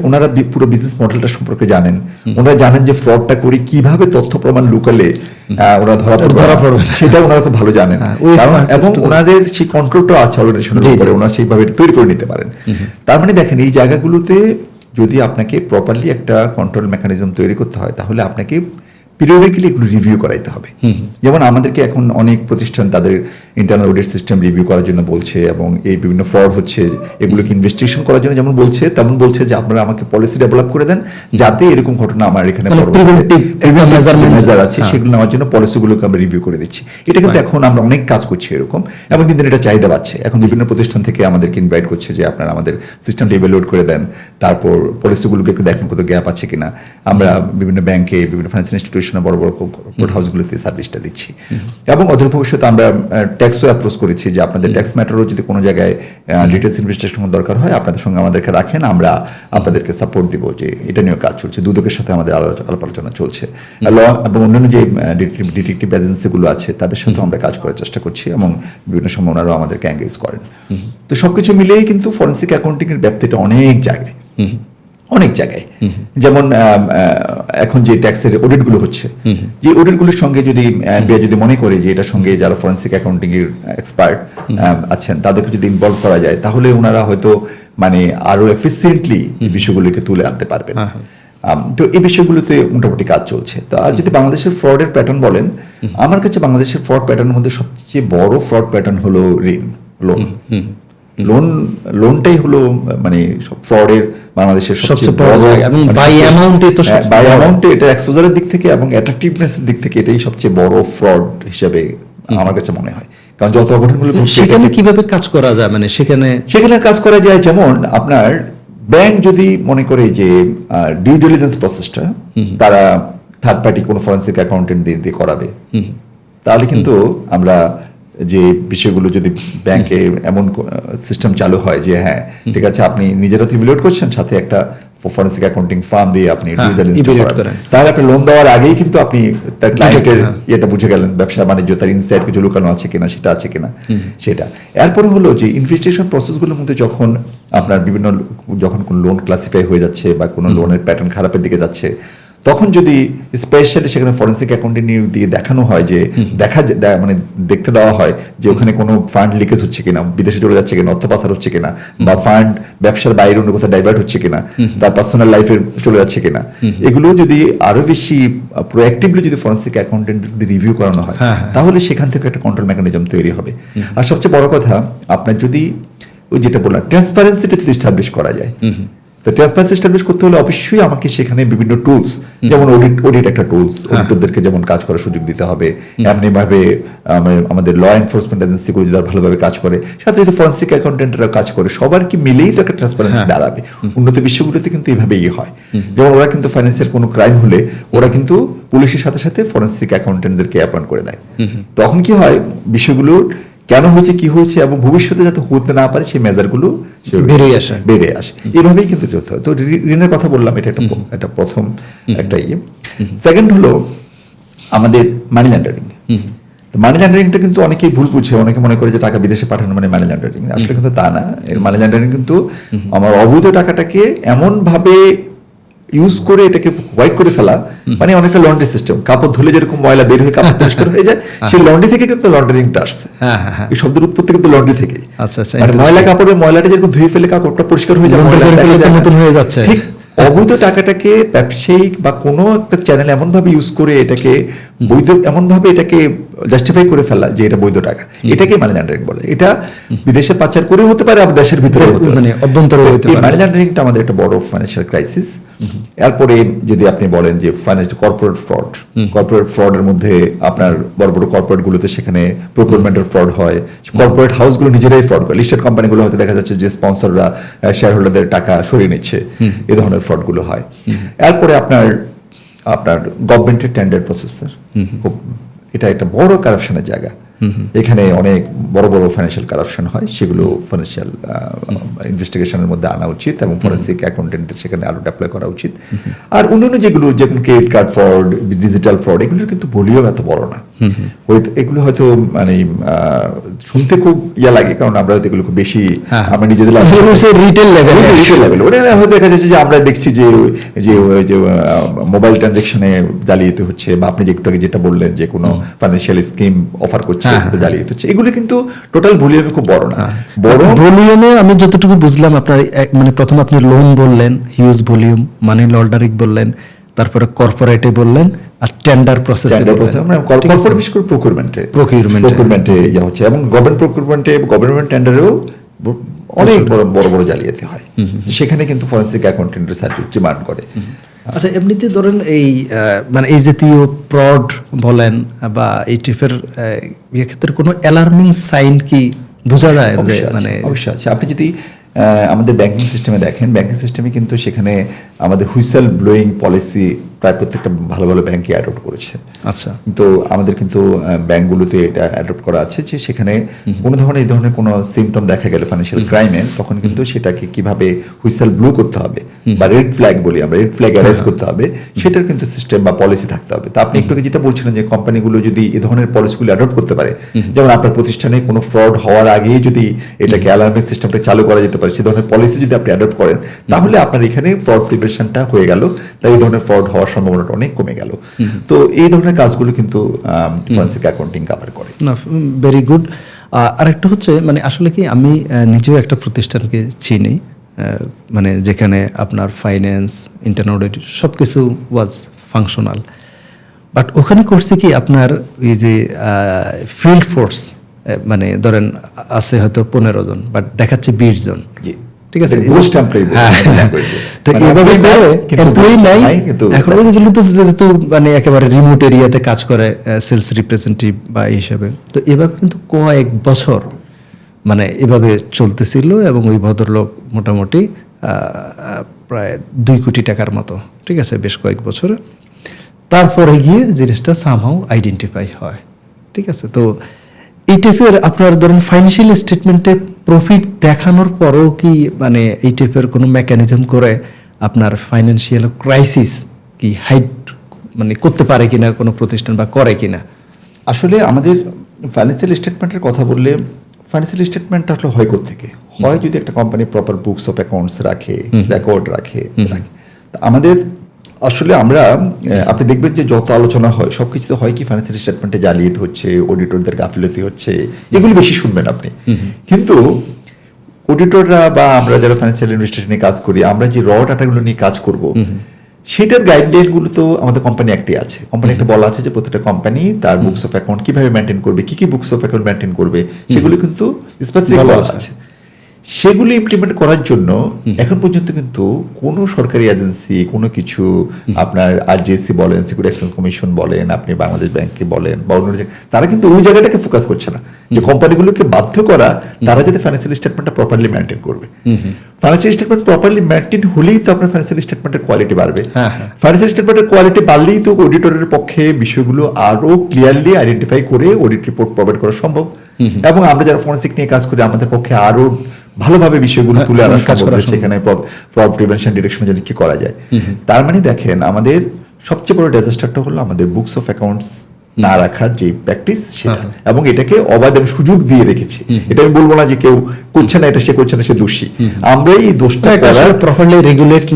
S1: ওনারা পুরো বিজনেস মডেলটা সম্পর্কে জানেন। ওনারা জানেন যে ফ্রডটা করি কিভাবে, তথ্য প্রমাণ লুকালে ওরা ধরা পড়বে সেটা ওনারা খুব ভালো জানেন, এবং ওনাদের সেই কন্ট্রোলটা আছে অর্গানাইজেশনের উপরে, ওনারা সেইভাবে তৈরি করে নিতে পারেন। তার মানে দেখেন, এই জায়গাগুলোতে যদি আপনাকে প্রপারলি একটা কন্ট্রোল মেকানিজম তৈরি করতে হয়, তাহলে আপনাকে পিরিয়ডিক্যালি এগুলো রিভিউ করাইতে হবে। যেমন আমাদেরকে এখন অনেক প্রতিষ্ঠান তাদের ইন্টারনাল অডিট সিস্টেম রিভিউ করার জন্য বলছে, এবং এই বিভিন্ন ফ্রড হচ্ছে এগুলোকে ইনভেস্টিগেশন করার জন্য যেমন বলছে, তেমন বলছে যে আপনারা আমাকে পলিসি ডেভেলপ করে দেন, যাতে এরকম ঘটনা আমার এখানে মেজার আছে সেগুলো নেওয়ার জন্য পলিসিগুলোকে আমরা রিভিউ করে দিচ্ছি। এটা কিন্তু এখন আমরা অনেক কাজ করছি এরকম, এবং দিন দিন এটা চাহিদা পাচ্ছে। এখন বিভিন্ন প্রতিষ্ঠান থেকে আমাদেরকে ইনভাইট করছে যে আপনারা আমাদের সিস্টেমটা ইভ্যালুয়েট করে দেন, তারপর পলিসিগুলোকে একটু দেখেন কত গ্যাপ আছে কিনা। আমরা বিভিন্ন ব্যাংকে, বিভিন্ন ফাইন্যান্সিয়াল ইনস্টিটিউশনে, বড় বড় কোর্ট হাউসগুলোতে সার্ভিসটা দিচ্ছি। এবং অদূর ভবিষ্যতে আমরা ট্যাক্সও অ্যাপ্রোচ করেছি যে আপনাদের ট্যাক্স ম্যাটারও যদি কোনো জায়গায় ডিটেলস ইনভেস্টিগেশন দরকার হয়, আপনাদের সঙ্গে আমাদেরকে রাখেন, আমরা আপনাদেরকে সাপোর্ট দিব। যে এটা নিয়েও কাজ চলছে, দুদকের সাথে আমাদের আলাপ আলোচনা চলছে। ল এবং অন্যান্য যে ডিটেকটিভ এজেন্সিগুলো আছে তাদের সাথেও আমরা কাজ করার চেষ্টা করছি, এবং বিভিন্ন সময় ওনারাও আমাদেরকে এঙ্গেজ করেন। তো সবকিছু মিলেই কিন্তু ফরেন্সিক অ্যাকাউন্টিং এর ব্যাপ্তিটা অনেক জায়গায়। যেমন এখন যে ট্যাক্সের অডিটগুলো হচ্ছে, যে অডিটগুলোর সঙ্গে যদি মনে করে যে এটার সঙ্গে যারা ফরেন্সিক অ্যাকাউন্টিং এর এক্সপার্ট আছেন তাদেরকে যদি ইনভলভ করা যায়, তাহলে ওনারা হয়তো মানে আরো এফিসিয়েন্টলি এই বিষয়গুলোকে তুলে আনতে পারবেন। তো এই বিষয়গুলোতে মোটামুটি কাজ চলছে। তো আর যদি বাংলাদেশের ফ্রডের প্যাটার্ন বলেন, আমার কাছে বাংলাদেশের ফ্রড প্যাটার্নের মধ্যে সবচেয়ে বড় ফ্রড প্যাটার্ন হলো লোনটাই হলো মানে ফ্রডের বাংলাদেশের সবচেয়ে বড়, এবং বাই অ্যামাউন্টে এটা এক্সপোজারের দিক থেকে এবং অ্যাট্রাকটিভনেসের দিক থেকে এটাই সবচেয়ে বড় ফ্রড হিসেবে আমার কাছে মনে হয়। কারণ যত অঘটনগুলো
S2: সেখানে কিভাবে কাজ করা যায়, মানে
S1: সেখানে কাজ করা যায়, যেমন আপনার ব্যাংক যদি মনে করে যে ডিউ ডিলিজেন্স প্রসেসটা তারা থার্ড পার্টি কোনো ফরেন্সিক অ্যাকাউন্টেন্ট দিয়ে করাবে, তাহলে কিন্তু আমরা যে বিষয়গুলো যদি ব্যাংকে এমন সিস্টেম চালু হয় যে হ্যাঁ ঠিক আছে, আপনি নিজেরা তো ইভ্যালুয়েট করছেন, সাথে একটা ফরেন্সিক অ্যাকাউন্টিং ফার্ম দিয়ে আপনি তাহলে আপনি লোন দেওয়ার আগেই কিন্তু আপনি তার ক্লায়েন্টের ইয়েটা বুঝে গেলেন, ব্যবসা বাণিজ্য তার ইনসাইড কিছু লুকানো আছে কিনা, সেটা আছে কিনা সেটা। এরপরে হলো যে ইনভেস্টিগেশন প্রসেসগুলোর মধ্যে যখন আপনার যখন কোনো লোন ক্লাসিফাই হয়ে যাচ্ছে বা কোনো লোনের প্যাটার্ন খারাপের দিকে যাচ্ছে, তখন যদি স্পেশালি সেখানে ফরেন্সিক অ্যাকাউন্টিং দিয়ে দেখানো হয় যে মানে দেখতে দেওয়া হয় যে ওখানে কোনো ফান্ড লিকেজ হচ্ছে কিনা, বিদেশে চলে যাচ্ছে কিনা, অর্থ পাচার হচ্ছে কিনা, বা ফান্ড ব্যবসার বাইরে অন্য কোথাও ডাইভার্ট হচ্ছে কিনা, তার পার্সোনাল লাইফে চলে যাচ্ছে কিনা, এগুলো যদি আরো বেশি প্রোঅ্যাক্টিভলি যদি ফরেন্সিক অ্যাকাউন্টেন্ট রিভিউ করানো হয়, তাহলে সেখান থেকে একটা কন্ট্রোল মেকানিজম তৈরি হবে। আর সবচেয়ে বড় কথা, আপনার যদি ওই যেটা বললাম ট্রান্সপারেন্সিটা যদি এস্টাবলিশ করা যায়, তো ট্রান্সপারেন্সি এস্টাবলিশ করতে হলে অবশ্যই আমাকে সেখানে বিভিন্ন টুলস, যেমন অডিট একটা টুলস, অডিটরদেরকে যেমন কাজ করার সুযোগ দিতে হবে, এমনিভাবে আমাদের ল এনফোর্সমেন্ট এজেন্সিগুলো যদি ভালোভাবে কাজ করে, সাথে যদি ফরেন্সিক অ্যাকাউন্টেন্টরা কাজ করে, সবার কি মিলেই তো একটা ট্রান্সপারেন্সি দাঁড়াবে। উন্নত বিশ্বগুলোতে কিন্তু এইভাবেই হয়। যেমন ওরা কিন্তু ফাইন্যান্সিয়াল কোনো ক্রাইম হলে ওরা কিন্তু পুলিশের সাথে সাথে ফরেন্সিক অ্যাকাউন্টেন্টদেরকে অ্যাপয়েন্ট করে দেয়। তখন কি হয়, বিষয়গুলোর কেন হয়েছে কি হয়েছে এবং ভবিষ্যতে যাতে হতে না পারে সেই মেজারগুলো বেড়ে আসে এভাবেই কিন্তু চলতে হয়। তো ঋণের কথা বললাম, এটা একটা প্রথম একটা সেকেন্ড হলো আমাদের মানি লন্ডারিং। মানি লন্ডারিংটা কিন্তু অনেকেই ভুল বুঝে, অনেকে মনে করে যে টাকা বিদেশে পাঠানো মানে মানি লন্ডারিং, আসলে কিন্তু তা না। এর মানি লন্ডারিং কিন্তু আমার অবৈধ টাকাটাকে এমন ভাবে ইউজ করে এটাকে হোয়াইট করে ফেলা, মানে অনেকটা লন্ড্রি সিস্টেম, কাপড় ধুলে যেরকম ময়লা বের হয়ে কাপড় পরিষ্কার হয়ে যায়, সেই লন্ড্রি থেকে কিন্তু লন্ডারিংটা আসছে। এই শব্দের উৎপত্তি কিন্তু লন্ড্রি থেকে। মানে ময়লা কাপড়ের ময়লাটা যেরকম ধুয়ে ফেলে কাপড়টা পরিষ্কার হয়ে যায়,
S2: নতুন হয়ে যাচ্ছে।
S1: ঠিক অবৈধ টাকাটাকে ব্যবসায়িক বা কোনো একটা চ্যানেল এমন ভাবে ইউজ করে এটাকে বৈধ, এমন ভাবে এটাকে জাস্টিফাই করে ফেলা যে এটা বৈধ টাকা, এটাকে মানি লন্ডারিং বলে। এটা বিদেশে পাচার করে হতে পারে, আবার দেশের ভিতরে হতে পারে, অভ্যন্তরে হতে পারে। মানি লন্ডারিংটা আমাদের একটা বড় ফাইন্যান্সিয়াল ক্রাইসিস। এরপরে যদি আপনি বলেন যে ফাইন্যান্সিয়াল কর্পোরেট ফ্রডের মধ্যে আপনার বড় বড় কর্পোরেট গুলোতে সেখানে প্রকিউরমেন্টের ফ্রড হয়, কর্পোরেট হাউসগুলো নিজেরাই ফ্রড করে, লিস্টেড কোম্পানিগুলো হয়তো দেখা যাচ্ছে যে স্পন্সররা শেয়ার হোল্ডারদের টাকা সরিয়ে নিচ্ছে, এ ধরনের ফ্রডগুলো হয়। এরপরে আপনার গভর্নমেন্টের টেন্ডার প্রসেসর, এটা একটা বড় কারাপশনের জায়গা। এখানে অনেক বড় বড় ফাইন্যান্সিয়াল কারাপশন হয়, সেগুলো ফাইন্যান্সিয়াল ইনভেস্টিগেশনের মধ্যে আনা উচিত এবং ফরেন্সিক অ্যাকাউন্টেন্টদের সেখানে আরো ডেপ্লয় করা উচিত। আর অন্যান্য যেগুলো যেমন credit card fraud, digital fraud, এগুলোর কিন্তু ভলিউম এত বড় না। এগুলো হয়তো মানে শুনতে খুব ইয়া লাগে, কারণ আমরা হয়তো এগুলো খুব বেশি আমরা নিজেদের রিটেল লেভেল হয়তো দেখা যাচ্ছে যে আমরা দেখছি যে মোবাইল ট্রানজাকশনে জালিয়াতি হচ্ছে, বা আপনি যেটা বললেন যে কোনো ফাইন্যান্সিয়াল স্কিম অফার করছে জালিয়াতি হচ্ছে, এগুলো কিন্তু টোটাল ভলিউমে খুব বড় না। বড় ভলিউমে
S2: আমি যতটুকু বুঝলাম আপনার মানে প্রথম আপনি লোন বললেন, হিউজ ভলিউম, মানি লন্ডারিং বললেন, তারপরে কর্পোরেটে বললেন, আর টেন্ডার প্রসেস,
S1: কর্পোরেট বিশেষ করে প্রকিউরমেন্টে ইয়া হচ্ছে, এবং গভর্নমেন্ট টেন্ডারেও অনেক বড় বড় জালিয়াতি হয়, সেখানে কিন্তু ফরেন্সিক অ্যাকাউন্টেন্টের সার্ভিস ডিমান্ড করে।
S2: আচ্ছা, এমনিতে ধরেন মানে এই জাতীয় ফ্রড বলেন বা এই টাইপের ক্ষেত্রে কোনো অ্যালার্মিং সাইন কি বোঝা যায়?
S1: মানে অবশ্যই আছে। আপনি যদি আমাদের ব্যাংকিং সিস্টেমে দেখেন, ব্যাংকিং সিস্টেমে কিন্তু সেখানে আমাদের হুইসেল ব্লোয়িং পলিসি প্রায় প্রত্যেকটা ভালো ভালো ব্যাংকে অ্যাডপ্ট করেছে।
S2: আচ্ছা,
S1: তো আমাদের কিন্তু ব্যাংকগুলোতে এটা অ্যাডপ্ট করা আছে যে সেখানে কোনো ধরনের এই ধরনের কোনো সিমটম দেখা গেলে ফাইন্যান্সিয়াল ক্রাইমে, তখন কিন্তু সেটাকে কিভাবে হুইসেল ব্লো করতে হবে বা রেড ফ্ল্যাগ বলি আমরা, রেড ফ্ল্যাগ অ্যারেস্ট করতে হবে, সেটার কিন্তু সিস্টেম বা পলিসি থাকতে হবে। তো আপনি একটু যেটা বলছিলেন যে কোম্পানিগুলো যদি এই ধরনের পলিসিগুলো অ্যাডপ্ট করতে পারে, যেমন আপনার প্রতিষ্ঠানে কোনো ফ্রড হওয়ার আগেই যদি এটাকে অ্যালার্মিং সিস্টেমটা চালু করা যেতে পারে, সে ধরনের পলিসি যদি আপনি অ্যাডপ্ট করেন, তাহলে আপনার এখানে ফ্রড প্রিভেনশনটা হয়ে গেল, তাই এই ধরনের ফ্রড হওয়ার সম্ভাবনাটা অনেক কমে গেল। তো এই ধরনের কাজগুলো কিন্তু ফরেনসিক অ্যাকাউন্টিং কভার করে।
S2: Very good. আরেকটা হচ্ছে মানে আসলে কি আমি নিজেও একটা প্রতিষ্ঠানকে চিনি, মানে যেখানে আপনার ফাইন্যান্স, ইন্টারনাল অডিট সব কিছু ওয়াজ ফাংশনাল, বাট ওখানে করছে কি আপনার এই যে ফিল্ড ফোর্স, মানে ধরেন আছে হয়তো 15 জন, বাট দেখাচ্ছে 20 জন। ঠিক আছে, তো এইভাবে এমপ্লয়ি নাই। এখন যেহেতু মানে একেবারে রিমোট এরিয়াতে কাজ করে সেলস রিপ্রেজেন্টেটিভ বা হিসাবে, তো এভাবে কিন্তু কয়েক বছর মানে এভাবে চলতেছিল, এবং ওই ভদ্রলোক মোটামুটি প্রায় 2 কোটি টাকার মতো, ঠিক আছে, বেশ কয়েক বছরে। তারপরে গিয়ে জিনিসটা সামহাউ আইডেন্টিফাই হয়। ঠিক আছে, তো এই টাইপের আপনার ধরেন ফাইন্যান্সিয়াল স্টেটমেন্টে প্রফিট দেখানোর পরেও কি মানে এই টাইপের কোনো মেকানিজম করে আপনার ফাইন্যান্সিয়াল ক্রাইসিস কি হাইড মানে করতে পারে কিনা কোনো প্রতিষ্ঠান, বা করে কিনা?
S1: আসলে আমাদের ফাইন্যান্সিয়াল স্টেটমেন্টের কথা বললে, ফাইন্যান্সিয়াল স্টেটমেন্টটা আসলে হয় কোত্থেকে? হয় যদি একটা company proper books of accounts রাখে, রেকর্ড রাখে। আমাদের আসলে আপনি দেখবেন যে যত আলোচনা হয় সবকিছুতে হয় কি ফাইন্যান্সিয়াল স্টেটমেন্টে জালিয়াতি হচ্ছে, অডিটরদের গাফিলতি হচ্ছে, এগুলো বেশি শুনবেন আপনি। কিন্তু অডিটররা বা আমরা যারা ফাইন্যান্সিয়াল ইনভেস্টিগেশনে কাজ করি, আমরা যে র ডাটাগুলো নিয়ে কাজ করব, সেটার গাইডলাইনগুলো তো আমাদের কোম্পানি একটি আছে। কোম্পানি একটা বলা আছে যে প্রত্যেকটা কোম্পানি তার বুকস অফ অ্যাকাউন্ট কিভাবে মেনটেন করবে, কি কি বুকস অফ অ্যাকাউন্ট মেনটেন করবে, সেগুলো কিন্তু স্পেসিফিক বলা আছে। সেগুলি ইমপ্লিমেন্ট করার জন্য এখন পর্যন্ত কিন্তু কোনো সরকারি এজেন্সি কোনো কিছু আপনার আরজিএসসি বলেন, সিকিউরিটি এক্সচেঞ্জ কমিশন বলেন, আপনি বাংলাদেশ ব্যাংকে বলেন বা অন্য তারা কিন্তু ওই জায়গাটাকে ফোকাস করছে না যে কোম্পানিগুলোকে বাধ্য করা তারা যাতে ফাইন্যান্সিয়াল স্টেটমেন্টটা প্রপারলি মেনটেন করবে। ফাইন্যান্সিয়াল স্টেটমেন্ট প্রপারলি মেনটেন হলেই তো আপনার ফাইন্যান্সিয়াল স্টেটমেন্টের কোয়ালিটি বাড়বে। ফাইন্যান্সিয়াল স্টেটমেন্টের কোয়ালিটি বাড়লেই তো অডিটরের পক্ষে বিষয়গুলো আরো ক্লিয়ারলি আইডেন্টিফাই করে অডিট রিপোর্ট প্রোভাইড করা সম্ভব, এবং আমরা যারা ফরেনসিক নিয়ে কাজ করি আমাদের পক্ষে আরো ভালোভাবে বিষয়গুলো তুলে আনা সম্ভব, সেখানে ফ্রড প্রিভেনশন ডিরেকশনের জন্য কি করা যায়। তার মানে দেখেন আমাদের সবচেয়ে বড় ডিজাস্টারটা হলো আমাদের বুকস অফ অ্যাকাউন্টস না রাখার যে প্র্যাকটিস সেটা, এবং এটাকে অবাধ আমি সুযোগ দিয়ে রেখেছি। এটা আমি বলবো না যে কেউ করছে না, এটা সে করছে না, সে দোষী। আমরা এই দোষটা
S2: প্রপারলি রেগুলেট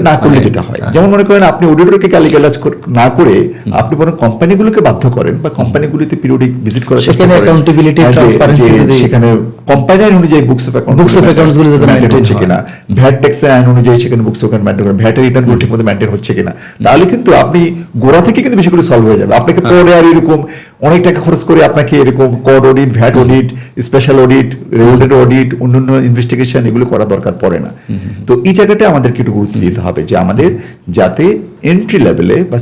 S1: না করলে যেটা হয়, যেমন মনে করেন আপনি অডিটরকে গালিগালাজ না করে আপনি বরং কোম্পানিগুলোকে বাধ্য করেন বা কোম্পানিগুলিতে পিরিয়ডিক ভিজিট করার চেষ্টা করেন, সেখানে কোম্পানি আইন অনুযায়ী বুকস অফ অ্যাকাউন্টস গুলো যাতে মেইনটেইন হচ্ছে কিনা, ভ্যাট ট্যাক্স আইন অনুযায়ী সেখানে বুকস অফ অ্যাকাউন্ট মেইনটেইন করেন, ভ্যাট রিটার্ন গুলো ঠিকমতো মেইনটেইন হচ্ছে কিনা, তাহলে কিন্তু আপনি গোড়া থেকে কিন্তু বিষয়গুলো সলভ হয়ে যাবে। আপনাকে পরে আর এরকম অনেক টাকা খরচ করে আপনাকে এরকম code audit, VAT audit, special audit, regulatory audit, অন্যান্য ইনভেস্টিগেশন এগুলো করা দরকার পড়ে না। তো এই জায়গাটা আমাদেরকে একটু গুরুত্ব দিতে হবে যে আমাদের যাতে এন্ট্রি লেভেলে বা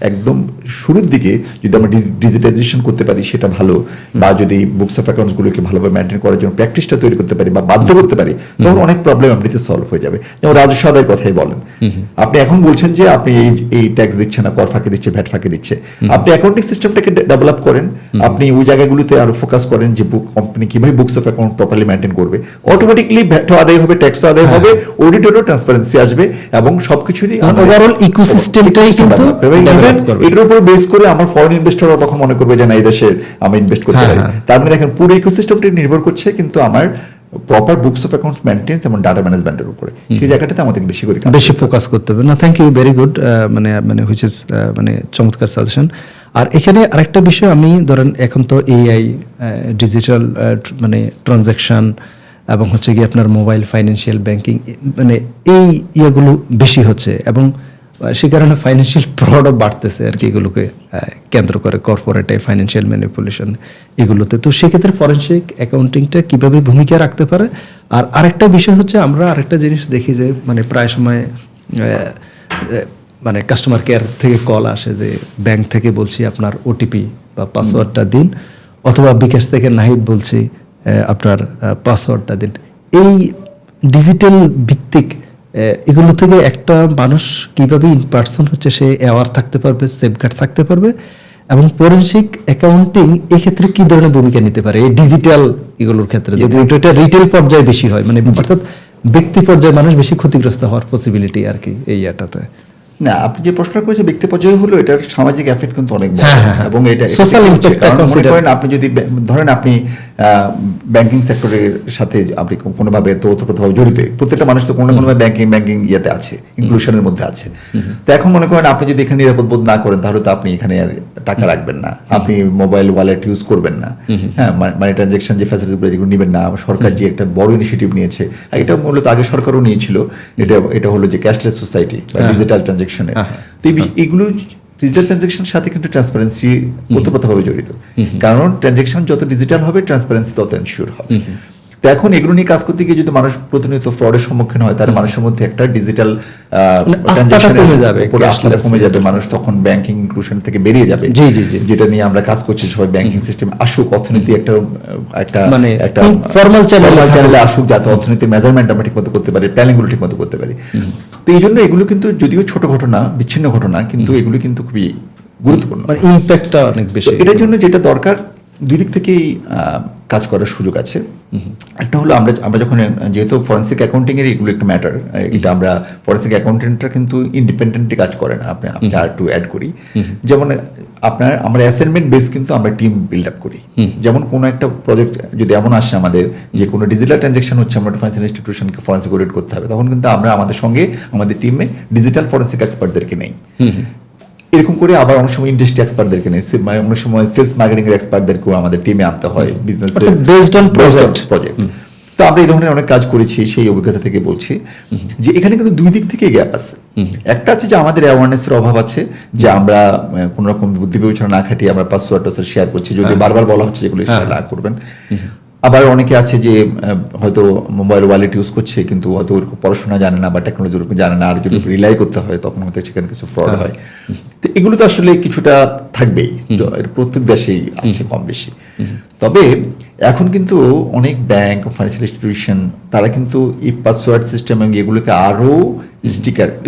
S1: একদম শুরুর দিকে যদি আমরা ডিজিটাইজেশন করতে পারি সেটা ভালো, বা যদি বুকস অফ অ্যাকাউন্টস গুলোকে ভালোভাবে মেনটেন করার জন্য প্র্যাকটিসটা তৈরি করতে পারি বা বাধ্য করতে পারি, তখন অনেক প্রবলেম এমনিতে সলভ হয়ে যাবে। যেমন রাজস্ব আদায়ের কথাই বলেন, আপনি এখন বলছেন যে আপনি এই ট্যাক্স দিচ্ছে না, কর ফাঁকি দিচ্ছে, ভ্যাট ফাঁকি দিচ্ছে, আপনি অ্যাকাউন্টিং সিস্টেমটাকে ডেভেলপ করেন, আপনি ওই জায়গাগুলোতে আরো ফোকাস করেন যে কোম্পানি কিভাবে books of account properly maintain করবে, অটোমেটিকলি ভ্যাট আদায় হবে, ট্যাক্সও আদায় হবে, অডিটরও ট্রান্সপারেন্সি আসবে, এবং সবকিছুই ওভারঅল
S2: ইকোসিস্টেমটাই কিন্তু
S1: এটার উপর বেস করে আমার ফরেন ইনভেস্টররা তখন মনে করবে যে না এই দেশে আমি ইনভেস্ট করতে পারি। তার মানে দেখেন পুরো ইকোসিস্টেমটি নির্ভর করছে কিন্তু আমার proper books of accounts maintenance এবং ডাটা ম্যানেজমেন্টের উপরে, সেই জায়গাটাতে আমাদের বেশি
S2: ফোকাস করতে হবে। না, থ্যাংক ইউ, ভেরি গুড, মানে হুইচ ইজ মানে চমৎকার সাজেশন। আর এখানে আরেকটা বিষয়, আমি ধরেন এখন তো এআই, ডিজিটাল মানে ট্রানজ্যাকশন এবং হচ্ছে কি আপনার মোবাইল ফাইন্যান্সিয়াল ব্যাংকিং, মানে এই ইয়েগুলো বেশি হচ্ছে, এবং সে কারণে ফাইন্যান্সিয়াল ফ্রডও বাড়তেছে আর কি, এগুলোকে কেন্দ্র করে কর্পোরেটে ফাইন্যান্সিয়াল ম্যানিপুলেশন এগুলোতে। তো সেক্ষেত্রে ফরেনসিক অ্যাকাউন্টিংটা কীভাবে ভূমিকা রাখতে পারে? আর আরেকটা বিষয় হচ্ছে, আমরা আরেকটা জিনিস দেখি যে মানে প্রায় সময় মানে কাস্টমার কেয়ার থেকে কল আসে যে ব্যাংক থেকে বলছি আপনার ওটিপি বা পাসওয়ার্ডটা দিন, অথবা বিকাশ থেকে নাহিদ বলছি আপনার পাসওয়ার্ডটা দিন। এই ডিজিটাল ভিত্তিক এগুলো থেকে একটা মানুষ কীভাবে ইন পার্সন হচ্ছে সে অ্যাওয়ার থাকতে পারবে, সেফগার্ড থাকতে পারবে, এবং ফরেনসিক অ্যাকাউন্টিং এক্ষেত্রে কী ধরনের ভূমিকা নিতে পারে এই ডিজিটাল এগুলোর ক্ষেত্রে, যদি এটা রিটেল পর্যায়ে বেশি হয়, মানে অর্থাৎ ব্যক্তি পর্যায়ে মানুষ বেশি ক্ষতিগ্রস্ত হওয়ার পসিবিলিটি আর কি এই এটাতে?
S1: না, আপনি যে প্রশ্ন করেছেন ব্যক্তি পর্যায়ে হলো, এটার সামাজিক এফেক্ট কিন্তু অনেক বড়, এবং এটা
S2: সোশ্যাল ইমপ্যাক্টটা
S1: মনে করেন আপনি যদি ধরেন আপনি ব্যাংকিং সেক্টরের সাথে আপনি কোনোভাবে ওতপ্রোতভাবে জড়িত, প্রত্যেকটা মানুষ তো কোনো না কোনোভাবে ব্যাংকিং ইয়েতে আছে, ইনক্লুশনের মধ্যে আছে। তো এখন মনে করেন আপনি যদি এখানে নিরাপদ বোধ না করেন তাহলে তো আপনি এখানে আর টাকা রাখবেন না, আপনি মোবাইল ওয়ালেট ইউজ করবেন না, হ্যাঁ, মানি ট্রানজাকশন যে ফ্যাসিলিটিগুলো যেগুলো নেবেন না। সরকার যে একটা বড় ইনিশিয়েটিভ নিয়েছে, এটা মূলত আগে সরকারও নিয়েছিল, এটা হলো যে ক্যাশলেস সোসাইটি বা ডিজিটাল ট্রানজাকশন। তো এগুলো ডিজিটাল ট্রানজাকশনের সাথে কিন্তু ট্রান্সপারেন্সি ওতপ্রোতভাবে জড়িত, কারণ ট্রানজাকশন যত ডিজিটাল হবে ট্রান্সপারেন্সি তত এনশিওর হবে। তো এখন এগুলো নিয়ে কাজ করতে গিয়ে যদি মানুষ প্রতিনিয়ত ফ্রডের সম্মুখীন হয়, তার মানুষের মধ্যে একটা ডিজিটাল কমে যাবে, মানুষ তখন ব্যাংকিং ইনক্লুশন থেকে বেরিয়ে যাবে। যেটা নিয়ে আমরা কাজ করছি, সবাই ব্যাংকিং সিস্টেম আসুক, অর্থনীতি একটা ফর্মাল চ্যানেলে আসুক, যাতে অর্থনীতির মেজারমেন্ট আমরা ঠিকমতো করতে পারি, প্ল্যানিং গুলো ঠিকমতো করতে পারি। তো এই জন্য এগুলো কিন্তু যদিও ছোট ঘটনা, বিচ্ছিন্ন ঘটনা, কিন্তু এগুলো কিন্তু খুবই গুরুত্বপূর্ণ,
S2: ইম্প্যাক্টটা অনেক বেশি।
S1: এটার জন্য যেটা দরকার, দুই দিক থেকেই কাজ করার সুযোগ আছে। একটা হলো আমরা যখন, যেহেতু ফরেনসিক অ্যাকাউন্টিং এর এগুলো একটা ম্যাটার, এটা আমরা ফরেনসিক অ্যাকাউন্টেন্টরা কিন্তু ইন্ডিপেন্ডেন্টলি কাজ করে না, আপনি আর টু অ্যাড করি। যেমন আমরা অ্যাসাইনমেন্ট বেস কিন্তু আমরা টিম বিল্ড আপ করি। যেমন কোনো একটা প্রজেক্ট যদি এমন আসে আমাদের যে কোনো ডিজিটাল ট্রানজাকশন হচ্ছে, আমরা ফাইন্যান্সিয়াল ইনস্টিটিউশনকে ফরেনসিক অডিট করতে হবে, তখন কিন্তু আমরা আমাদের সঙ্গে আমাদের টিমে ডিজিটাল ফরেনসিক এক্সপার্টদেরকে নেই। এরকম করে আবার অনেক সময় ইন্ডাস্ট্রি এক্সপার্টদেরকে নেই, অনেক সময় সেলস মার্কেটিং এর এক্সপার্টদেরকেও আমাদের টিমে আনতে হয়, বিজনেস
S2: বেসড অন প্রজেক্ট।
S1: তো আমরা এই ধরনের অনেক কাজ করেছি, সেই অভিজ্ঞতা থেকে বলছি যে এখানে কিন্তু দুই দিক থেকে গ্যাপ আছে। একটা আছে যে আমাদের অ্যাওয়ারনেসের অভাব আছে, যে আমরা কোনো রকম বুদ্ধি বিবেচনা না খাটিয়ে আমরা পাসওয়ার্ড শেয়ার করছি, যদি বারবার বলা হচ্ছে যেগুলো শেয়ার না করবেন। আবার অনেকে আছে যে হয়তো মোবাইল ওয়ালেট ইউজ করছে কিন্তু হয়তো ওরকম পড়াশোনা জানে না বা টেকনোলজি ওরকম জানে না, আর যদি রিলাই করতে হয় তখন হয়তো সেখানে কিছু ফ্রড হয়। তো এগুলো তো আসলে কিছুটা থাকবেই, এটা প্রত্যেক দেশেই আছে কম বেশি। তবে এখন কিন্তু অনেক ব্যাংক, ফাইন্যান্সিয়াল ইনস্টিটিউশন তারা কিন্তু এই পাসওয়ার্ড সিস্টেম এবং এগুলোকে আরো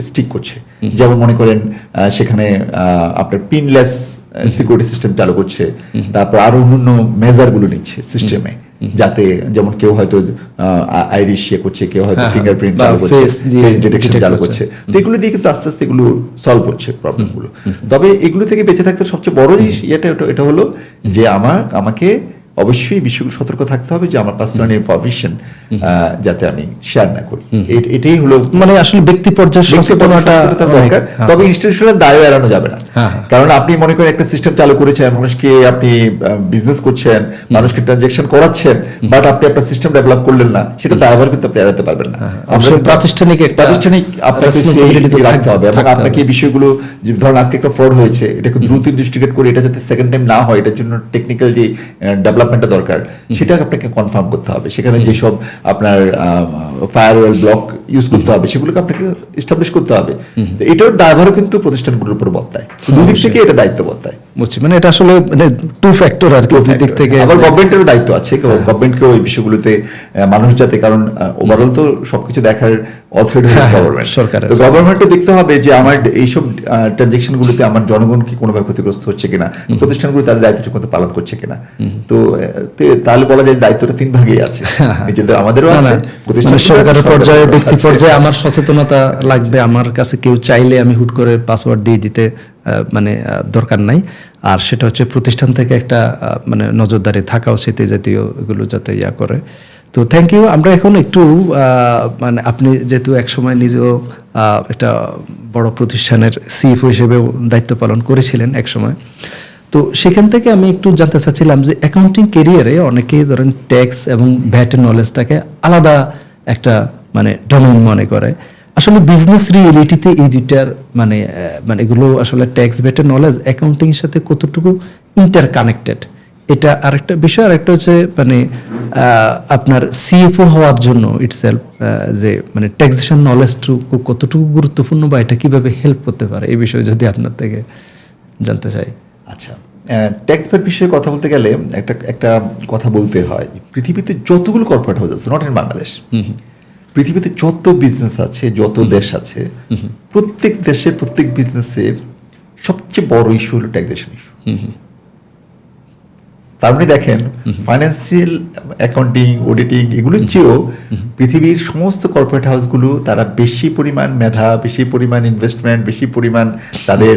S1: স্টিক করছে। যেমন মনে করেন সেখানে আপনার পিনলেস সিকিউরিটি সিস্টেম চালু করছে, তারপর আরো অন্যান্য মেজারগুলো নিচ্ছে সিস্টেমে, যাতে যেমন কেউ হয়তো আইরিশ করছে, কেউ হয়তো ফিঙ্গারপ্রিন্ট চালু করছে, ফেস ডিটেকশন চালু করছে। তো এগুলো দিয়ে কিন্তু আস্তে আস্তে এগুলো সলভ হচ্ছে প্রবলেমগুলো। তবে এগুলো থেকে বেঁচে থাকতে সবচেয়ে বড় জিনিস এটা হলো যে আমাকে অবশ্যই বিষয়গুলো সতর্ক থাকতে হবে যে আমার পার্সোনাল ইনফরমেশন যাতে আমি শেয়ার না করি। এটাই হলো
S2: মানে আসলে ব্যক্তি পর্যায়ে সচেতনতা
S1: দরকার। তবে ইনস্টিটিউশনাল দায়ও এড়ানো যাবে না, কারণ আপনি মনে করেন একটা সিস্টেম চালু করেছেন, মানুষকে আপনি বিজনেস করছেন, মানুষকে ট্রানজাকশন করাচ্ছেন, বাট আপনি আপনার সিস্টেম ডেভেলপ করলেন না, সেটা দায়ভার কিন্তু আপনি এড়াতে পারবেন না।
S2: প্রাতিষ্ঠানিক
S1: আপনার রাখতে হবে এবং আপনাকে এই বিষয়গুলো, ধরুন আজকে একটা ফ্রড হয়েছে, এটাকে দ্রুত ইনভেস্টিগেট করে এটা যাতে সেকেন্ড টাইম না হয়, এটার জন্য টেকনিক্যাল যে ডেভেলপমেন্টটা দরকার সেটা আপনাকে কনফার্ম করতে হবে। সেখানে যেসব আপনার ফায়ারওয়াল ব্লক ইউজ করতে হবে সেগুলোকে আপনাকে এস্টাবলিশ করতে হবে। এটার দায়ভারও কিন্তু প্রতিষ্ঠানগুলোর উপর বর্তায়, দুদিক থেকে এটা দায়িত্ব বর্তায়।
S2: বুঝছি, মানে এটা আসলে টু ফ্যাক্টর আর কি, দিক থেকে
S1: আবার গভর্নমেন্টেরও দায়িত্ব আছে, গভর্নমেন্টকেও এই বিষয়গুলোতে মানুষ যাতে, কারণ ওভারঅল তো সবকিছু দেখার অথরিটি গভর্নমেন্ট, সরকারের। তো গভর্নমেন্টও দেখতে হবে যে আমার এইসব ট্রানজাকশন গুলোতে আমার জনগণ কি কোনোভাবে ক্ষতিগ্রস্ত হচ্ছে কিনা, প্রতিষ্ঠানগুলো তাদের দায়িত্ব ঠিক মতো পালন করছে কিনা। তো তাহলে বলা যায় দায়িত্বটা তিন ভাগেই আছে, নিজেদের আমাদেরও আছে,
S2: সরকারের পর্যায়ে, ব্যক্তি পর্যায়ে আমার সচেতনতা লাগবে। আমার কাছে কেউ চাইলে আমি হুট করে পাসওয়ার্ড দিয়ে দিতে মানে দরকার নাই। আর সেটা হচ্ছে প্রতিষ্ঠান থেকে একটা মানে নজরদারি থাকা উচিত এই জাতীয় এগুলো যাতে করে। তো থ্যাংক ইউ। আমরা এখন একটু মানে আপনি যেহেতু একসময় নিজেও একটা বড় প্রতিষ্ঠানের সিএফও হিসেবেও দায়িত্ব পালন করেছিলেন একসময়, তো সেখান থেকে আমি একটু জানতে চাচ্ছিলাম যে অ্যাকাউন্টিং ক্যারিয়ারে অনেকেই ধরেন ট্যাক্স এবং ভ্যাটের নলেজটাকে আলাদা একটা মানে ডোমেইন মনে করে। আসলে বিজনেস রিয়েলিটিতে এই দুইটার মানে মানে এগুলো আসলে ট্যাক্স ভ্যাটের নলেজ অ্যাকাউন্টিং এর সাথে কতটুকু ইন্টার কানেক্টেড, এটা আরেকটা বিষয়। আরেকটা হচ্ছে মানে আপনার সিএফও হওয়ার জন্য ইটসেলফ যে মানে ট্যাক্সেশন নলেজটুকু কতটুকু গুরুত্বপূর্ণ বা এটা কিভাবে হেল্প করতে পারে, এই বিষয়ে যদি আপনার থেকে জানতে চাই।
S1: আচ্ছা, ট্যাক্স ভ্যাট বিষয়ে কথা বলতে গেলে একটা কথা বলতে হয়, পৃথিবীতে যতগুলো কর্পোরেট হাউস আছে, নট ইন বাংলাদেশ, পৃথিবীতে যত বিজনেস আছে, যত দেশ আছে, প্রত্যেক দেশে প্রত্যেক বিজনেসের সবচেয়ে বড় ইস্যু হলো ট্যাক্সেশন ইস্যু। তার মানে দেখেন, ফাইন্যান্সিয়াল অ্যাকাউন্টিং, অডিটিং এগুলোর চেয়েও পৃথিবীর সমস্ত কর্পোরেট হাউসগুলো তারা বেশি পরিমাণ মেধা, বেশি পরিমাণ ইনভেস্টমেন্ট, বেশি পরিমাণ তাদের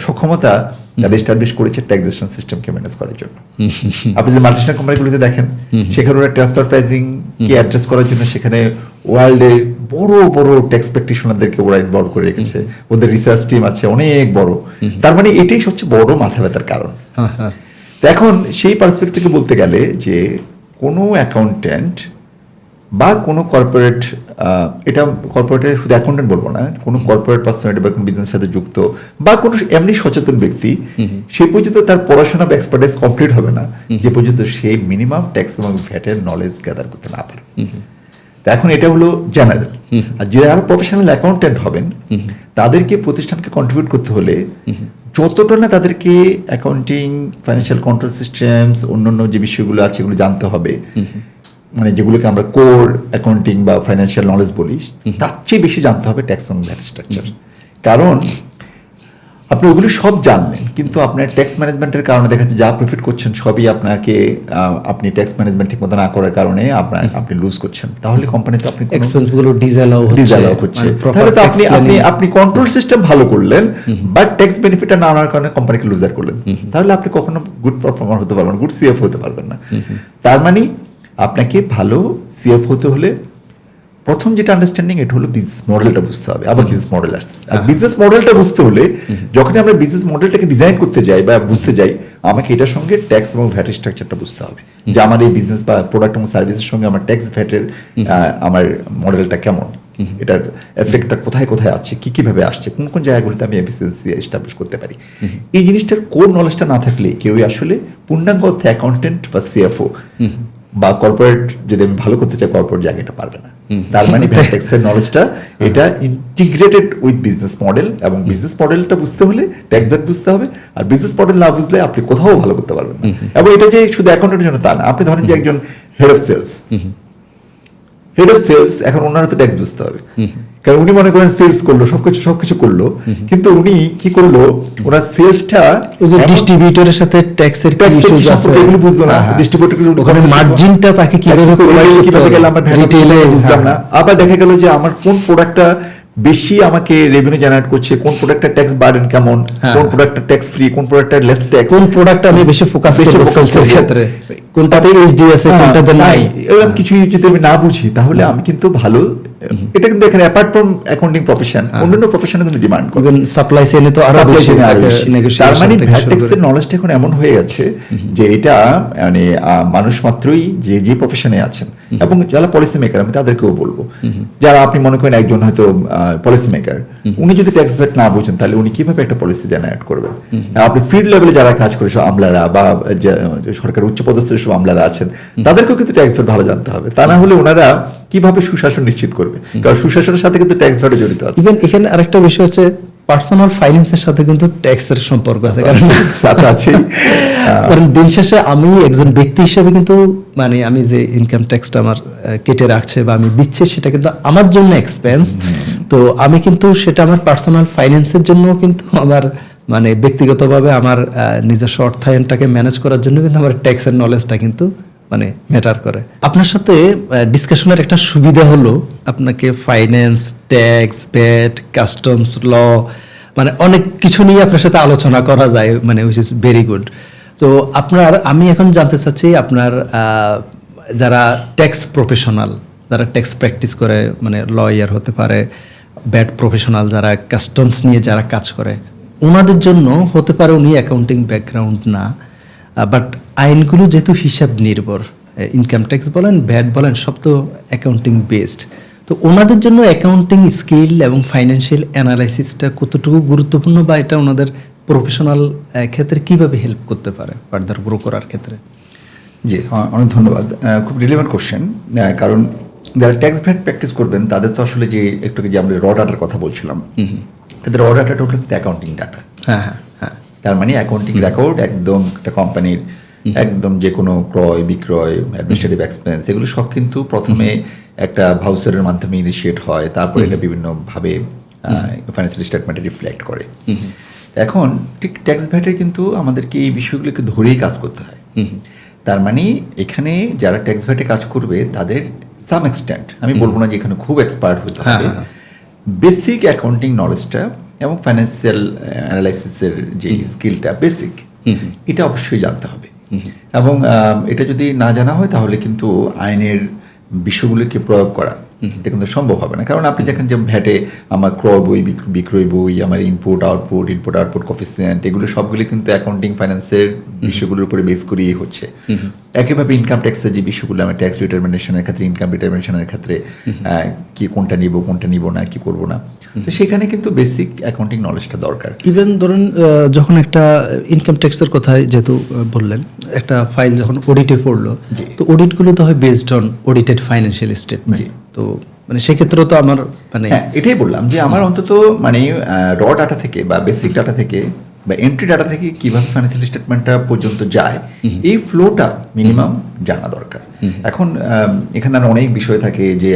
S1: সক্ষমতা তারা এস্টাবলিশ করেছে ট্যাক্সেশন সিস্টেমকে ম্যানেজ করার জন্য। আপনি যে মাল্টিনেশনাল কোম্পানিগুলোতে দেখেন, সেখানে ওরা ট্রান্সফার প্রাইসিং কে অ্যাড্রেস করার জন্য সেখানে ওয়ার্ল্ডের বড় বড় ট্যাক্স প্র্যাকটিশনারদেরকে ওরা ইনভলভ করে রেখেছে, ওদের রিসার্চ টিম আছে অনেক বড়। তার মানে এটাই সবচেয়ে বড় মাথা ব্যথার কারণ। এখন সেই পার্সপেক্টিভ থেকে বলতে গেলে যে কোনো অ্যাকাউন্ট্যান্ট বা কোনো কর্পোরেট, এটা কর্পোরেটের শুধু অ্যাকাউন্ট্যান্ট বলবো না, কোনো কর্পোরেট পার্সোনালিটি বা কোনো বিজনেসের সাথে যুক্ত বা কোনো এমনি সচেতন ব্যক্তি, সে পর্যন্ত তার পড়াশোনা বা এক্সপার্টাইজ কমপ্লিট হবে না যে পর্যন্ত সে মিনিমাম ট্যাক্স এবং ভ্যাটের নলেজ গ্যাদার করতে না পারে। এখন এটা হলো জেনারেল। আর যারা প্রফেশনাল অ্যাকাউন্ট্যান্ট হবেন তাদেরকে প্রতিষ্ঠানকে কন্ট্রিবিউট করতে হলে যতটা না তাদেরকে অ্যাকাউন্টিং, ফাইন্যান্সিয়াল কন্ট্রোল সিস্টেমস, অন্যান্য যে বিষয়গুলো আছে এগুলো জানতে হবে, মানে যেগুলোকে আমরা কোর অ্যাকাউন্টিং বা ফাইন্যান্সিয়াল নলেজ বলি, তার চেয়ে বেশি জানতে হবে ট্যাক্স এবং ভ্যাট স্ট্রাকচার। কারণ আপনি ওগুলো সব জানলেন কিন্তু আপনার ট্যাক্স ম্যানেজমেন্টের কারণে দেখা যাচ্ছে যা প্রফিট করছেন সবই আপনাকে, আপনি ট্যাক্স ম্যানেজমেন্ট ঠিক মতো না করার কারণে আপনি লুজ করছেন, তাহলে কোম্পানিতে আপনি
S2: এক্সপেন্সগুলো ডিসঅ্যালাউ হচ্ছে।
S1: তাহলে তো আপনি কন্ট্রোল সিস্টেম ভালো করলেন বাট ট্যাক্স বেনিফিটটা না আনার কারণে কোম্পানিকে লুজার করলেন, তাহলে আপনি কখনো গুড পারফর্মার হতে পারবেন, গুড সিএফ হতে পারবেন না। তার মানে আপনাকে ভালো সিএফ হতে হলে প্রথম যেটা আন্ডারস্ট্যান্ডিং, এটা হলো বিজনেস মডেলটা বুঝতে হবে। আবার বিজনেস মডেল আসছে, আর বিজনেস মডেলটা বুঝতে হলে যখন আমরা বিজনেস মডেলটাকে ডিজাইন করতে যাই বা বুঝতে যাই, আমাকে এটার সঙ্গে ট্যাক্স এবং ভ্যাট স্ট্রাকচারটা বুঝতে হবে, যে আমার এই বিজনেস বা প্রোডাক্ট এবং সার্ভিসের সঙ্গে আমার ট্যাক্স ভ্যাটের আমার মডেলটা কেমন, এটার এফেক্টটা কোথায় কোথায় আছে, কিভাবে আসছে, কোন কোন জায়গাগুলোতে আমি এফিসিয়েন্সি এস্টাবলিশ করতে পারি। এই জিনিসটার কোর নলেজটা না থাকলে কেউই আসলে পূর্ণাঙ্গ অর্থে অ্যাকাউন্টেন্ট বা সিএফও বা কর্পোরেট যদি আমি ভালো করতে চাই, কর্পোরেট জায়গাটা পারবে না। তার মানে ভ্যাট ট্যাক্সের নলেজটা এটা ইন্টিগ্রেটেড উইথ বিজনেস মডেল, এবং বিজনেস মডেলটা বুঝতে হলে ট্যাক্স ভ্যাট বুঝতে হবে, আর বিজনেস মডেল না বুঝলে আপনি কোথাও ভালো করতে পারবেন না। এবং এটা যে শুধু অ্যাকাউন্টেন্টের জন্য তা না, আপনি ধরেন যে একজন হেড অফ সেলস, এখন ওনারা তো ট্যাক্স বুঝতে হবে, কারণ উনি মনে করেন সেলস করলো, সবকিছু করলো, কিন্তু উনি কি করলো, ওনার সেলসটা
S2: ডিস্ট্রিবিউটরের সাথে ট্যাক্সের কি ইস্যুস আছে
S1: এগুলো বুঝলো না, ডিস্ট্রিবিউটর
S2: ওখানে মার্জিনটা তাকে কিভাবে
S1: গেল আমরা রিটেইলে বুঝলাম না। আবার দেখা গেল যে আমার কোন প্রোডাক্টটা বেশি আমাকে রেভিনিউ জেনারেট করছে, কোন প্রোডাক্টটা ট্যাক্স বার্ডেন কেমন, কোন প্রোডাক্টটা ট্যাক্স ফ্রি, কোন প্রোডাক্টটা লেস ট্যাক্স,
S2: কোন প্রোডাক্ট আমি বেশি ফোকাস করব সেলসের ক্ষেত্রে, কোনটাতে এইচডি আছে কোনটাতে নাই,
S1: এরকম কিছু যদি আমি না বুঝি তাহলে আমি কিন্তু ভালো, এটা কিন্তু এখানে অ্যাপার্ট ফ্রম অ্যাকাউন্টিং প্রফেশন অন্যান্য প্রফেশনে কিন্তু ডিমান্ড করে,
S2: ইভেন সাপ্লাই চেইনে তো আরো বেশি নেগোশিয়েশন।
S1: তার মানে ভ্যাট ট্যাক্সের নলেজটা এখন এমন হয়ে গেছে যে এটা মানে মানুষ মাত্রই যে প্রফেশনে আছেন, এবং যারা পলিসি মেকার আমি তাদেরকেও বলবো, যারা আপনি মনে করেন একজন হয়তো পলিসি মেকার, উনি যদি ট্যাক্স ভ্যাট না বুঝেন তাহলে উনি কিভাবে একটা পলিসি জেনারেট করবেন। আপনি ফিল্ড লেভেলে যারা কাজ করে সব আমলারা বা সরকার উচ্চ পদস্থ সব আমলারা আছেন, তাদেরকেও কিন্তু ট্যাক্স ভ্যাট ভালো জানতে হবে, তা না হলে ওনারা কিভাবে সুশাসন নিশ্চিত করবে, কারণ সুশাসনের সাথে কিন্তু ট্যাক্স ভ্যাটও জড়িত আছে।
S2: ইভেন এখানে আরেকটা বিষয় হচ্ছে পার্সোনাল ফাইন্যান্সের সাথে কিন্তু ট্যাক্সের সম্পর্ক আছে, কারণ দিন শেষে আমি একজন ব্যক্তি হিসেবে কিন্তু মানে আমি যে ইনকাম ট্যাক্সটা আমার কেটে রাখছে বা আমি দিচ্ছি সেটা কিন্তু আমার জন্য এক্সপেন্স, তো আমি কিন্তু সেটা আমার পার্সোনাল ফাইন্যান্সের জন্য কিন্তু আমার মানে ব্যক্তিগতভাবে আমার নিজস্ব অর্থায়নটাকে ম্যানেজ করার জন্য কিন্তু আমার ট্যাক্সের নলেজটা কিন্তু মানে ম্যাটার করে। আপনার সাথে ডিসকাশনের একটা সুবিধা হলো আপনাকে ফাইন্যান্স, ট্যাক্স, ভ্যাট, কাস্টমস, ল মানে অনেক কিছু নিয়ে আপনার সাথে আলোচনা করা যায়, মানে উইচ ইজ ভেরি গুড। তো আমি এখন জানতে চাচ্ছি আপনার যারা ট্যাক্স প্রফেশনাল, যারা ট্যাক্স প্র্যাকটিস করে, মানে লয়ার হতে পারে, ভ্যাট প্রফেশনাল যারা কাস্টমস নিয়ে যারা কাজ করে, ওনাদের জন্য হতে পারে উনি অ্যাকাউন্টিং ব্যাকগ্রাউন্ড না, বাট আইনগুলো যেহেতু হিসাব নির্ভর, ইনকাম ট্যাক্স বলেন, ভ্যাট বলেন, সব তো অ্যাকাউন্টিং বেসড, তো ওনাদের জন্য অ্যাকাউন্টিং স্কিল এবং ফাইন্যান্সিয়াল অ্যানালাইসিসটা কতটুকু গুরুত্বপূর্ণ, বা এটা ওনাদের প্রফেশনাল ক্ষেত্রে কিভাবে হেল্প করতে পারে ফার্দার গ্রো করার ক্ষেত্রে?
S1: জি, অনেক ধন্যবাদ, খুব রিলেভেন্ট কোশ্চেন। কারণ যারা ট্যাক্স ভ্যাট প্র্যাকটিস করবেন তাদের তো আসলে যে একটু যে আমরা র ডাটার কথা বলছিলাম, তাদের র ডাটাটা হলো কিন্তু অ্যাকাউন্টিং ডাটা। হ্যাঁ, তার মানে অ্যাকাউন্টিং রেকর্ড একদম একটা কোম্পানির একদম যে কোনো ক্রয় বিক্রয়, অ্যাডমিনিস্ট্রেটিভ এক্সপেন্স, এগুলো সব কিন্তু প্রথমে একটা ভাউচারের মাধ্যমে ইনিশিয়েট হয়, তারপরে এটা বিভিন্নভাবে ফাইন্যান্সিয়াল স্টেটমেন্টে রিফ্লেক্ট করে। এখন ঠিক ট্যাক্স ভ্যাটের কিন্তু আমাদেরকে এই বিষয়গুলোকে ধরেই কাজ করতে হয়। তার মানে এখানে যারা ট্যাক্স ভ্যাটে কাজ করবে তাদের সাম এক্সটেন্ট, আমি বলবো না যে এখানে খুব এক্সপার্ট হতে হবে, বেসিক অ্যাকাউন্টিং নলেজটা এবং ফাইন্যান্সিয়াল অ্যানালাইসিসের যে স্কিলটা বেসিক, এটা অবশ্যই জানতে হবে। এবং এটা যদি না জানা হয় তাহলে কিন্তু আইনের বিষয়গুলোকে প্রয়োগ করা এটা কিন্তু সম্ভব হবে না। কারণ আপনি দেখেন যে ভ্যাটে আমার ক্রয় বই, বিক্রয় বই, আমার ইনপুট আউটপুট কোফিসিয়েন্ট, এগুলো সবগুলো কিন্তু অ্যাকাউন্টিং ফাইন্যান্সের বিষয়গুলোর উপরে বেস করিয়ে হচ্ছে। একইভাবে ইনকাম ট্যাক্সের যে বিষয়গুলো, আমার ট্যাক্স ডিটারমিনেশনের ক্ষেত্রে, ইনকাম ডিটারমিনেশনের ক্ষেত্রে কি কোনটা নিব না, কি করব না, তো সেখানে কিন্তু বেসিক অ্যাকাউন্টিং নলেজটা দরকার।
S2: ইভেন ধরুন যখন একটা ইনকাম ট্যাক্সের কথায় যেহেতু বললেন, একটা ফাইল যখন অডিটে পড়লো, তো অডিটগুলো তো হয় based on audited financial statement, তো মানে সেক্ষেত্রে তো আমার মানে
S1: এটাই বললাম যে আমার অন্তত মানে র ডাটা থেকে বা বেসিক ডাটা থেকে বা এন্ট্রি ডাটা থেকে কিভাবে ফাইন্যান্সিয়াল স্টেটমেন্টটা পর্যন্ত যায়, এই ফ্লোটা মিনিমাম জানা দরকার। এখন এখানে আর অনেক বিষয় থাকে যে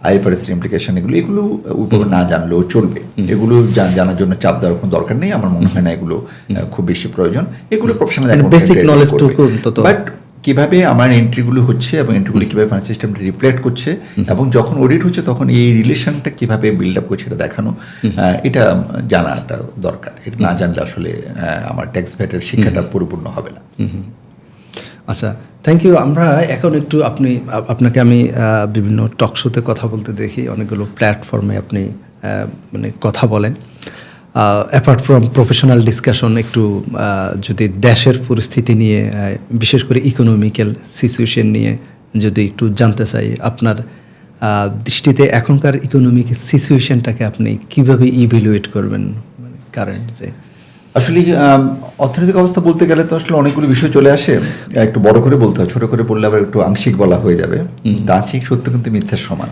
S1: আইএফআরএস ইমপ্লিকেশন, এগুলো উপর না জানলেও চলবে, এগুলো জানার জন্য চাপ দেওয়ার কোনো দরকার নেই, আমার মনে হয় না এগুলো খুব বেশি প্রয়োজন, এগুলো প্রফেশনাল
S2: বেসিক নলেজটুকু অন্তত।
S1: বাট কিভাবে আমার এন্ট্রিগুলো হচ্ছে এবং এন্ট্রিগুলো কিভাবে ফাইন্যান্স সিস্টেমটা রিফ্লেক্ট করছে, এবং যখন অডিট হচ্ছে তখন এই রিলেশনটা কিভাবে বিল্ড আপ করছে এটা দেখানো, এটা জানাটা দরকার। এটা না জানলে আসলে আমার ট্যাক্স ভ্যাটের শিক্ষাটা পরিপূর্ণ হবে না।
S2: আচ্ছা, থ্যাংক ইউ। আমরা এখন একটু আপনাকে আমি বিভিন্ন টক শোতে কথা বলতে দেখি, অনেকগুলো প্ল্যাটফর্মে আপনি মানে কথা বলেন। অ্যাপার্ট ফ্রম প্রফেশনাল ডিসকাশন, একটু যদি দেশের পরিস্থিতি নিয়ে, বিশেষ করে ইকোনমিক্যাল সিচুয়েশন নিয়ে যদি একটু জানতে চাই, আপনার দৃষ্টিতে এখনকার ইকোনমিক সিচুয়েশনটাকে আপনি কিভাবে ইভ্যালুয়েট করবেন, মানে কারেন্ট যে?
S1: আসলে অর্থনৈতিক অবস্থা বলতে গেলে তো আসলে অনেকগুলো বিষয় চলে আসে, একটু বড় করে বলতে হয়, ছোট করে বললে আবার একটু আংশিক বলা হয়ে যাবে। তা আংশিক সত্য কিন্তু মিথ্যার সমান,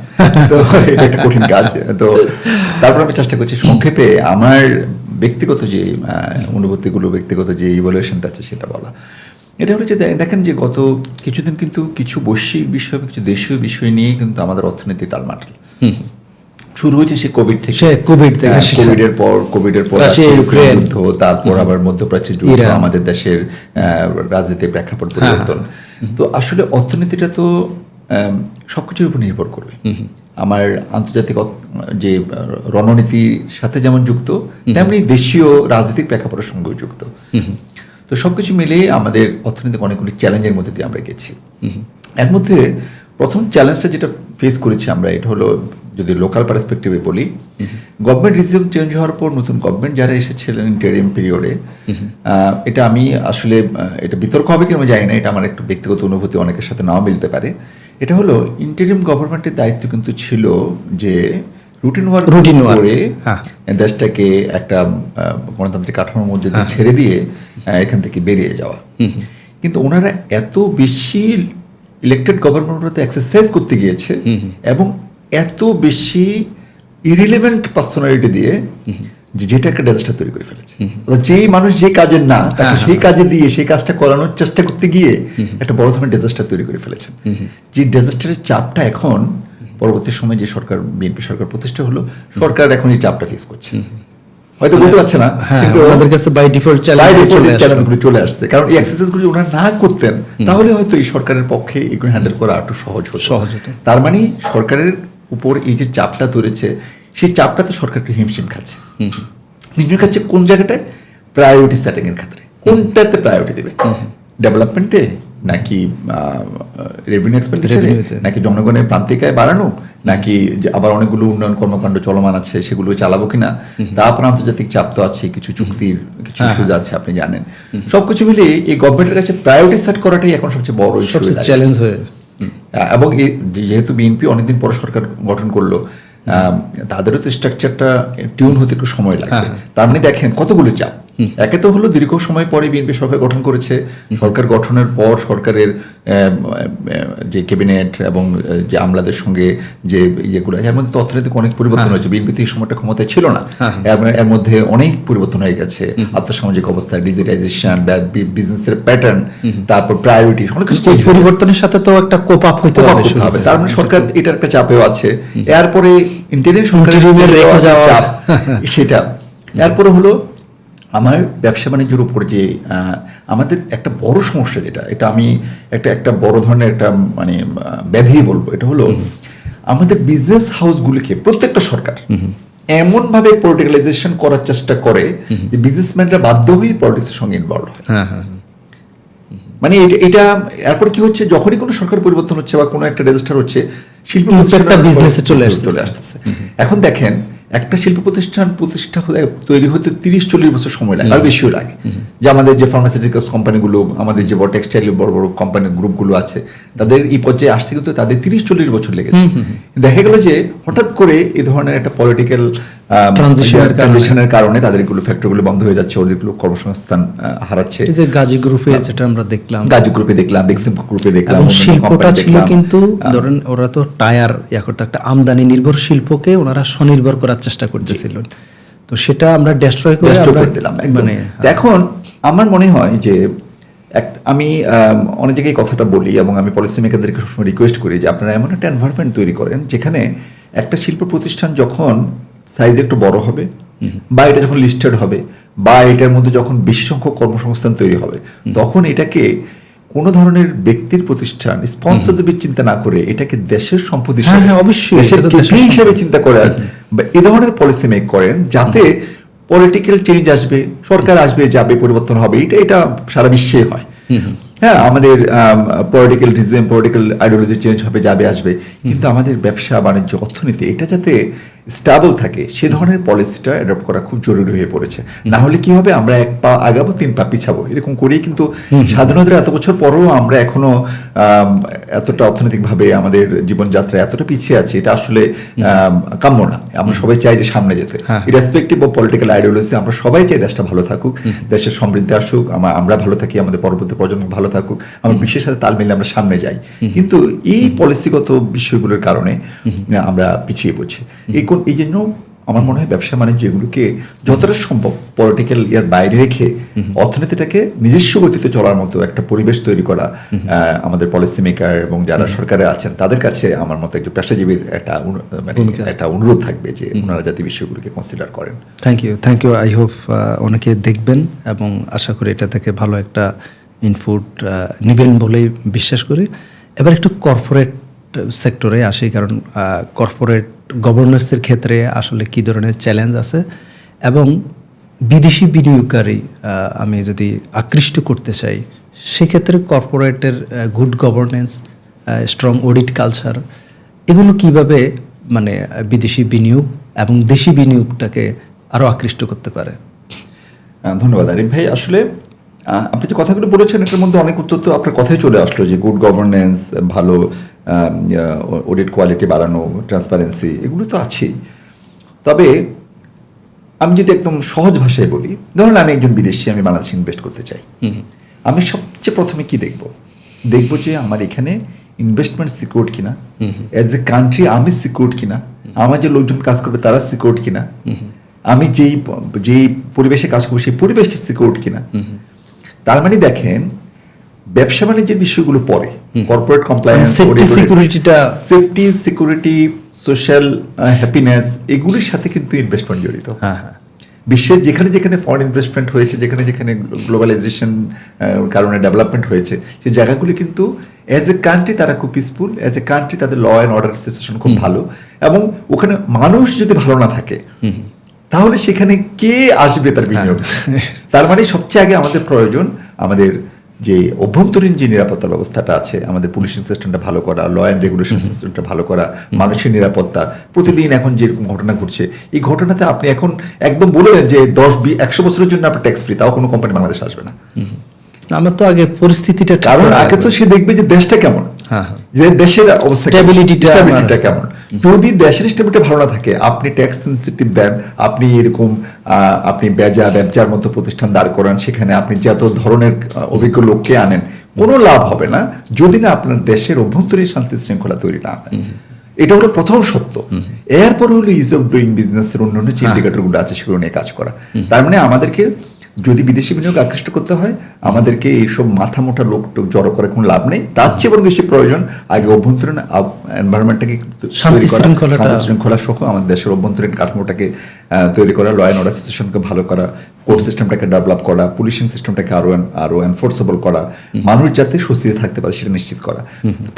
S1: তো এটা একটা কঠিন কাজ। তো তারপর আমি চেষ্টা করছি সংক্ষেপে আমার ব্যক্তিগত যে অনুভূতিগুলো, ব্যক্তিগত যে ইভ্যালুয়েশনটা আছে সেটা বলা। এটা হলো যে দেখেন যে গত কিছুদিন কিন্তু কিছু বৈশ্বিক বিষয়, কিছু দেশীয় বিষয় নিয়ে কিন্তু আমাদের অর্থনীতি টালমাটাল শুরু হয়েছে সে কোভিড থেকে। কোভিডের পর
S2: রাশিয়া ইউক্রেন
S1: যুদ্ধ, তারপর আবার মধ্যপ্রাচ্যের যুদ্ধ, আমাদের দেশের রাজনীতির প্রেক্ষাপট পরিবর্তন। তো আসলে অর্থনীতিটা তো সবকিছুর উপর নির্ভর করবে। আমার আন্তর্জাতিক যে রণনীতির সাথে যেমন যুক্ত, তেমনি দেশীয় রাজনৈতিক প্রেক্ষাপটের সঙ্গেও যুক্ত। তো সবকিছু মিলিয়ে আমাদের অর্থনৈতিক অনেকগুলি চ্যালেঞ্জের মধ্যে দিয়ে আমরা গেছি। এর মধ্যে প্রথম চ্যালেঞ্জটা যেটা ফেস করেছি আমরা, এটা হলো যদি লোকাল পার্সপেক্টিভে বলি, গভর্নমেন্ট রিজিম চেঞ্জ হওয়ার পর নতুন গভর্নমেন্ট যারা এসেছিলেন ইন্টারিম পিরিয়ডে, এটা আমি আসলে এটা বিতর্ক হবে কিনা জানি না, এটা আমার একটু ব্যক্তিগত অনুভূতি, অনেকের সাথে নাও মিলতে পারে। এটা হলো ইন্টারিম গভর্নমেন্টের দায়িত্ব কিন্তু ছিল যে রুটিন ওয়ার্ক করে দেশটাকে একটা গণতান্ত্রিক কাঠামোর মধ্যে ছেড়ে দিয়ে এখান থেকে বেরিয়ে যাওয়া। কিন্তু ওনারা এত বেশি ইলেক্টেড গভর্নমেন্ট এক্সারসাইজ করতে গিয়েছে এবং এত বেশি ইরিলেভেন্ট পার্সোনালিটি দিয়ে যেটা একটা ডিজাস্টার তৈরি করে ফেলেছে। যেই মানুষ যে কাজের না, তাকে সেই কাজে দিয়ে সেই কাজটা করানোর চেষ্টা করতে গিয়ে একটা বড় ধরনের ডিজাস্টার তৈরি করে ফেলেছেন। যে ডিজাস্টারের চাপটা এখন পরবর্তী সময়ে যে সরকার, বিএনপি সরকার প্রতিষ্ঠা হলো, সরকার এখন এই চাপটা ফেস করছে। হয়তো বলতে পারছে না, কিন্তু আমাদের কাছে বাই ডিফল্ট চ্যালেঞ্জগুলো চলে আসছে। কারণ এই এক্সারসাইজগুলো ওনারা না করতেন, তাহলে হয়তো এই সরকারের পক্ষে এগুলো হ্যান্ডেল করা একটু সহজ হতো। তার মানে সরকারের উপর এই যে চাপটা ধরেছে, সেই চাপটাতে সরকার একটু হিমশিম খাচ্ছে। হিমশিম খাচ্ছে কোন জায়গাটায়? প্রায়োরিটি সেটিং এর ক্ষেত্রে। কোনটাতে প্রায়োরিটি দেবে? ডেভেলপমেন্টে, নাকি রেভিনিউ এক্সপেন্ডিচারে, নাকি জনগণের প্রান্তিকায় বাড়ানো, নাকি আবার অনেকগুলো উন্নয়ন কর্মকাণ্ড চলমান আছে সেগুলো চালাবো কিনা? তারপর আন্তর্জাতিক চাপ তো আছে, কিছু চুক্তির কিছু ইস্যুজ আছে আপনি জানেন। সবকিছু মিলিয়ে এই গভর্নমেন্টের কাছে প্রায়োরিটি সেট করাটাই এখন সবচেয়ে বড় চ্যালেঞ্জ হয়ে। এবং যেহেতু বিএনপি অনেকদিন পরে সরকার গঠন করলো, তাদেরও তো স্ট্রাকচারটা টিউন হতে একটু সময় লাগবে। তার মানে দেখেন কতগুলো চাপ। একে তো হলো দীর্ঘ সময় পরে বিএনপি সরকার গঠন করেছে, সরকার গঠনের পর সরকারের যে ক্যাবিনেট এবং যে আমলাদের সঙ্গে যে ইয়েগুলো, এর মধ্যে অর্থনৈতিক অনেক পরিবর্তন হয়েছে। বিএনপি এই সময়টা ক্ষমতায় ছিল না, এর মধ্যে অনেক পরিবর্তন হয়ে গেছে। আর্থসামাজিক অবস্থা, ডিজিটাইজেশন, বিজনেসের প্যাটার্ন, তারপর প্রায়োরিটি, অনেক কিছু
S2: পরিবর্তনের সাথে তো একটা কোপ আপ হইতে হবে।
S1: তার মানে সরকার এটার একটা চাপেও আছে। এরপরে ইন্টারিম সরকারের চাপ সেটা। এরপরে হলো আমার ব্যবসা বাণিজ্যের উপর যে আমাদের একটা বড় সমস্যা, যেটা এটা আমি একটা বড় ধরনের একটা মানে ব্যাধি বলবো, এটা হলো আমাদের বিজনেস হাউসগুলিকে প্রত্যেকটা সরকার এমনভাবে পলিটিক্যালাইজেশন করার চেষ্টা করে যে বিজনেসম্যানরা বাধ্য হয়ে পলিটিক্সের সঙ্গে ইনভলভ হয়। মানে এটা এরপর কি হচ্ছে, যখনই কোনো সরকার পরিবর্তন হচ্ছে বা কোনো একটা ডিজাস্টার হচ্ছে, শিল্প প্রতিষ্ঠানটা বিজনেসে চলে আসতেছে। এখন দেখেন একটা শিল্প প্রতিষ্ঠান প্রতিষ্ঠা তৈরি হতে 30-40 বছর সময় লাগে, আর বেশিও লাগে। যে আমাদের যে ফার্মাসিউটিক্যালস কোম্পানিগুলো, আমাদের যে বড় টেক্সটাইল বড় বড় কোম্পানির গ্রুপগুলো আছে, তাদের এই পর্যায়ে আসতে কিন্তু তাদের 30-40 বছর লেগেছে। দেখা গেল যে হঠাৎ করে এই ধরনের একটা পলিটিক্যাল ট্রানজিশনের কারণে তাদের এগুলো ফ্যাক্টরিগুলো বন্ধ হয়ে যাচ্ছে, ওদেরগুলো কর্মসংস্থান হারাচ্ছে।
S2: এই যে গাজী গ্রুপে যেটা আমরা দেখলাম,
S1: গাজী গ্রুপে দেখলাম, বেক্সিম গ্রুপে দেখলাম,
S2: শিল্পটা ছিল কিন্তু ধরেন ওরা তো টায়ার করতে, একটা আমদানি নির্ভর শিল্পকে ওনারা স্বনির্ভর করার চেষ্টা করতেছিলেন। তো সেটা আমরা ডেস্ট্রয় করে
S1: দিলাম। মানে এখন আমার মনে হয় যে আমি অনেক জায়গায় কথাটা বলি এবং আমি পলিসি মেকারদেরকে সবসময় রিকোয়েস্ট করি যে আপনারা এমন একটা এনভায়রনমেন্ট তৈরি করেন যেখানে একটা শিল্প প্রতিষ্ঠান যখন সাইজ একটু বড় হবে, বা এটা যখন লিস্টেড হবে, বা এটার মধ্যে যখন বেশি সংখ্যক কর্মসংস্থান তৈরি হবে, তখন এটাকে কোনো ধরনের ব্যক্তির প্রতিষ্ঠান স্পন্সরদের চিন্তা না করে এটাকে দেশের সম্পদ হিসেবে চিন্তা করার এই ধরনের পলিসি মেক করেন, যাতে পলিটিক্যাল চেঞ্জ আসবে, সরকার আসবে, যাবে, পরিবর্তন হবে। এটা সারা বিশ্বে হয়। হ্যাঁ, আমাদের political regime, political ideology change হবে, যাবে, আসবে, কিন্তু আমাদের ব্যবসা বাণিজ্য, অর্থনীতি, এটা যাতে স্টেবল থাকে, সে ধরনের পলিসিটা অ্যাডপ্ট করা খুব জরুরি হয়ে পড়েছে। না হলে কি হবে, আমরা 1 পা আগাবো 3 পা পিছাবো, এরকম করেই কিন্তু স্বাধীনতার এত বছর পরেও আমরা এখনো এতটা অর্থনৈতিকভাবে আমাদের জীবনযাত্রা এতটা পিছিয়ে আছি, এটা আসলে কাম্য না। আমরা সবাই চাই যে সামনে যেতে, ইরেসপেক্টিভ অফ পলিটিক্যাল আইডিওলজি, আমরা সবাই চাই দেশটা ভালো থাকুক, দেশের সমৃদ্ধি আসুক, আমরা ভালো থাকি, আমাদের পরবর্তী প্রজন্ম ভালো থাকুক, আমরা বিশ্বের সাথে তাল মিলিয়ে আমরা সামনে যাই। কিন্তু এই পলিসিগত বিষয়গুলোর কারণে আমরা পিছিয়ে পড়ছি। এই জন্য আমার মনে হয় ব্যবসা বাণিজ্য এগুলোকে যতটা সম্ভব পলিটিক্যাল ইয়ার বাইরে রেখে অর্থনীতিটাকে নিজস্ব গতিতে চলার মতো একটা পরিবেশ তৈরি করা আমাদের পলিসি মেকার এবং যারা সরকারে আছেন তাদের কাছে আমার মতো একজন পেশাজীবীর একটা অনুরোধ থাকবে যে ওনারা যাতে বিষয়গুলোকে কনসিডার করেন।
S2: Thank you. আই হোপ অনেকে দেখবেন এবং আশা করি এটা থেকে ভালো একটা ইনপুট নেবেন বলেই বিশ্বাস করি। এবার একটু কর্পোরেট সেক্টরে আসি, কারণ কর্পোরেট গভর্নেন্সের ক্ষেত্রে আসলে কী ধরনের চ্যালেঞ্জ আছে এবং বিদেশি বিনিয়োগকারী আমি যদি আকৃষ্ট করতে চাই সেক্ষেত্রে কর্পোরেটের good governance, strong audit culture, এগুলো কিভাবে মানে বিদেশি বিনিয়োগ এবং দেশি বিনিয়োগটাকে আরও আকৃষ্ট করতে পারে?
S1: ধন্যবাদ আরিফ ভাই। আসলে আপনি যে কথাগুলো বলেছেন এটার মধ্যে অনেক উত্তর তো আপনার কথাই চলে আসলো, যে গুড গভর্নেন্স, ভালো অডিট কোয়ালিটি বাড়ানো, ট্রান্সপারেন্সি, এগুলো তো আছেই। তবে আমি যদি একদম সহজ ভাষায় বলি, ধরুন আমি একজন বিদেশি, আমি বাংলাদেশে ইনভেস্ট করতে চাই, আমি সবচেয়ে প্রথমে কি দেখবো যে আমার এখানে ইনভেস্টমেন্ট সিকিউরড কিনা, অ্যাজ এ কান্ট্রি আমি সিকিউরড কিনা, আমার যে লোকজন কাজ করবে তারা সিকিউরড কিনা, আমি যেই পরিবেশে কাজ করবো সেই পরিবেশটা সিকিউরড কিনা। তার মানে দেখেন ব্যবসা বাণিজ্যের বিষয়গুলো পরে, corporate compliance, safety, security, social happiness, এগুলির সাথে কিন্তু ইনভেস্টমেন্ট জড়িত। বিশ্বের যেখানে যেখানে ফরেন ইনভেস্টমেন্ট হয়েছে, যেখানে যেখানে গ্লোবালাইজেশন কারণে ডেভেলপমেন্ট হয়েছে, সেই জায়গাগুলি কিন্তু অ্যাজ এ কান্ট্রি তারা খুব পিসফুল, অ্যাজ এ কান্ট্রি তাদের ল অ্যান্ড অর্ডার সিচুয়েশন খুব ভালো, এবং ওখানে মানুষ যদি ভালো না থাকে তাহলে সেখানে কে আসবে তার বিনিয়োগ? তার মানে সবচেয়ে আগে আমাদের প্রয়োজন আমাদের যে অভ্যন্তরীণ যে নিরাপত্তার ব্যবস্থাটা আছে, আমাদের পুলিশিং সিস্টেমটা ভালো করা, ল অ্যান্ড রেগুলেশন সিস্টেমটা ভালো করা, মানুষের নিরাপত্তা। প্রতিদিন এখন যেরকম ঘটনা ঘটছে, এই ঘটনাতে আপনি এখন একদম বলে দেন যে 10-100 বছরের জন্য আপনার ট্যাক্স ফ্রি, তাও কোনো কোম্পানি বাংলাদেশ আসবে না।
S2: আমার তো আগে পরিস্থিতিটা,
S1: কারণ আগে তো সে দেখবে যে দেশটা কেমন, যে দেশের অবস্থা, স্টেবিলিটিটা কেমন। যদি দেশের স্টেবিলিটি ভালো না থাকে, আপনি ট্যাক্স সেনসিটিভ দেন, আপনি এরকম আপনি ব্যবসার মতো প্রতিষ্ঠান দাঁড় করান, সেখানে আপনি যত ধরনের অভিজ্ঞ লোককে আনেন, কোনো লাভ হবে না যদি না আপনার দেশের অভ্যন্তরীণ শান্তি শৃঙ্খলা তৈরি না হয়। এটা হলো প্রথম সত্য। এরপর হলো ইজ অফ ডুইং বিজনেসের অন্যান্য যে ইন্ডিকেটরগুলো আছে সেগুলো নিয়ে কাজ করা। তার মানে আমাদেরকে যদি বিদেশি বিনিয়োগ আকৃষ্ট করতে হয়, আমাদেরকে এইসব মাথা মোটা লোক জড়ো করে কোনো লাভ নেই। তার চেয়ে বরং বেশি প্রয়োজন আগে অভ্যন্তরীণ এনভায়রনমেন্টটাকে শান্তি শৃঙ্খলা সহ আমাদের দেশের অভ্যন্তরীণ কাঠামোটাকে তৈরি করা, ল অ্যান্ড অর্ডার সিচুয়েশনকে ভালো করা, কোর্ট সিস্টেমটাকে ডেভেলপ করা, পুলিশিং সিস্টেমটাকে আরো এনফোর্সেবল করা, মানুষ যাতে স্বস্তিতে থাকতে পারে সেটা নিশ্চিত করা।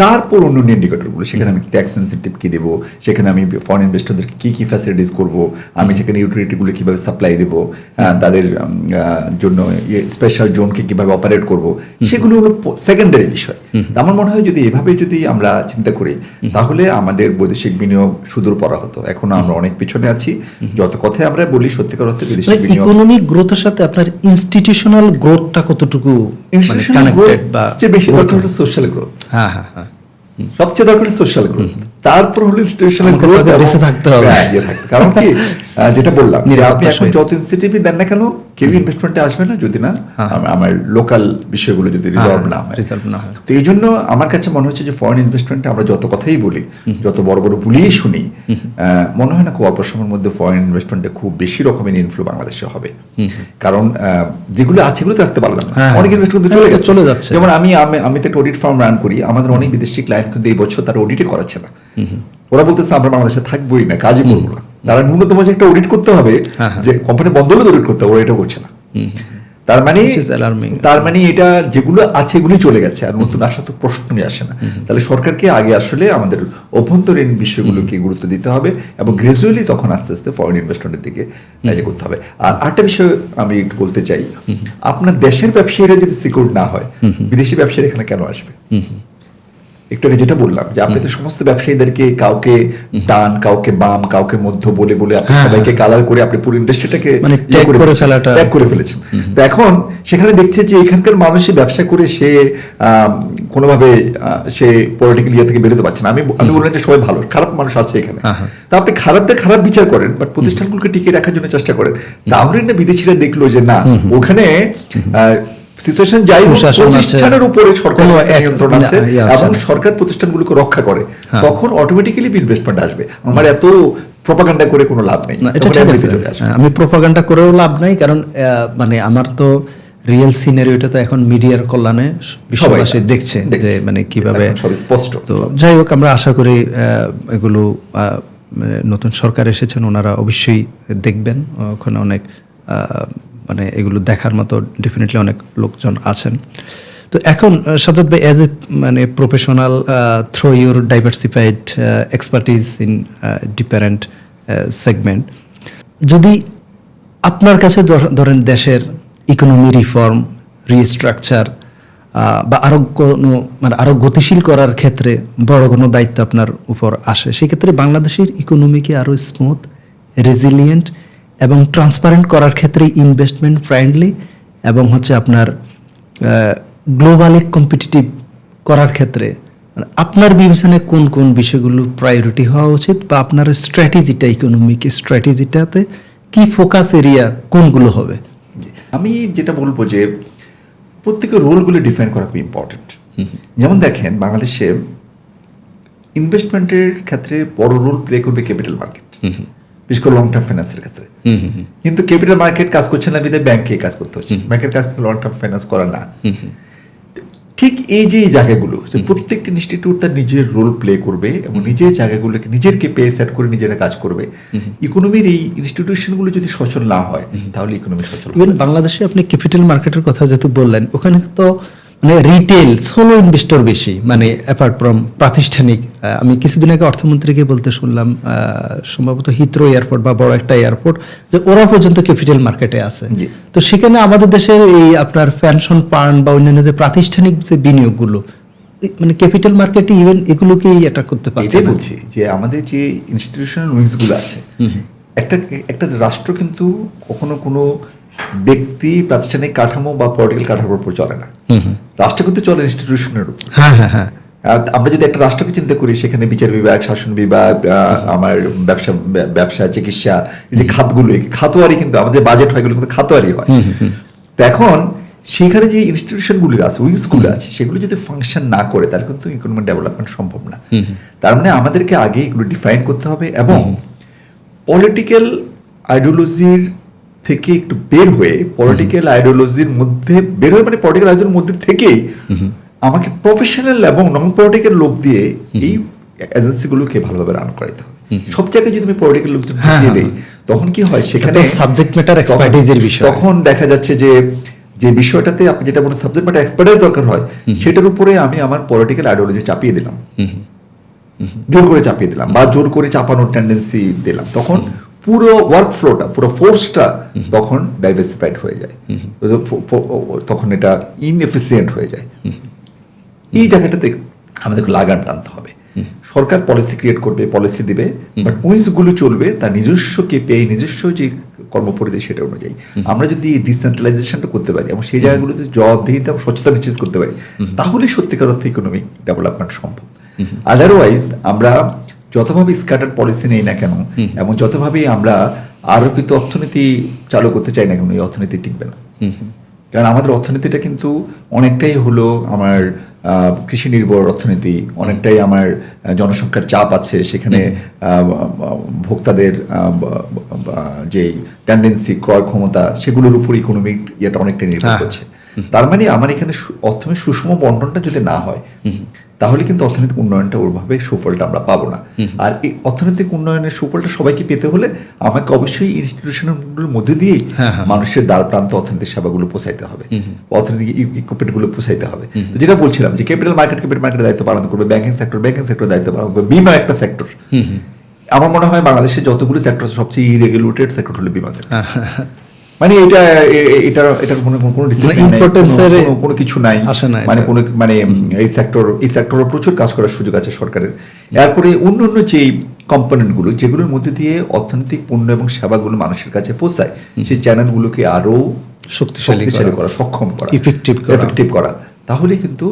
S1: তারপর অন্যান্য ইন্ডিকেটরগুলো, সেখানে আমি ট্যাক্স সেনসিটিভ কি দেবো, সেখানে আমি ফরেন ইনভেস্টরদেরকে কি ফ্যাসিলিটিস করবো, আমি সেখানে ইউটিলিটিগুলো কিভাবে সাপ্লাই দেবো, তাদের জন্য স্পেশাল জোনকে কিভাবে অপারেট করবো, সেগুলো হলো সেকেন্ডারি বিষয়। আমার মনে হয় যদি এভাবে যদি আমরা চিন্তা করি তাহলে আমাদের বৈদেশিক বিনিয়োগ সুদূর পরা হতো। এখন আমরা অনেক পিছনে আছি। যত কথাই আমরা বলি, সত্যিকার অর্থে বিদেশি বিনিয়োগ,
S2: ইকোনমিক গ্রোথের সাথে আপনার ইনস্টিটিউশনাল গ্রোথটা কতটুকু কানেক্টেড বা
S1: বেশি দরকার হলো সোশ্যাল গ্রোথ। সবচেয়ে দরকার সোশ্যাল গ্রোথ, তারপর হলো ইনস্টিটিউশনাল গ্রোথ,
S2: বেঁচে থাকতে হবে।
S1: কারণ কি যেটা বললাম, আপনি এখন যত ইনস্টিটিউটই দেন না কেন, কেউ ইনভেস্টমেন্টে আসবে না যদি না আমার লোকাল বিষয়গুলো যদি রিজলভ না হয়। তো এই জন্য আমার কাছে মনে হচ্ছে যে ফরেন ইনভেস্টমেন্টে আমরা যত কথাই বলি, যত বড় বড় বলিই শুনি, মনে হয় না খুব অল্প সময়ের মধ্যে ফরেন ইনভেস্টমেন্টে খুব বেশি রকমের ইনফ্লো বাংলাদেশে হবে। কারণ যেগুলো আছে এগুলো রাখতে পারলাম না, অনেক ইনভেস্টমেন্ট চলে যাচ্ছে। যেমন আমি তো একটা অডিট ফার্ম রান করি, আমাদের অনেক বিদেশি ক্লায়েন্ট কিন্তু এই বছর তারা অডিটে করাচ্ছে না। ওরা বলতেছে আমরা বাংলাদেশে থাকবোই না, কাজই করবো না। তারা ন্যূনতম যে একটা অডিট করতে হবে, যে কোম্পানি বন্ধ হলে অডিট করতে হবে, ওরা এটা করছে না। তার মানে এটা যেগুলো আছে এগুলি চলে গেছে, আর নতুন আসা তো প্রশ্নই আসে না। তাহলে সরকারকে আগে আসলে আমাদের অভ্যন্তরীণ বিষয়গুলোকে গুরুত্ব দিতে হবে এবং গ্রাজুয়ালি তখন আস্তে আস্তে ফরেন ইনভেস্টমেন্টের দিকে করতে হবে। আর আরেকটা বিষয় আমি একটু বলতে চাই, আপনার দেশের ব্যবসায়ীরা যদি সিকিউর না হয়, বিদেশি ব্যবসায়ীরা এখানে কেন আসবে? একটু আগে যেটা বললাম যে আপনি তো সমস্ত ব্যবসায়ীদেরকে কাউকে ডান, কাউকে বাম, কাউকে মধ্য বলে বলে আপনি সবাইকে কালার করে আপনি পুরো ইন্ডাস্ট্রিটাকে
S2: মানে ট্যাগ
S1: করে ফেলেছেন। তো এখন সেখানে দেখছে যে এখানকার মানুষই ব্যবসা করে সে কোনোভাবে সে পলিটিক্যাল ইয়ে থেকে বেরোতে পারছে না। আমি বললাম যে সবাই ভালো, খারাপ মানুষ আছে এখানে, তো আপনি খারাপদের খারাপ বিচার করেন, বাট প্রতিষ্ঠানগুলোকে টিকিয়ে রাখার জন্য চেষ্টা করেন। তাহলে না বিদেশিরা দেখলো যে না, ওখানে সিচুয়েশন যাই হোক প্রতিষ্ঠানের উপরে সরকার নিয়ন্ত্রণ আছে এবং সরকার প্রতিষ্ঠানগুলোকে রক্ষা করে, তখন অটোমেটিক্যালি ইনভেস্টমেন্ট আসবে। আমার এত প্রপাগান্ডা করে কোনো লাভ নেই।
S2: আমি প্রপাগান্ডা করেও লাভ নাই, কারণ মানে আমার তো রিয়েল সিনারিওটা তো এখন মিডিয়ার কল্যাণে বিশ্ববাসী দেখছে যে মানে কিভাবে
S1: স্পষ্ট।
S2: তো যাই হোক, আমরা আশা করি এগুলো নতুন সরকার এসেছেন, ওনারা অবশ্যই দেখবেন। ওখানে অনেক মানে এগুলো দেখার মতো ডেফিনেটলি অনেক লোকজন আছেন। তো এখন সাজ্জাদ ভাই, অ্যাজ এ মানে professional through your diversified expertise in different segment, যদি আপনার কাছে ধরেন দেশের ইকোনমি রিফর্ম, রিস্ট্রাকচার বা আরো কোনো মানে আরো গতিশীল করার ক্ষেত্রে বড় কোনো দায়িত্ব আপনার উপর আসে, সেক্ষেত্রে বাংলাদেশের ইকোনমিকে আরো স্মুথ, রেজিলিয়েন্ট এবং ট্রান্সপারেন্ট করার ক্ষেত্রে ইনভেস্টমেন্ট ফ্রেন্ডলি এবং হচ্ছে আপনার গ্লোবালি কম্পিটিটিভ করার ক্ষেত্রে আপনার বিবেচনায় কোন কোন বিষয়গুলো প্রায়োরিটি হওয়া উচিত, বা আপনার স্ট্র্যাটেজিটা, ইকোনমিক স্ট্র্যাটেজিটাতে কি ফোকাস এরিয়া কোনগুলো হবে?
S1: আমি যেটা বলবো যে প্রত্যেকের রোলগুলো ডিফাইন করা খুব ইম্পর্টেন্ট। যেমন দেখেন, বাংলাদেশে ইনভেস্টমেন্টের ক্ষেত্রে বড় রোল প্লে করবে ক্যাপিটাল মার্কেট, বিশেষ করে লং টার্ম ফাইন্যান্সের ক্ষেত্রে। কিন্তু ক্যাপিটাল মার্কেট কাজ করছে না বিধায় ব্যাংকে কাজ করতে হচ্ছে, ব্যাংকের কাজ লং টার্ম ফাইন্যান্স করা না। ঠিক এই যে জায়গাগুলো, প্রত্যেকটি ইনস্টিটিউট তার নিজের রোল প্লে করবে এবং নিজের জায়গাগুলোকে নিজের কে সেট করে নিজেরা কাজ করবে। ইকোনমির এই ইনস্টিটিউশনগুলো যদি সচল না হয় তাহলে ইকোনমি সচল হবে।
S2: বাংলাদেশে আপনি ক্যাপিটাল মার্কেটের কথা যেহেতু বললেন, ওখানে তো মানে রিটেল সোলো ইনভেস্টর বেশি, মানে অ্যাপার্ট ফ্রম প্রাতিষ্ঠানিক। আমি কিছুদিন আগে অর্থমন্ত্রীকে বলতে শুনলাম, সম্ভবত হিথ্রো এয়ারপোর্ট বা বড় একটা এয়ারপোর্ট, যে ওরা পর্যন্ত ক্যাপিটাল মার্কেটে আছে। তো সেখানে আমাদের দেশের এই আপনার পেনশন ফান্ড বা অন্যান্য যে প্রাতিষ্ঠানিক যে বিনিয়োগগুলো, মানে ক্যাপিটাল মার্কেটে ইভেন এগুলোকেই অ্যাটাক করতে পারছে।
S1: এটাই বলছি যে আমাদের যে ইনস্টিটিউশনাল উইংসগুলো আছে, একটা রাষ্ট্র কিন্তু কখনো কোনো ব্যক্তি, প্রাতিষ্ঠানিক কাঠামো বা পলিটিক্যাল কাঠামোর উপর চলে না। রাষ্ট্র কিন্তু চলে ইনস্টিটিউশনের উপর। আমরা যদি একটা রাষ্ট্রকে চিন্তা করি, সেখানে বিচার বিভাগ, শাসন বিভাগ, আমার ব্যবসা, চিকিৎসা, এই যে খাতগুলো, খাতোয়ারি কিন্তু আমাদের বাজেট হয়, এগুলো কিন্তু খাতোয়ারি হয়। তো এখন সেখানে যে ইনস্টিটিউশনগুলো আছে, উইংসগুলো আছে, সেগুলো যদি ফাংশন না করে তাহলে কিন্তু ইকোনমিক ডেভেলপমেন্ট সম্ভব না। তার মানে আমাদেরকে আগে এগুলো ডিফাইন করতে হবে এবং পলিটিক্যাল আইডিওলজির থেকে একটু বের হয়ে, পলিটিক্যাল আইডিওলজির মধ্যে বের হয়ে, মানে পলিটিক্যাল আইডিওলজির মধ্যে থেকেই আমাকে প্রফেশনাল এবং নন পলিটিক্যাল লোক দিয়ে এই এজেন্সিগুলোকে ভালোভাবে রান করাইতে হবে। সব জায়গায় যদি আমি পলিটিক্যাল লোক দিয়ে দেই, তখন কি হয়, সেখানে
S2: সাবজেক্ট ম্যাটার এক্সপার্টিজের বিষয়,
S1: তখন দেখা যাচ্ছে যে বিষয়টাতে আপনি যেটা বলেন সাবজেক্ট ম্যাটার এক্সপার্টাইজ দরকার হয়, সেটার উপরে আমি আমার পলিটিক্যাল আইডিওলজি চাপিয়ে দিলাম, জোর করে চাপিয়ে দিলাম বা জোর করে চাপানোর টেন্ডেন্সি দিলাম, তখন পুরো ওয়ার্ক ফ্লোটা, পুরো ফোর্সটা তখন ডাইভার্সিফাইড হয়ে যায়, তখন এটা ইনএফিসিয়েন্ট হয়ে যায়। এই জায়গাটাতে আমাদেরকে লাগাম টানতে হবে। সরকার পলিসি ক্রিয়েট করবে, পলিসি দিবে, বাট উইংসগুলো চলবে তার নিজস্ব কেপিআই, নিজস্ব যে কর্মপরিধি সেটা অনুযায়ী। আমরা যদি ডিসেন্ট্রালাইজেশনটা করতে পারি এবং সেই জায়গাগুলোতে জবাবদিহিতা এবং স্বচ্ছতা নিশ্চিত করতে পারি, তাহলে সত্যিকার অর্থে ইকোনমিক ডেভেলপমেন্ট সম্ভব। আদারওয়াইজ আমরা যতভাবে স্ক্যাটার পলিসি নেই না কেন এবং যতভাবে আমরা আরোপিত অর্থনীতি চালু করতে চাই না কেন, এই অর্থনীতি টিকবে না। কারণ আমাদের অর্থনীতিটা কিন্তু অনেকটাই হলো আমার কৃষি নির্ভর অর্থনীতি, অনেকটাই আমার জনসংখ্যার চাপ আছে, সেখানে ভোক্তাদের যে টেন্ডেন্সি, ক্রয় ক্ষমতা, সেগুলোর উপর ইকোনমিক ইয়েটা অনেকটাই নির্ভর করছে। তার মানে আমার এখানে অর্থনীতির সুষম বন্টনটা যদি না হয়, তাহলে কিন্তু অর্থনৈতিক উন্নয়নটা ওরভাবে সুফলটা আমরা পাবো না। আর এই অর্থনৈতিক উন্নয়নের সুফলটা সবাইকে পেতে হলে আমাকে অবশ্যই ইনস্টিটিউশনগুলোর মধ্যে দিয়েই মানুষের দ্বার প্রান্ত অর্থনৈতিক সেবাগুলো পৌঁছাইতে হবে, অর্থনৈতিক ইকুইপমেন্টগুলো পৌঁছাইতে হবে। তো যেটা বলছিলাম যে ক্যাপিটাল মার্কেটের দায়িত্ব পালন করবে, ব্যাংকিং সেক্টর দায়িত্ব পালন করবে, বিমা একটা সেক্টর। আমার মনে হয় বাংলাদেশের যতগুলো সেক্টর সবচেয়ে ইরেগুলেটেড সেক্টর হলো বিমা সেক্টর। মানে এটার কোনো ডিসিপ্লিন নাই, কোনো কিছু নাই, মানে কোনো মানে এই সেক্টরে প্রচুর কাজ করার সুযোগ আছে সরকারের। এরপরে অন্য যে কম্পোনেন্টগুলো যেগুলোর মধ্যে দিয়ে অর্থনৈতিক পণ্য এবং সেবাগুলো মানুষের কাছে পৌঁছায়, সেই চ্যানেলগুলোকে আরো শক্তিশালী করা, সক্ষম করা, এফেক্টিভ করা, তাহলে কিন্তু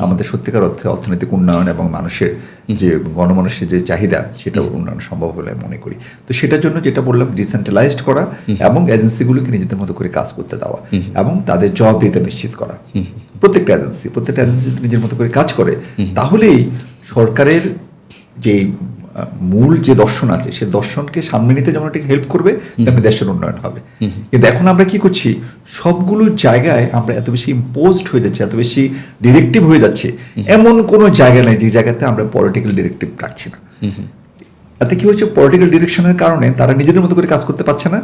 S1: আমাদের সত্যিকার অর্থে অর্থনৈতিক উন্নয়ন এবং মানুষের যে গণমানুষের যে চাহিদা সেটা উন্নয়ন সম্ভব বলে মনে করি। তো সেটার জন্য যেটা বললাম, ডিসেন্ট্রালাইজড করা এবং এজেন্সিগুলোকে নিজেদের মতো করে কাজ করতে দেওয়া এবং তাদের জবাবদিহিতা নিশ্চিত করা। প্রত্যেকটা এজেন্সি নিজের মতো করে কাজ করে, তাহলেই সরকারের যে মূল যে দর্শন আছে সে দর্শনকে সামনে নিতে যেমন এটাকে হেল্প করবে, তেমনি দেশের উন্নয়ন হবে। কিন্তু এখন আমরা কি করছি, সবগুলো জায়গায় আমরা এত বেশি ইম্পোজড হয়ে যাচ্ছি, এত বেশি ডিরেক্টিভ হয়ে যাচ্ছে, এমন কোনো জায়গা নেই যে জায়গাতে আমরা পলিটিক্যাল ডিরেক্টিভ রাখছি না। এতে কি হচ্ছে, পলিটিক্যাল ডিরেকশনের কারণে তারা নিজেদের মতো করে কাজ করতে পারছে না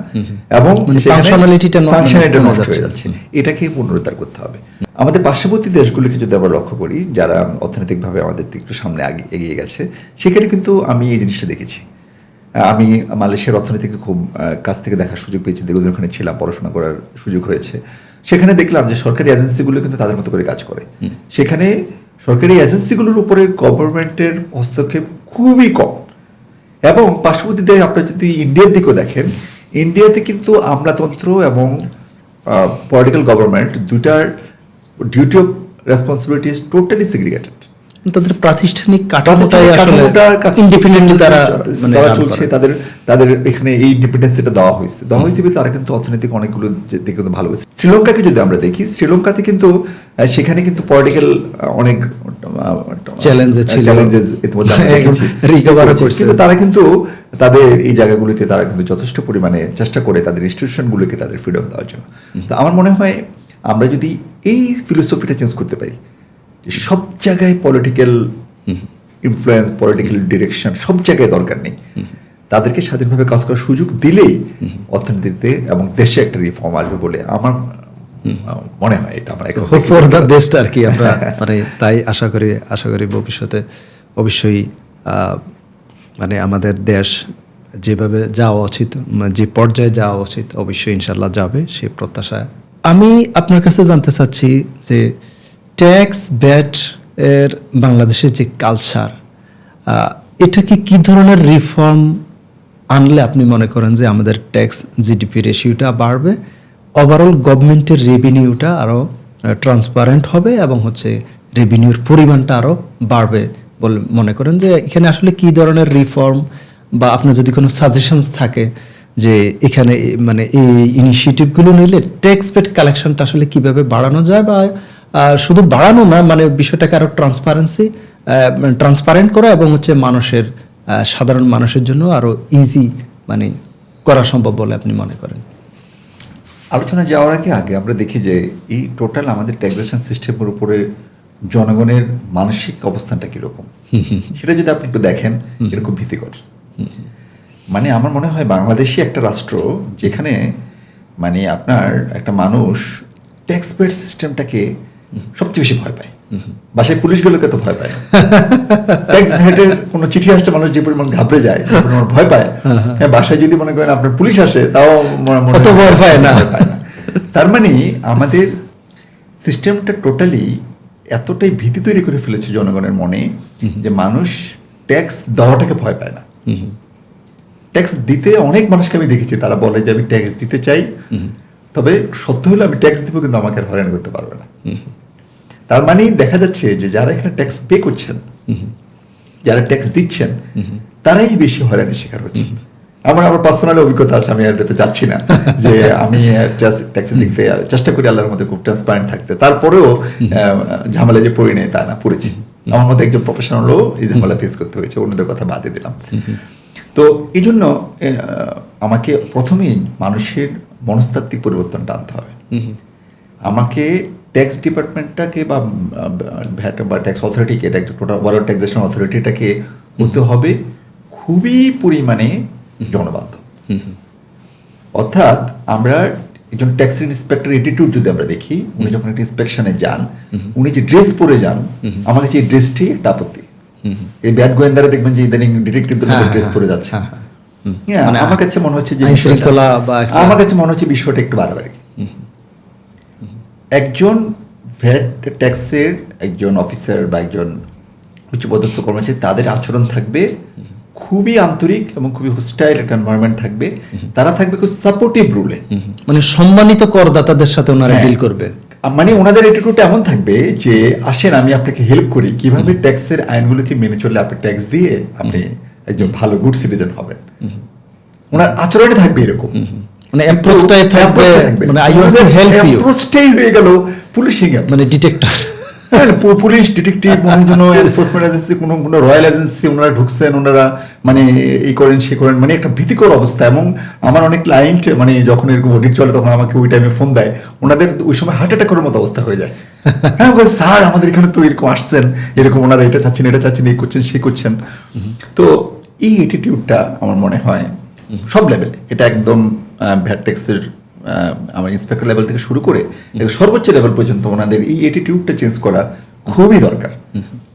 S1: এবং ফাংশনালিটিটা নষ্ট হয়ে যাচ্ছে। এটাকে পুনরুদ্ধার করতে হবে। আমাদের পার্শ্ববর্তী দেশগুলোকে যদি আমরা লক্ষ্য করি, যারা অর্থনৈতিকভাবে আমাদের থেকে একটু সামনে এগিয়ে গেছে, সেখানে কিন্তু আমি এই জিনিসটা দেখেছি। আমি মালয়েশিয়ার অর্থনীতিকে খুব কাছ থেকে দেখার সুযোগ পেয়েছি, দীর্ঘদিন ওখানে ছিলাম, পড়াশোনা করার সুযোগ হয়েছে। সেখানে দেখলাম যে সরকারি এজেন্সিগুলো কিন্তু তাদের মতো করে কাজ করে। সেখানে সরকারি এজেন্সিগুলোর উপরে গভর্নমেন্টের হস্তক্ষেপ খুবই কম। এবং পার্শ্ববর্তী দেশ আপনারা যদি ইন্ডিয়ার দিকেও দেখেন, ইন্ডিয়াতে কিন্তু আমলাতন্ত্র এবং পলিটিক্যাল গভর্নমেন্ট দুটার duty of responsibility is totally segregated.
S2: তাদের প্রাতিষ্ঠানিক কাঠামোটাই আসলে ইন্ডিপেন্ডেন্টলি তারা
S1: চলছে, তাদের এখানে এই ইন্ডিপেন্ডেন্সটা দেওয়া হয়েছে বলে তারা কিন্তু অর্থনৈতিক অনেকগুলো দিকে কিন্তু ভালো হয়েছে। শ্রীলঙ্কাকে যদি আমরা দেখি, শ্রীলঙ্কাতে কিন্তু সেখানে কিন্তু পলিটিক্যাল অনেক চ্যালেঞ্জেস কিন্তু তারা কিন্তু তাদের এই জায়গাগুলিতে তারা কিন্তু যথেষ্ট পরিমাণে চেষ্টা করে তাদের ইনস্টিটিউশনগুলোকে তাদের ফ্রিডম দেওয়ার জন্য। তো আমার মনে হয় আমরা যদি এই ফিলোসফিটা চেঞ্জ করতে পারি, সব জায়গায় পলিটিক্যাল ইনফ্লুয়েন্স, পলিটিক্যাল ডিরেকশন সব জায়গায় দরকার নেই, তাদেরকে স্বাধীনভাবে কাজ করার সুযোগ দিলেই অর্থনীতিতে এবং দেশে একটা রিফর্ম আসবে বলে আমার মনে হয়। এটা আমরা
S2: ফর দ্য বেস্ট আর কি, আমরা মানে তাই আশা করি ভবিষ্যতে অবশ্যই মানে আমাদের দেশ যেভাবে যাওয়া উচিত, যে পর্যায়ে যাওয়া উচিত, অবশ্যই ইনশাল্লাহ যাবে, সেই প্রত্যাশা। আমি আপনার কাছে জানতে চাচ্ছি যে ট্যাক্স ব্যাট এর বাংলাদেশের যে কালচার, এটাকে কি ধরনের রিফর্ম আনলে আপনি মনে করেন যে আমাদের ট্যাক্স জিডিপি রেশিওটা বাড়বে, ওভারঅল গভর্নমেন্টের রেভিনিউটা আরও ট্রান্সপারেন্ট হবে এবং রেভিনিউর পরিমাণটা আরও বাড়বে বলে মনে করেন? যে এখানে আসলে কি ধরনের রিফর্ম বা আপনার যদি কোনো সাজেশনস থাকে যে এখানে মানে এই ইনিশিয়েটিভগুলো নিলে ট্যাক্স পেড কালেকশনটা আসলে কিভাবে বাড়ানো যায়, বা শুধু বাড়ানো না, মানে বিষয়টাকে আরো ট্রান্সপারেন্ট করা এবং মানুষের সাধারণ মানুষের জন্য আরো ইজি মানে করা সম্ভব বলে আপনি মনে করেন?
S1: আলোচনা যাওয়ার আগে আমরা দেখি যে এই টোটাল আমাদের ট্যাক্সেশন সিস্টেমের উপরে জনগণের মানসিক অবস্থানটা কিরকম, সেটা যদি আপনি একটু দেখেন, এটা খুব ভীতিকর। মানে আমার মনে হয় বাংলাদেশই একটা রাষ্ট্র যেখানে মানে আপনার একটা মানুষ ট্যাক্স পেড সিস্টেমটাকে সবচেয়ে বেশি ভয় পায়। বাসায় পুলিশগুলোকে তো ভয় পায় না, ট্যাক্স হেডের কোনো চিঠি আসলে মানুষ যে পরিমাণ ঘাবড়ে যায়, ভয় পায়। হ্যাঁ, বাসায় যদি মনে করেন আপনার পুলিশ আসে তাও
S2: ভয় পায় না।
S1: তার মানে আমাদের সিস্টেমটা টোটালি এতটাই ভীতি তৈরি করে ফেলেছে জনগণের মনে যে মানুষ ট্যাক্স দেওয়াটাকে ভয় পায় না। ট্যাক্স দিতে অনেক মানুষকে আমি দেখেছি, তারা বলে যে আমি ট্যাক্স দিতে চাই, তবে সত্য হলে আমি ট্যাক্স দিব, কিন্তু আমাকে আর হয়রানি করতে পারবে না। তার মানে দেখা যাচ্ছে যে যারা এখানে ট্যাক্স পে করছেন, যারা ট্যাক্স দিচ্ছেন, তারাই বেশি হয়রানির শিকার হচ্ছে। আমার পার্সোনালি অভিজ্ঞতা আছে, আমি এটাতে যাচ্ছি না যে আমি ট্যাক্সের দিক থেকে চেষ্টা করি আল্লাহর মধ্যে খুব ট্রান্সপারেন্ট থাকতে, তারপরেও ঝামেলা যে পড়ি নেই তা না, পড়েছি। আমার মতো একজন প্রফেশনালও এই ঝামেলা ফেস করতে হয়েছে, অন্যদের কথা বাদে দিলাম। তো এই জন্য আমাকে প্রথমেই মানুষের মনস্তাত্ত্বিক পরিবর্তনটা আনতে হবে। আমাকে ট্যাক্স ডিপার্টমেন্টটাকে বা ভ্যাট বা ট্যাক্স অথরিটিকে, টোটাল ওয়ার্ল্ড ট্যাক্সেশন অথরিটিটাকে হতে হবে খুবই পরিমাণে জনবান্ধব। অর্থাৎ আমরা একজন ট্যাক্স ইন্সপেক্টর অ্যাটিটিউড যদি আমরা দেখি, উনি যখন একটা ইন্সপেকশনে যান, উনি যে ড্রেস পরে যান, আমার কাছে এই ড্রেসটি একটা আপত্তি। এই ব্যাড গোয়েন্দারা দেখবেন যে ইদানিং ডিটেকটিভদের মধ্যে ড্রেস পরে যাচ্ছে, হ্যাঁ,
S2: মানে
S1: আমার কাছে মনে হচ্ছে যে
S2: আইন
S1: বিষয়টা-
S2: শৃঙ্খলা বা একটা-
S1: আমার কাছে মনে হচ্ছে বিষয়টা একটু বাড়াবাড়ি। একজন ভ্যাট ট্যাক্সের একজন অফিসার বা একজন উচ্চপদস্থ কর্মচারী, তাদের আচরণ থাকবে খুবই আন্তরিক এবং খুবই হোস্টাইল একটা এনভায়রনমেন্ট থাকবে। তারা থাকবে খুব সাপোর্টিভ রুলে,
S2: মানে সম্মানিত করদাতাদের সাথে ওনারা
S1: হ্যাঁ।
S2: ডিল করবে।
S1: মানে ওনাদের অ্যাটিটিউড এমন থাকবে যে আসেন আমি আপনাকে হেল্প করি, কিভাবে ট্যাক্সের আইনগুলোকে মেনে চললে আপনি ট্যাক্স দিয়ে আপনি একজন ভালো গুড সিটিজেন হবেন। ওনার আচরণে থাকবে এরকম,
S2: মানে অ্যাপ্রোচটাই থাকবে, মানে I want to help you,
S1: অ্যাপ্রোচটাই হয়ে গেল পুলিশিং,
S2: মানে ডিটেক্টর।
S1: পুলিশ ডিটেকটিভ মনে হয় যেন এনফোর্সমেন্ট এজেন্সি, কোনো রয়্যাল এজেন্সি, ওনারা ঢুকছেন, ওনারা মানে এই করেন সে করেন, মানে একটা ভীতিকর অবস্থা। এবং আমার অনেক ক্লায়েন্ট মানে যখন এরকম অডিট চলে তখন আমাকে ওই টাইমে ফোন দেয়, ওনাদের ওই সময় হার্ট অ্যাটাক করার মতো অবস্থা হয়ে যায়। হ্যাঁ, স্যার আমাদের এখানে তো এরকম আসছেন, এরকম ওনারা এটা চাচ্ছেন, এটা চাচ্ছেন, এই করছেন, সে করছেন। তো এই অ্যাটিটিউডটা আমার মনে হয় সব লেভেলে, এটা একদম ভ্যাট ট্যাক্সের আমার ইন্সপেক্টর লেভেল থেকে শুরু করে সর্বোচ্চ লেভেল পর্যন্ত ওনাদের এই অ্যাটিটিউডটা চেঞ্জ করা খুবই দরকার।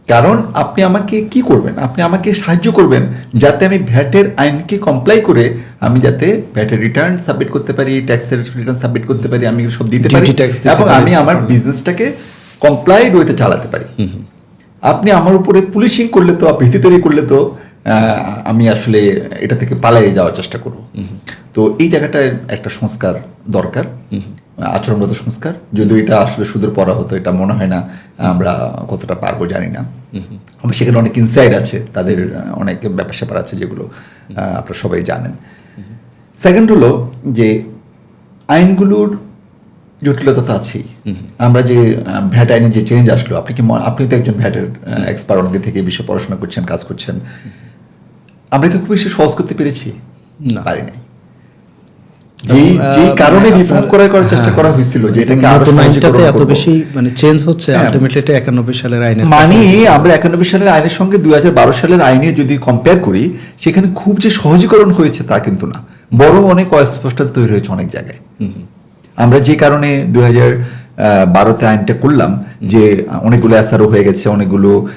S1: কারণ আপনি আমাকে কি করবেন, আপনি আমাকে সাহায্য করবেন যাতে আমি ভ্যাটের আইনকে কমপ্লাই করে আমি যাতে ভ্যাটের রিটার্ন সাবমিট করতে পারি, ট্যাক্সের রিটার্ন সাবমিট করতে পারি, আমি সব দিতে পারি,
S2: Duty tax দিতে
S1: এবং
S2: পারি।
S1: আমি আমার বিজনেসটাকে কমপ্লাইড ওয়েতে চালাতে পারি। আপনি আমার উপরে পুলিশিং করলে তো, ভীতি তৈরি করলে তো আমি আসলে এটা থেকে পালিয়ে যাওয়ার চেষ্টা করব। তো এই জায়গাটায় একটা সংস্কার দরকার, আচরণগত সংস্কার। যদিও এটা আসলে সুদূর পড়া হতো, এটা মনে হয় না আমরা কতটা পারবো জানি না। সেখানে অনেক ইনসাইড আছে, তাদের অনেক ব্যাপার স্যাপার আছে যেগুলো আপনারা সবাই জানেন। সেকেন্ড হলো যে আইনগুলোর জটিলতা তো আছেই। আমরা যে ভ্যাট আইনে যে চেঞ্জ আসলো, আপনি তো একজন ভ্যাটের এক্সপার্ট, অনেকদিন থেকে এই বিষয়ে পড়াশোনা করছেন, কাজ করছেন। আমরা কি খুব বেশি সহজ করতে পেরেছি?
S2: না,
S1: পারি নাই। যে কারণে রিফর্ম করার চেষ্টা করা হয়েছিল, যে এটাকে আরো
S2: নতুন আইনটাতে
S1: সহজীকরণ
S2: এত
S1: করব।
S2: বেশি মানে চেঞ্জ হচ্ছে,
S1: হ্যাঁ।
S2: আলটিমেটলি এটা 91 সালের আইনের
S1: মানে
S2: কাছাকাছি।
S1: আমরা 91 সালের আইনের সঙ্গে 2012 সালের আইনে যদি কম্পেয়ার করি, সেখানে খুব যে সহজীকরণ হয়েছে তা কিন্তু না, বরং অনেক অস্পষ্টতা তৈরি হয়েছে অনেক জায়গায়। আমরা যে কারণে 2012-তে আইনটা করলাম, যে অনেকগুলো এসআরও হয়ে গেছে, অনেকগুলো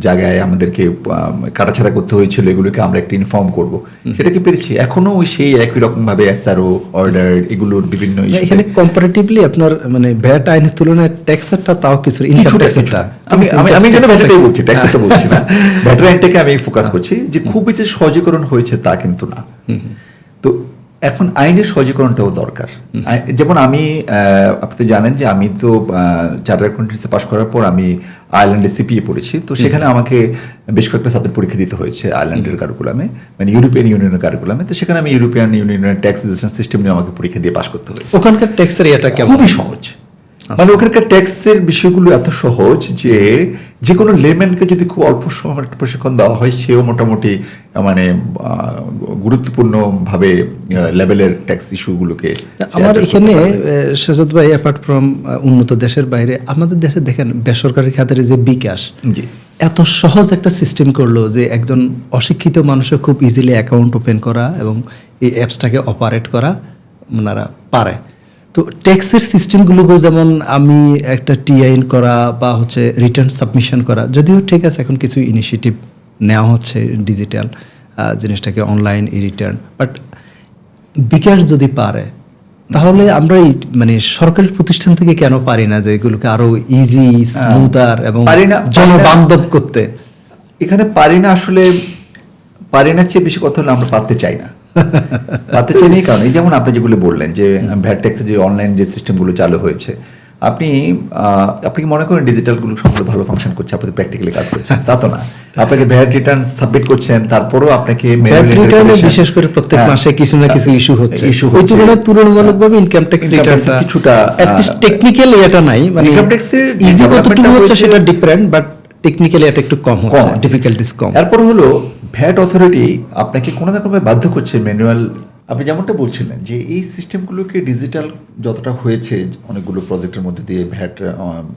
S1: জায়গায় আমাদেরকে কাটাছাড়া করতে হয়েছিল, এগুলোকে আমরা একটা ইনফর্ম করব, সেটাকে পেরেছি। এখনো ওই সেই একই রকম ভাবে এসআরও অর্ডার এগুলোর বিভিন্ন
S2: না,
S1: issue
S2: এখানে
S1: তে-
S2: কম্পারেটিভলি আপনার মানে ভ্যাট আইনের তুলনায় ট্যাক্সেরটা তাও কিছু ইনকাম
S1: কিছুটা,
S2: ট্যাক্সেরটা
S1: আমি যেন ভ্যাটাটাই বলছি, ট্যাক্সটা বলছি না, ভ্যাটার আইনটাকে আমি ফোকাস করছি, যে খুব বেশি সহজীকরণ হয়েছে তা কিন্তু না। তো এখন আইনের সহজীকরণটাও দরকার। যেমন আমি আপনি তো জানেন যে আমি তো চার্টার অ্যাকাউন্টেন্সি পাশ করার পর আমি আয়ারল্যান্ডে সিপিএ পড়েছি। তো সেখানে আমাকে বেশ কয়েকটা সাবজেক্ট পরীক্ষা দিতে হয়েছে আয়ারল্যান্ডের কারিকুলামে, মানে ইউরোপিয়ান ইউনিয়নের কারিকুলামে। তো সেখানে আমি ইউরোপিয়ান ইউনিয়নের ট্যাক্সেশন সিস্টেম নিয়ে আমাকে পরীক্ষা দিয়ে পাশ করতে হয়েছে।
S2: ওখানকার ট্যাক্সের এটা কেমন?
S1: খুবই সহজ। মানে ওখানকার ট্যাক্সের বিষয়গুলো এত সহজ যে কোনো লেম্যানকে যদি খুব অল্প সময় একটা প্রশিক্ষণ দেওয়া হয়, সেও মোটামুটি মানে গুরুত্বপূর্ণ ভাবে লেভেলের ট্যাক্স ইস্যুগুলোকে
S2: আমার এখানে সাজাদ ভাই, অ্যাপার্ট ফ্রম উন্নত দেশের বাইরে, আমাদের দেশে দেখেন বেসরকারি খাতের যে বিকাশ
S1: জি
S2: এত সহজ একটা সিস্টেম করলো যে একজন অশিক্ষিত মানুষের খুব ইজিলি অ্যাকাউন্ট ওপেন করা এবং এই অ্যাপসটাকে অপারেট করা ওনারা পারে। তো ট্যাক্সের সিস্টেমগুলোকে যেমন আমি একটা টিআইন করা বা হচ্ছে রিটার্ন সাবমিশন করা, যদিও ঠিক আছে এখন কিছু ইনিশিয়েটিভ নেওয়া হচ্ছে ডিজিটাল জিনিসটাকে অনলাইন রিটার্ন, বাট বিকাশ যদি পারে তাহলে আমরা এই মানে সরকারি প্রতিষ্ঠান থেকে কেন পারি না যে এগুলোকে আরো ইজি স্মুথার এবং
S1: পারি না,
S2: জনবান্ধব করতে?
S1: এখানে পারি না, আসলে পারি না চেয়ে বেশি কথা হলো আমরা পারতে চাই না। পারতে চাই না এই কারণে, যেমন আপনি যেগুলো বললেন যে ভ্যাট ট্যাক্সের যে অনলাইন যে সিস্টেমগুলো চালু হয়েছে, আপনি কি মনে করেন ডিজিটালগুলো সবগুলো ভালো ফাংশন করছে, আপনি প্র্যাকটিক্যালি কাজ করছেন? তা তো না। আপনাকে ভ্যাট রিটার্ন সাবমিট করছেন, তারপরও আপনাকে
S2: ভ্যাট রিটার্নে বিশেষ করে প্রত্যেক মাসে কিছু না কিছু ইস্যু হচ্ছে। ওই তুলনায় তুলনামূলকভাবে ইনকাম ট্যাক্স রিটার্নটা
S1: কিছুটা
S2: টেকনিক্যালি এটা নাই, মানে
S1: ইনকাম ট্যাক্সের
S2: ইজি কতটুকু হচ্ছে সেটা ডিফারেন্ট, বাট টেকনিক্যালি এটা একটু কম হচ্ছে, ডিফিকাল্টিস কম।
S1: এরপর হলো ভ্যাট অথরিটি আপনাকে কোনো না কোনো বাধ্য করছে ম্যানুয়াল। আপনি যেমনটা বলছিলেন যে এই সিস্টেমগুলোকে ডিজিটাল যতটা হয়েছে, অনেকগুলো প্রজেক্টের মধ্যে দিয়ে ভ্যাট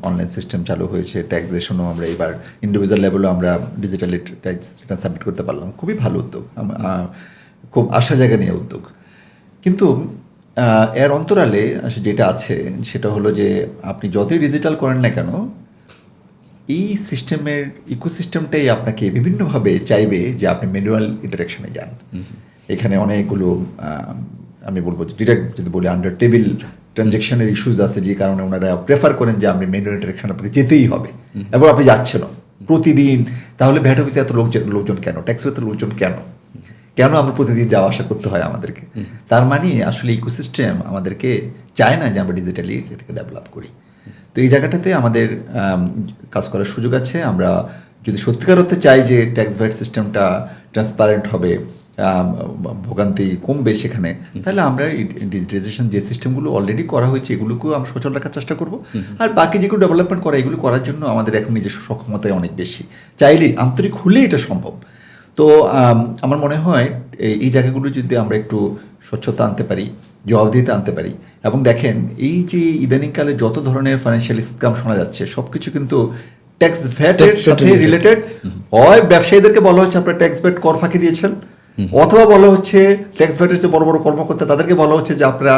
S1: অনলাইন সিস্টেম চালু হয়েছে, ট্যাক্সেশনও আমরা এবার ইন্ডিভিজুয়াল লেভেলও আমরা ডিজিটালি ট্যাক্স রিটার্ন সাবমিট করতে পারলাম। খুবই ভালো উদ্যোগ, খুব আশা জায়গা নিয়ে উদ্যোগ। কিন্তু এর অন্তরালে যেটা আছে সেটা হলো যে আপনি যতই ডিজিটাল করেন না কেন, এই সিস্টেমের ইকোসিস্টেমটাই আপনাকে বিভিন্নভাবে চাইবে যে আপনি ম্যানুয়াল ইন্টারাকশনে যান। এখানে অনেকগুলো আমি বলবো ডিরেক্ট যদি বলি আন্ডার টেবিল ট্রানজ্যাকশনের ইস্যুজ আছে, যে কারণে ওনারা প্রেফার করেন যে আপনি ম্যানুয়াল ইন্টারাকশন আপনাকে যেতেই হবে এবং আপনি যাচ্ছেন প্রতিদিন। তাহলে ভ্যাট অফিসে এত লোকজন কেন, ট্যাক্স এত লোকজন কেন আমরা প্রতিদিন যাওয়া আসা করতে হয় আমাদেরকে? তার মানে আসলে ইকোসিস্টেম আমাদেরকে চায় না যে আমরা ডিজিটালি এটাকে ডেভেলপ করি। তো এই জায়গাটাতে আমাদের কাজ করার সুযোগ আছে। আমরা যদি সত্যিকার অর্থে চাই যে ট্যাক্স ভ্যাট সিস্টেমটা ট্রান্সপারেন্ট হবে, ভোগান্তি কমবে সেখানে, তাহলে আমরা ডিজিটাইজেশন যে সিস্টেমগুলো অলরেডি করা হয়েছে এগুলোকেও আমরা সচল রাখার চেষ্টা করব। আর বাকি যেগুলো ডেভেলপমেন্ট করা এগুলো করার জন্য আমাদের এখন নিজস্ব সক্ষমতায় অনেক বেশি, চাইলেই আন্তরিক হলেই এটা সম্ভব। তো আমার মনে হয় এই জায়গাগুলো যদি আমরা একটু স্বচ্ছতা আনতে পারি, জবাবদিহিতা আনতে পারি, এবং দেখেন এই যে ইদানিংকালে যত ধরনের ফাইন্যান্সিয়াল স্ক্যাম শোনা যাচ্ছে সবকিছু কিন্তু ট্যাক্স ভ্যাটের সাথে রিলেটেড। হয় ব্যবসায়ীদেরকে বলা হচ্ছে আপনারা ট্যাক্স ভ্যাট কর ফাঁকি দিয়েছেন, অথবা বলা হচ্ছে ট্যাক্স ভ্যাটের যে বড় বড় কর্মকর্তা তাদেরকে বলা হচ্ছে যে আপনারা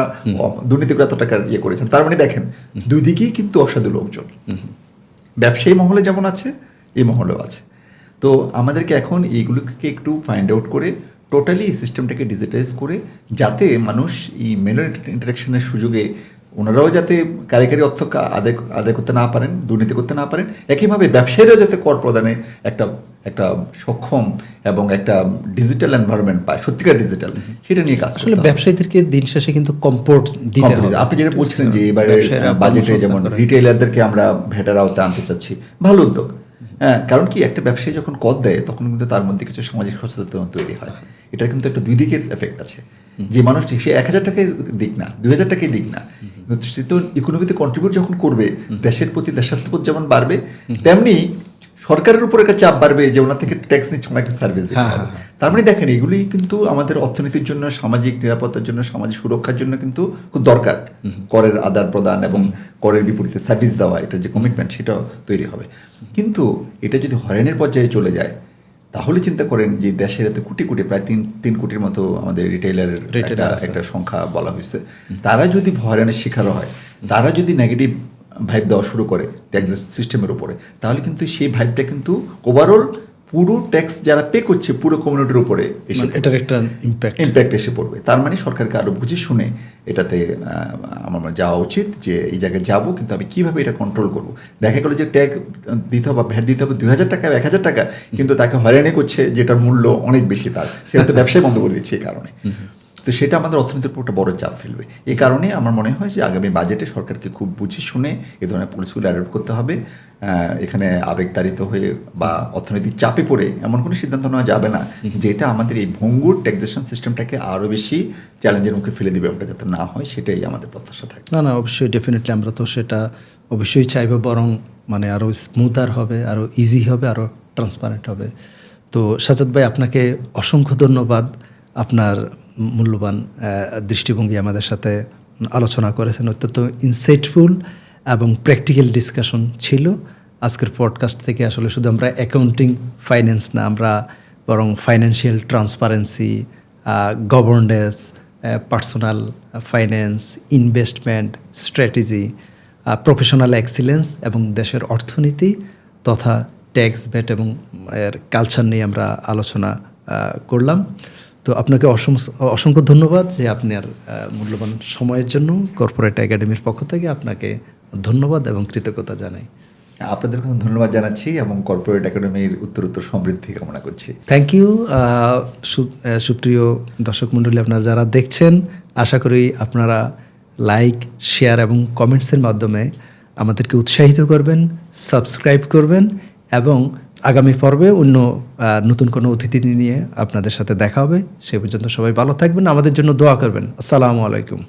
S1: দুর্নীতি করে এত টাকা ইয়ে করেছেন। তার মানে দেখেন দুই দিকেই কিন্তু অসাধু লোকজন, ব্যবসায়ী মহলে যেমন আছে এই মহলেও আছে। তো আমাদেরকে এখন এইগুলোকে একটু ফাইন্ড আউট করে টোটালি এই সিস্টেমটাকে ডিজিটাইজ করে, যাতে মানুষ এই ম্যানুয়াল ইন্টারাকশনের সুযোগে ওনারাও যাতে কারিগরি অর্থ আদায় করতে না পারেন, দুর্নীতি করতে না পারেন, একইভাবে ব্যবসায়ীরাও যাতে কর প্রদানে একটা সক্ষম এবং একটা ডিজিটাল এনভায়রনমেন্ট পায়, সত্যিকার ডিজিটাল, সেটা নিয়ে কাজ
S2: আসলে ব্যবসায়ীদেরকে দিন শেষে কিন্তু কম্পোর্ট দিতে হবে।
S1: আপনি যেটা বলছিলেন যে এবারে বাজেটে যেমন রিটেইলারদেরকে আমরা ভ্যাটের আওতায় আনতে চাচ্ছি, ভালো উদ্যোগ। হ্যাঁ, কারণ কি একটা ব্যবসায়ী যখন কর দেয় তখন কিন্তু তার মধ্যে কিছু সামাজিক সচেতনতা তৈরি হয়। এটা কিন্তু একটা দুই দিকের এফেক্ট আছে। যে মানুষটি সে 1,000 টাকাই দিক না, 2,000 টাকাই দিক না, সে তো ইকোনমিতে কন্ট্রিবিউট যখন করবে, দেশের প্রতি দেশাত্মবোধ যেমন বাড়বে, তেমনি সরকারের উপর একটা চাপ বাড়বে যে ওনার থেকে ট্যাক্স নিচ্ছে, ওনাকে সার্ভিস দিতে হবে। তার মানে দেখেন এগুলি কিন্তু আমাদের অর্থনীতির জন্য, সামাজিক নিরাপত্তার জন্য, সামাজিক সুরক্ষার জন্য কিন্তু খুব দরকার। করের আদান প্রদান এবং করের বিপরীতে সার্ভিস দেওয়া, এটা যে কমিটমেন্ট সেটাও তৈরি হবে। কিন্তু এটা যদি হয়রানির পর্যায়ে চলে যায় তাহলে চিন্তা করেন যে দেশের এত কোটি কোটি, প্রায় 3 কোটির মতো আমাদের রিটেইলারের একটা সংখ্যা বলা হয়েছে। তারা যদি হয়রানির শিকার হয়, তারা যদি নেগেটিভ ভাইব দেওয়া শুরু করে ট্যাক্স সিস্টেমের উপরে, তাহলে কিন্তু সেই ভাইবটা কিন্তু ওভারঅল পুরো ট্যাক্স যারা পে করছে পুরো কমিউনিটির উপরে
S2: এটার একটা
S1: ইম্প্যাক্ট এসে পড়বে। তার মানে সরকারকে আরও বুঝে শুনে এটাতে আমার যাওয়া উচিত যে এই জায়গায় যাবো, কিন্তু আমি কীভাবে এটা কন্ট্রোল করবো। দেখা গেলো যে ট্যাক্স দিতে হবে, ভ্যাট দিতে হবে 2,000 টাকা, 1,000 টাকা, কিন্তু তাকে হয়রানি করছে যেটার মূল্য অনেক বেশি, তার সেটা তো ব্যবসায় বন্ধ করে দিচ্ছে এই কারণে। তো সেটা আমাদের অর্থনীতির উপর একটা বড় চাপ ফেলবে। এই কারণে আমার মনে হয় যে আগামী বাজেটে সরকারকে খুব বুঝে শুনে এই ধরনের পলিসিগুলো অ্যাডপ্ট করতে হবে। এখানে আবেগতাড়িত হয়ে বা অর্থনৈতিক চাপে পড়ে এমন কোনো সিদ্ধান্ত নেওয়া যাবে না যেটা আমাদের এই ভঙ্গুর ট্যাক্সেশন সিস্টেমটাকে আরও বেশি চ্যালেঞ্জের মুখে ফেলে দেবে। ওটা যাতে না হয় সেটাই আমাদের প্রত্যাশা থাকে।
S2: না, অবশ্যই ডেফিনেটলি আমরা তো সেটা অবশ্যই চাইবো, বরং মানে আরও স্মুথার হবে, আরও ইজি হবে, আরও ট্রান্সপারেন্ট হবে। তো সাজাদ ভাই, আপনাকে অসংখ্য ধন্যবাদ। আপনার মূল্যবান দৃষ্টিভঙ্গি আমাদের সাথে আলোচনা করেছেন, অত্যন্ত ইনসাইটফুল এবং প্র্যাকটিক্যাল ডিসকাশন ছিল আজকের পডকাস্ট থেকে। আসলে শুধু আমরা অ্যাকাউন্টিং ফাইন্যান্স না, আমরা বরং financial transparency, governance, personal finance, investment strategy, professional excellence এবং দেশের অর্থনীতি তথা ট্যাক্স ভ্যাট এবং এর কালচার নিয়ে আমরা আলোচনা করলাম। তো আপনাকে অসংখ্য ধন্যবাদ যে আপনার মূল্যবান সময়ের জন্য কর্পোরেট একাডেমির পক্ষ থেকে আপনাকে ধন্যবাদ এবং কৃতজ্ঞতা জানাই।
S1: আপনাদের ধন্যবাদ জানাচ্ছি এবং কর্পোরেট একাডেমির উত্তরোত্তর সমৃদ্ধি কামনা করছি।
S2: Thank you. সুপ্রিয় দর্শক মণ্ডলী, আপনারা যারা দেখছেন, আশা করি আপনারা লাইক, শেয়ার এবং কমেন্টসের মাধ্যমে আমাদেরকে উৎসাহিত করবেন, সাবস্ক্রাইব করবেন এবং আগামী পর্বে অন্য নতুন কোনো অতিথি নিয়ে আপনাদের সাথে দেখা হবে। সে পর্যন্ত সবাই ভালো থাকবেন, আমাদের জন্য দোয়া করবেন। আসসালামু আলাইকুম।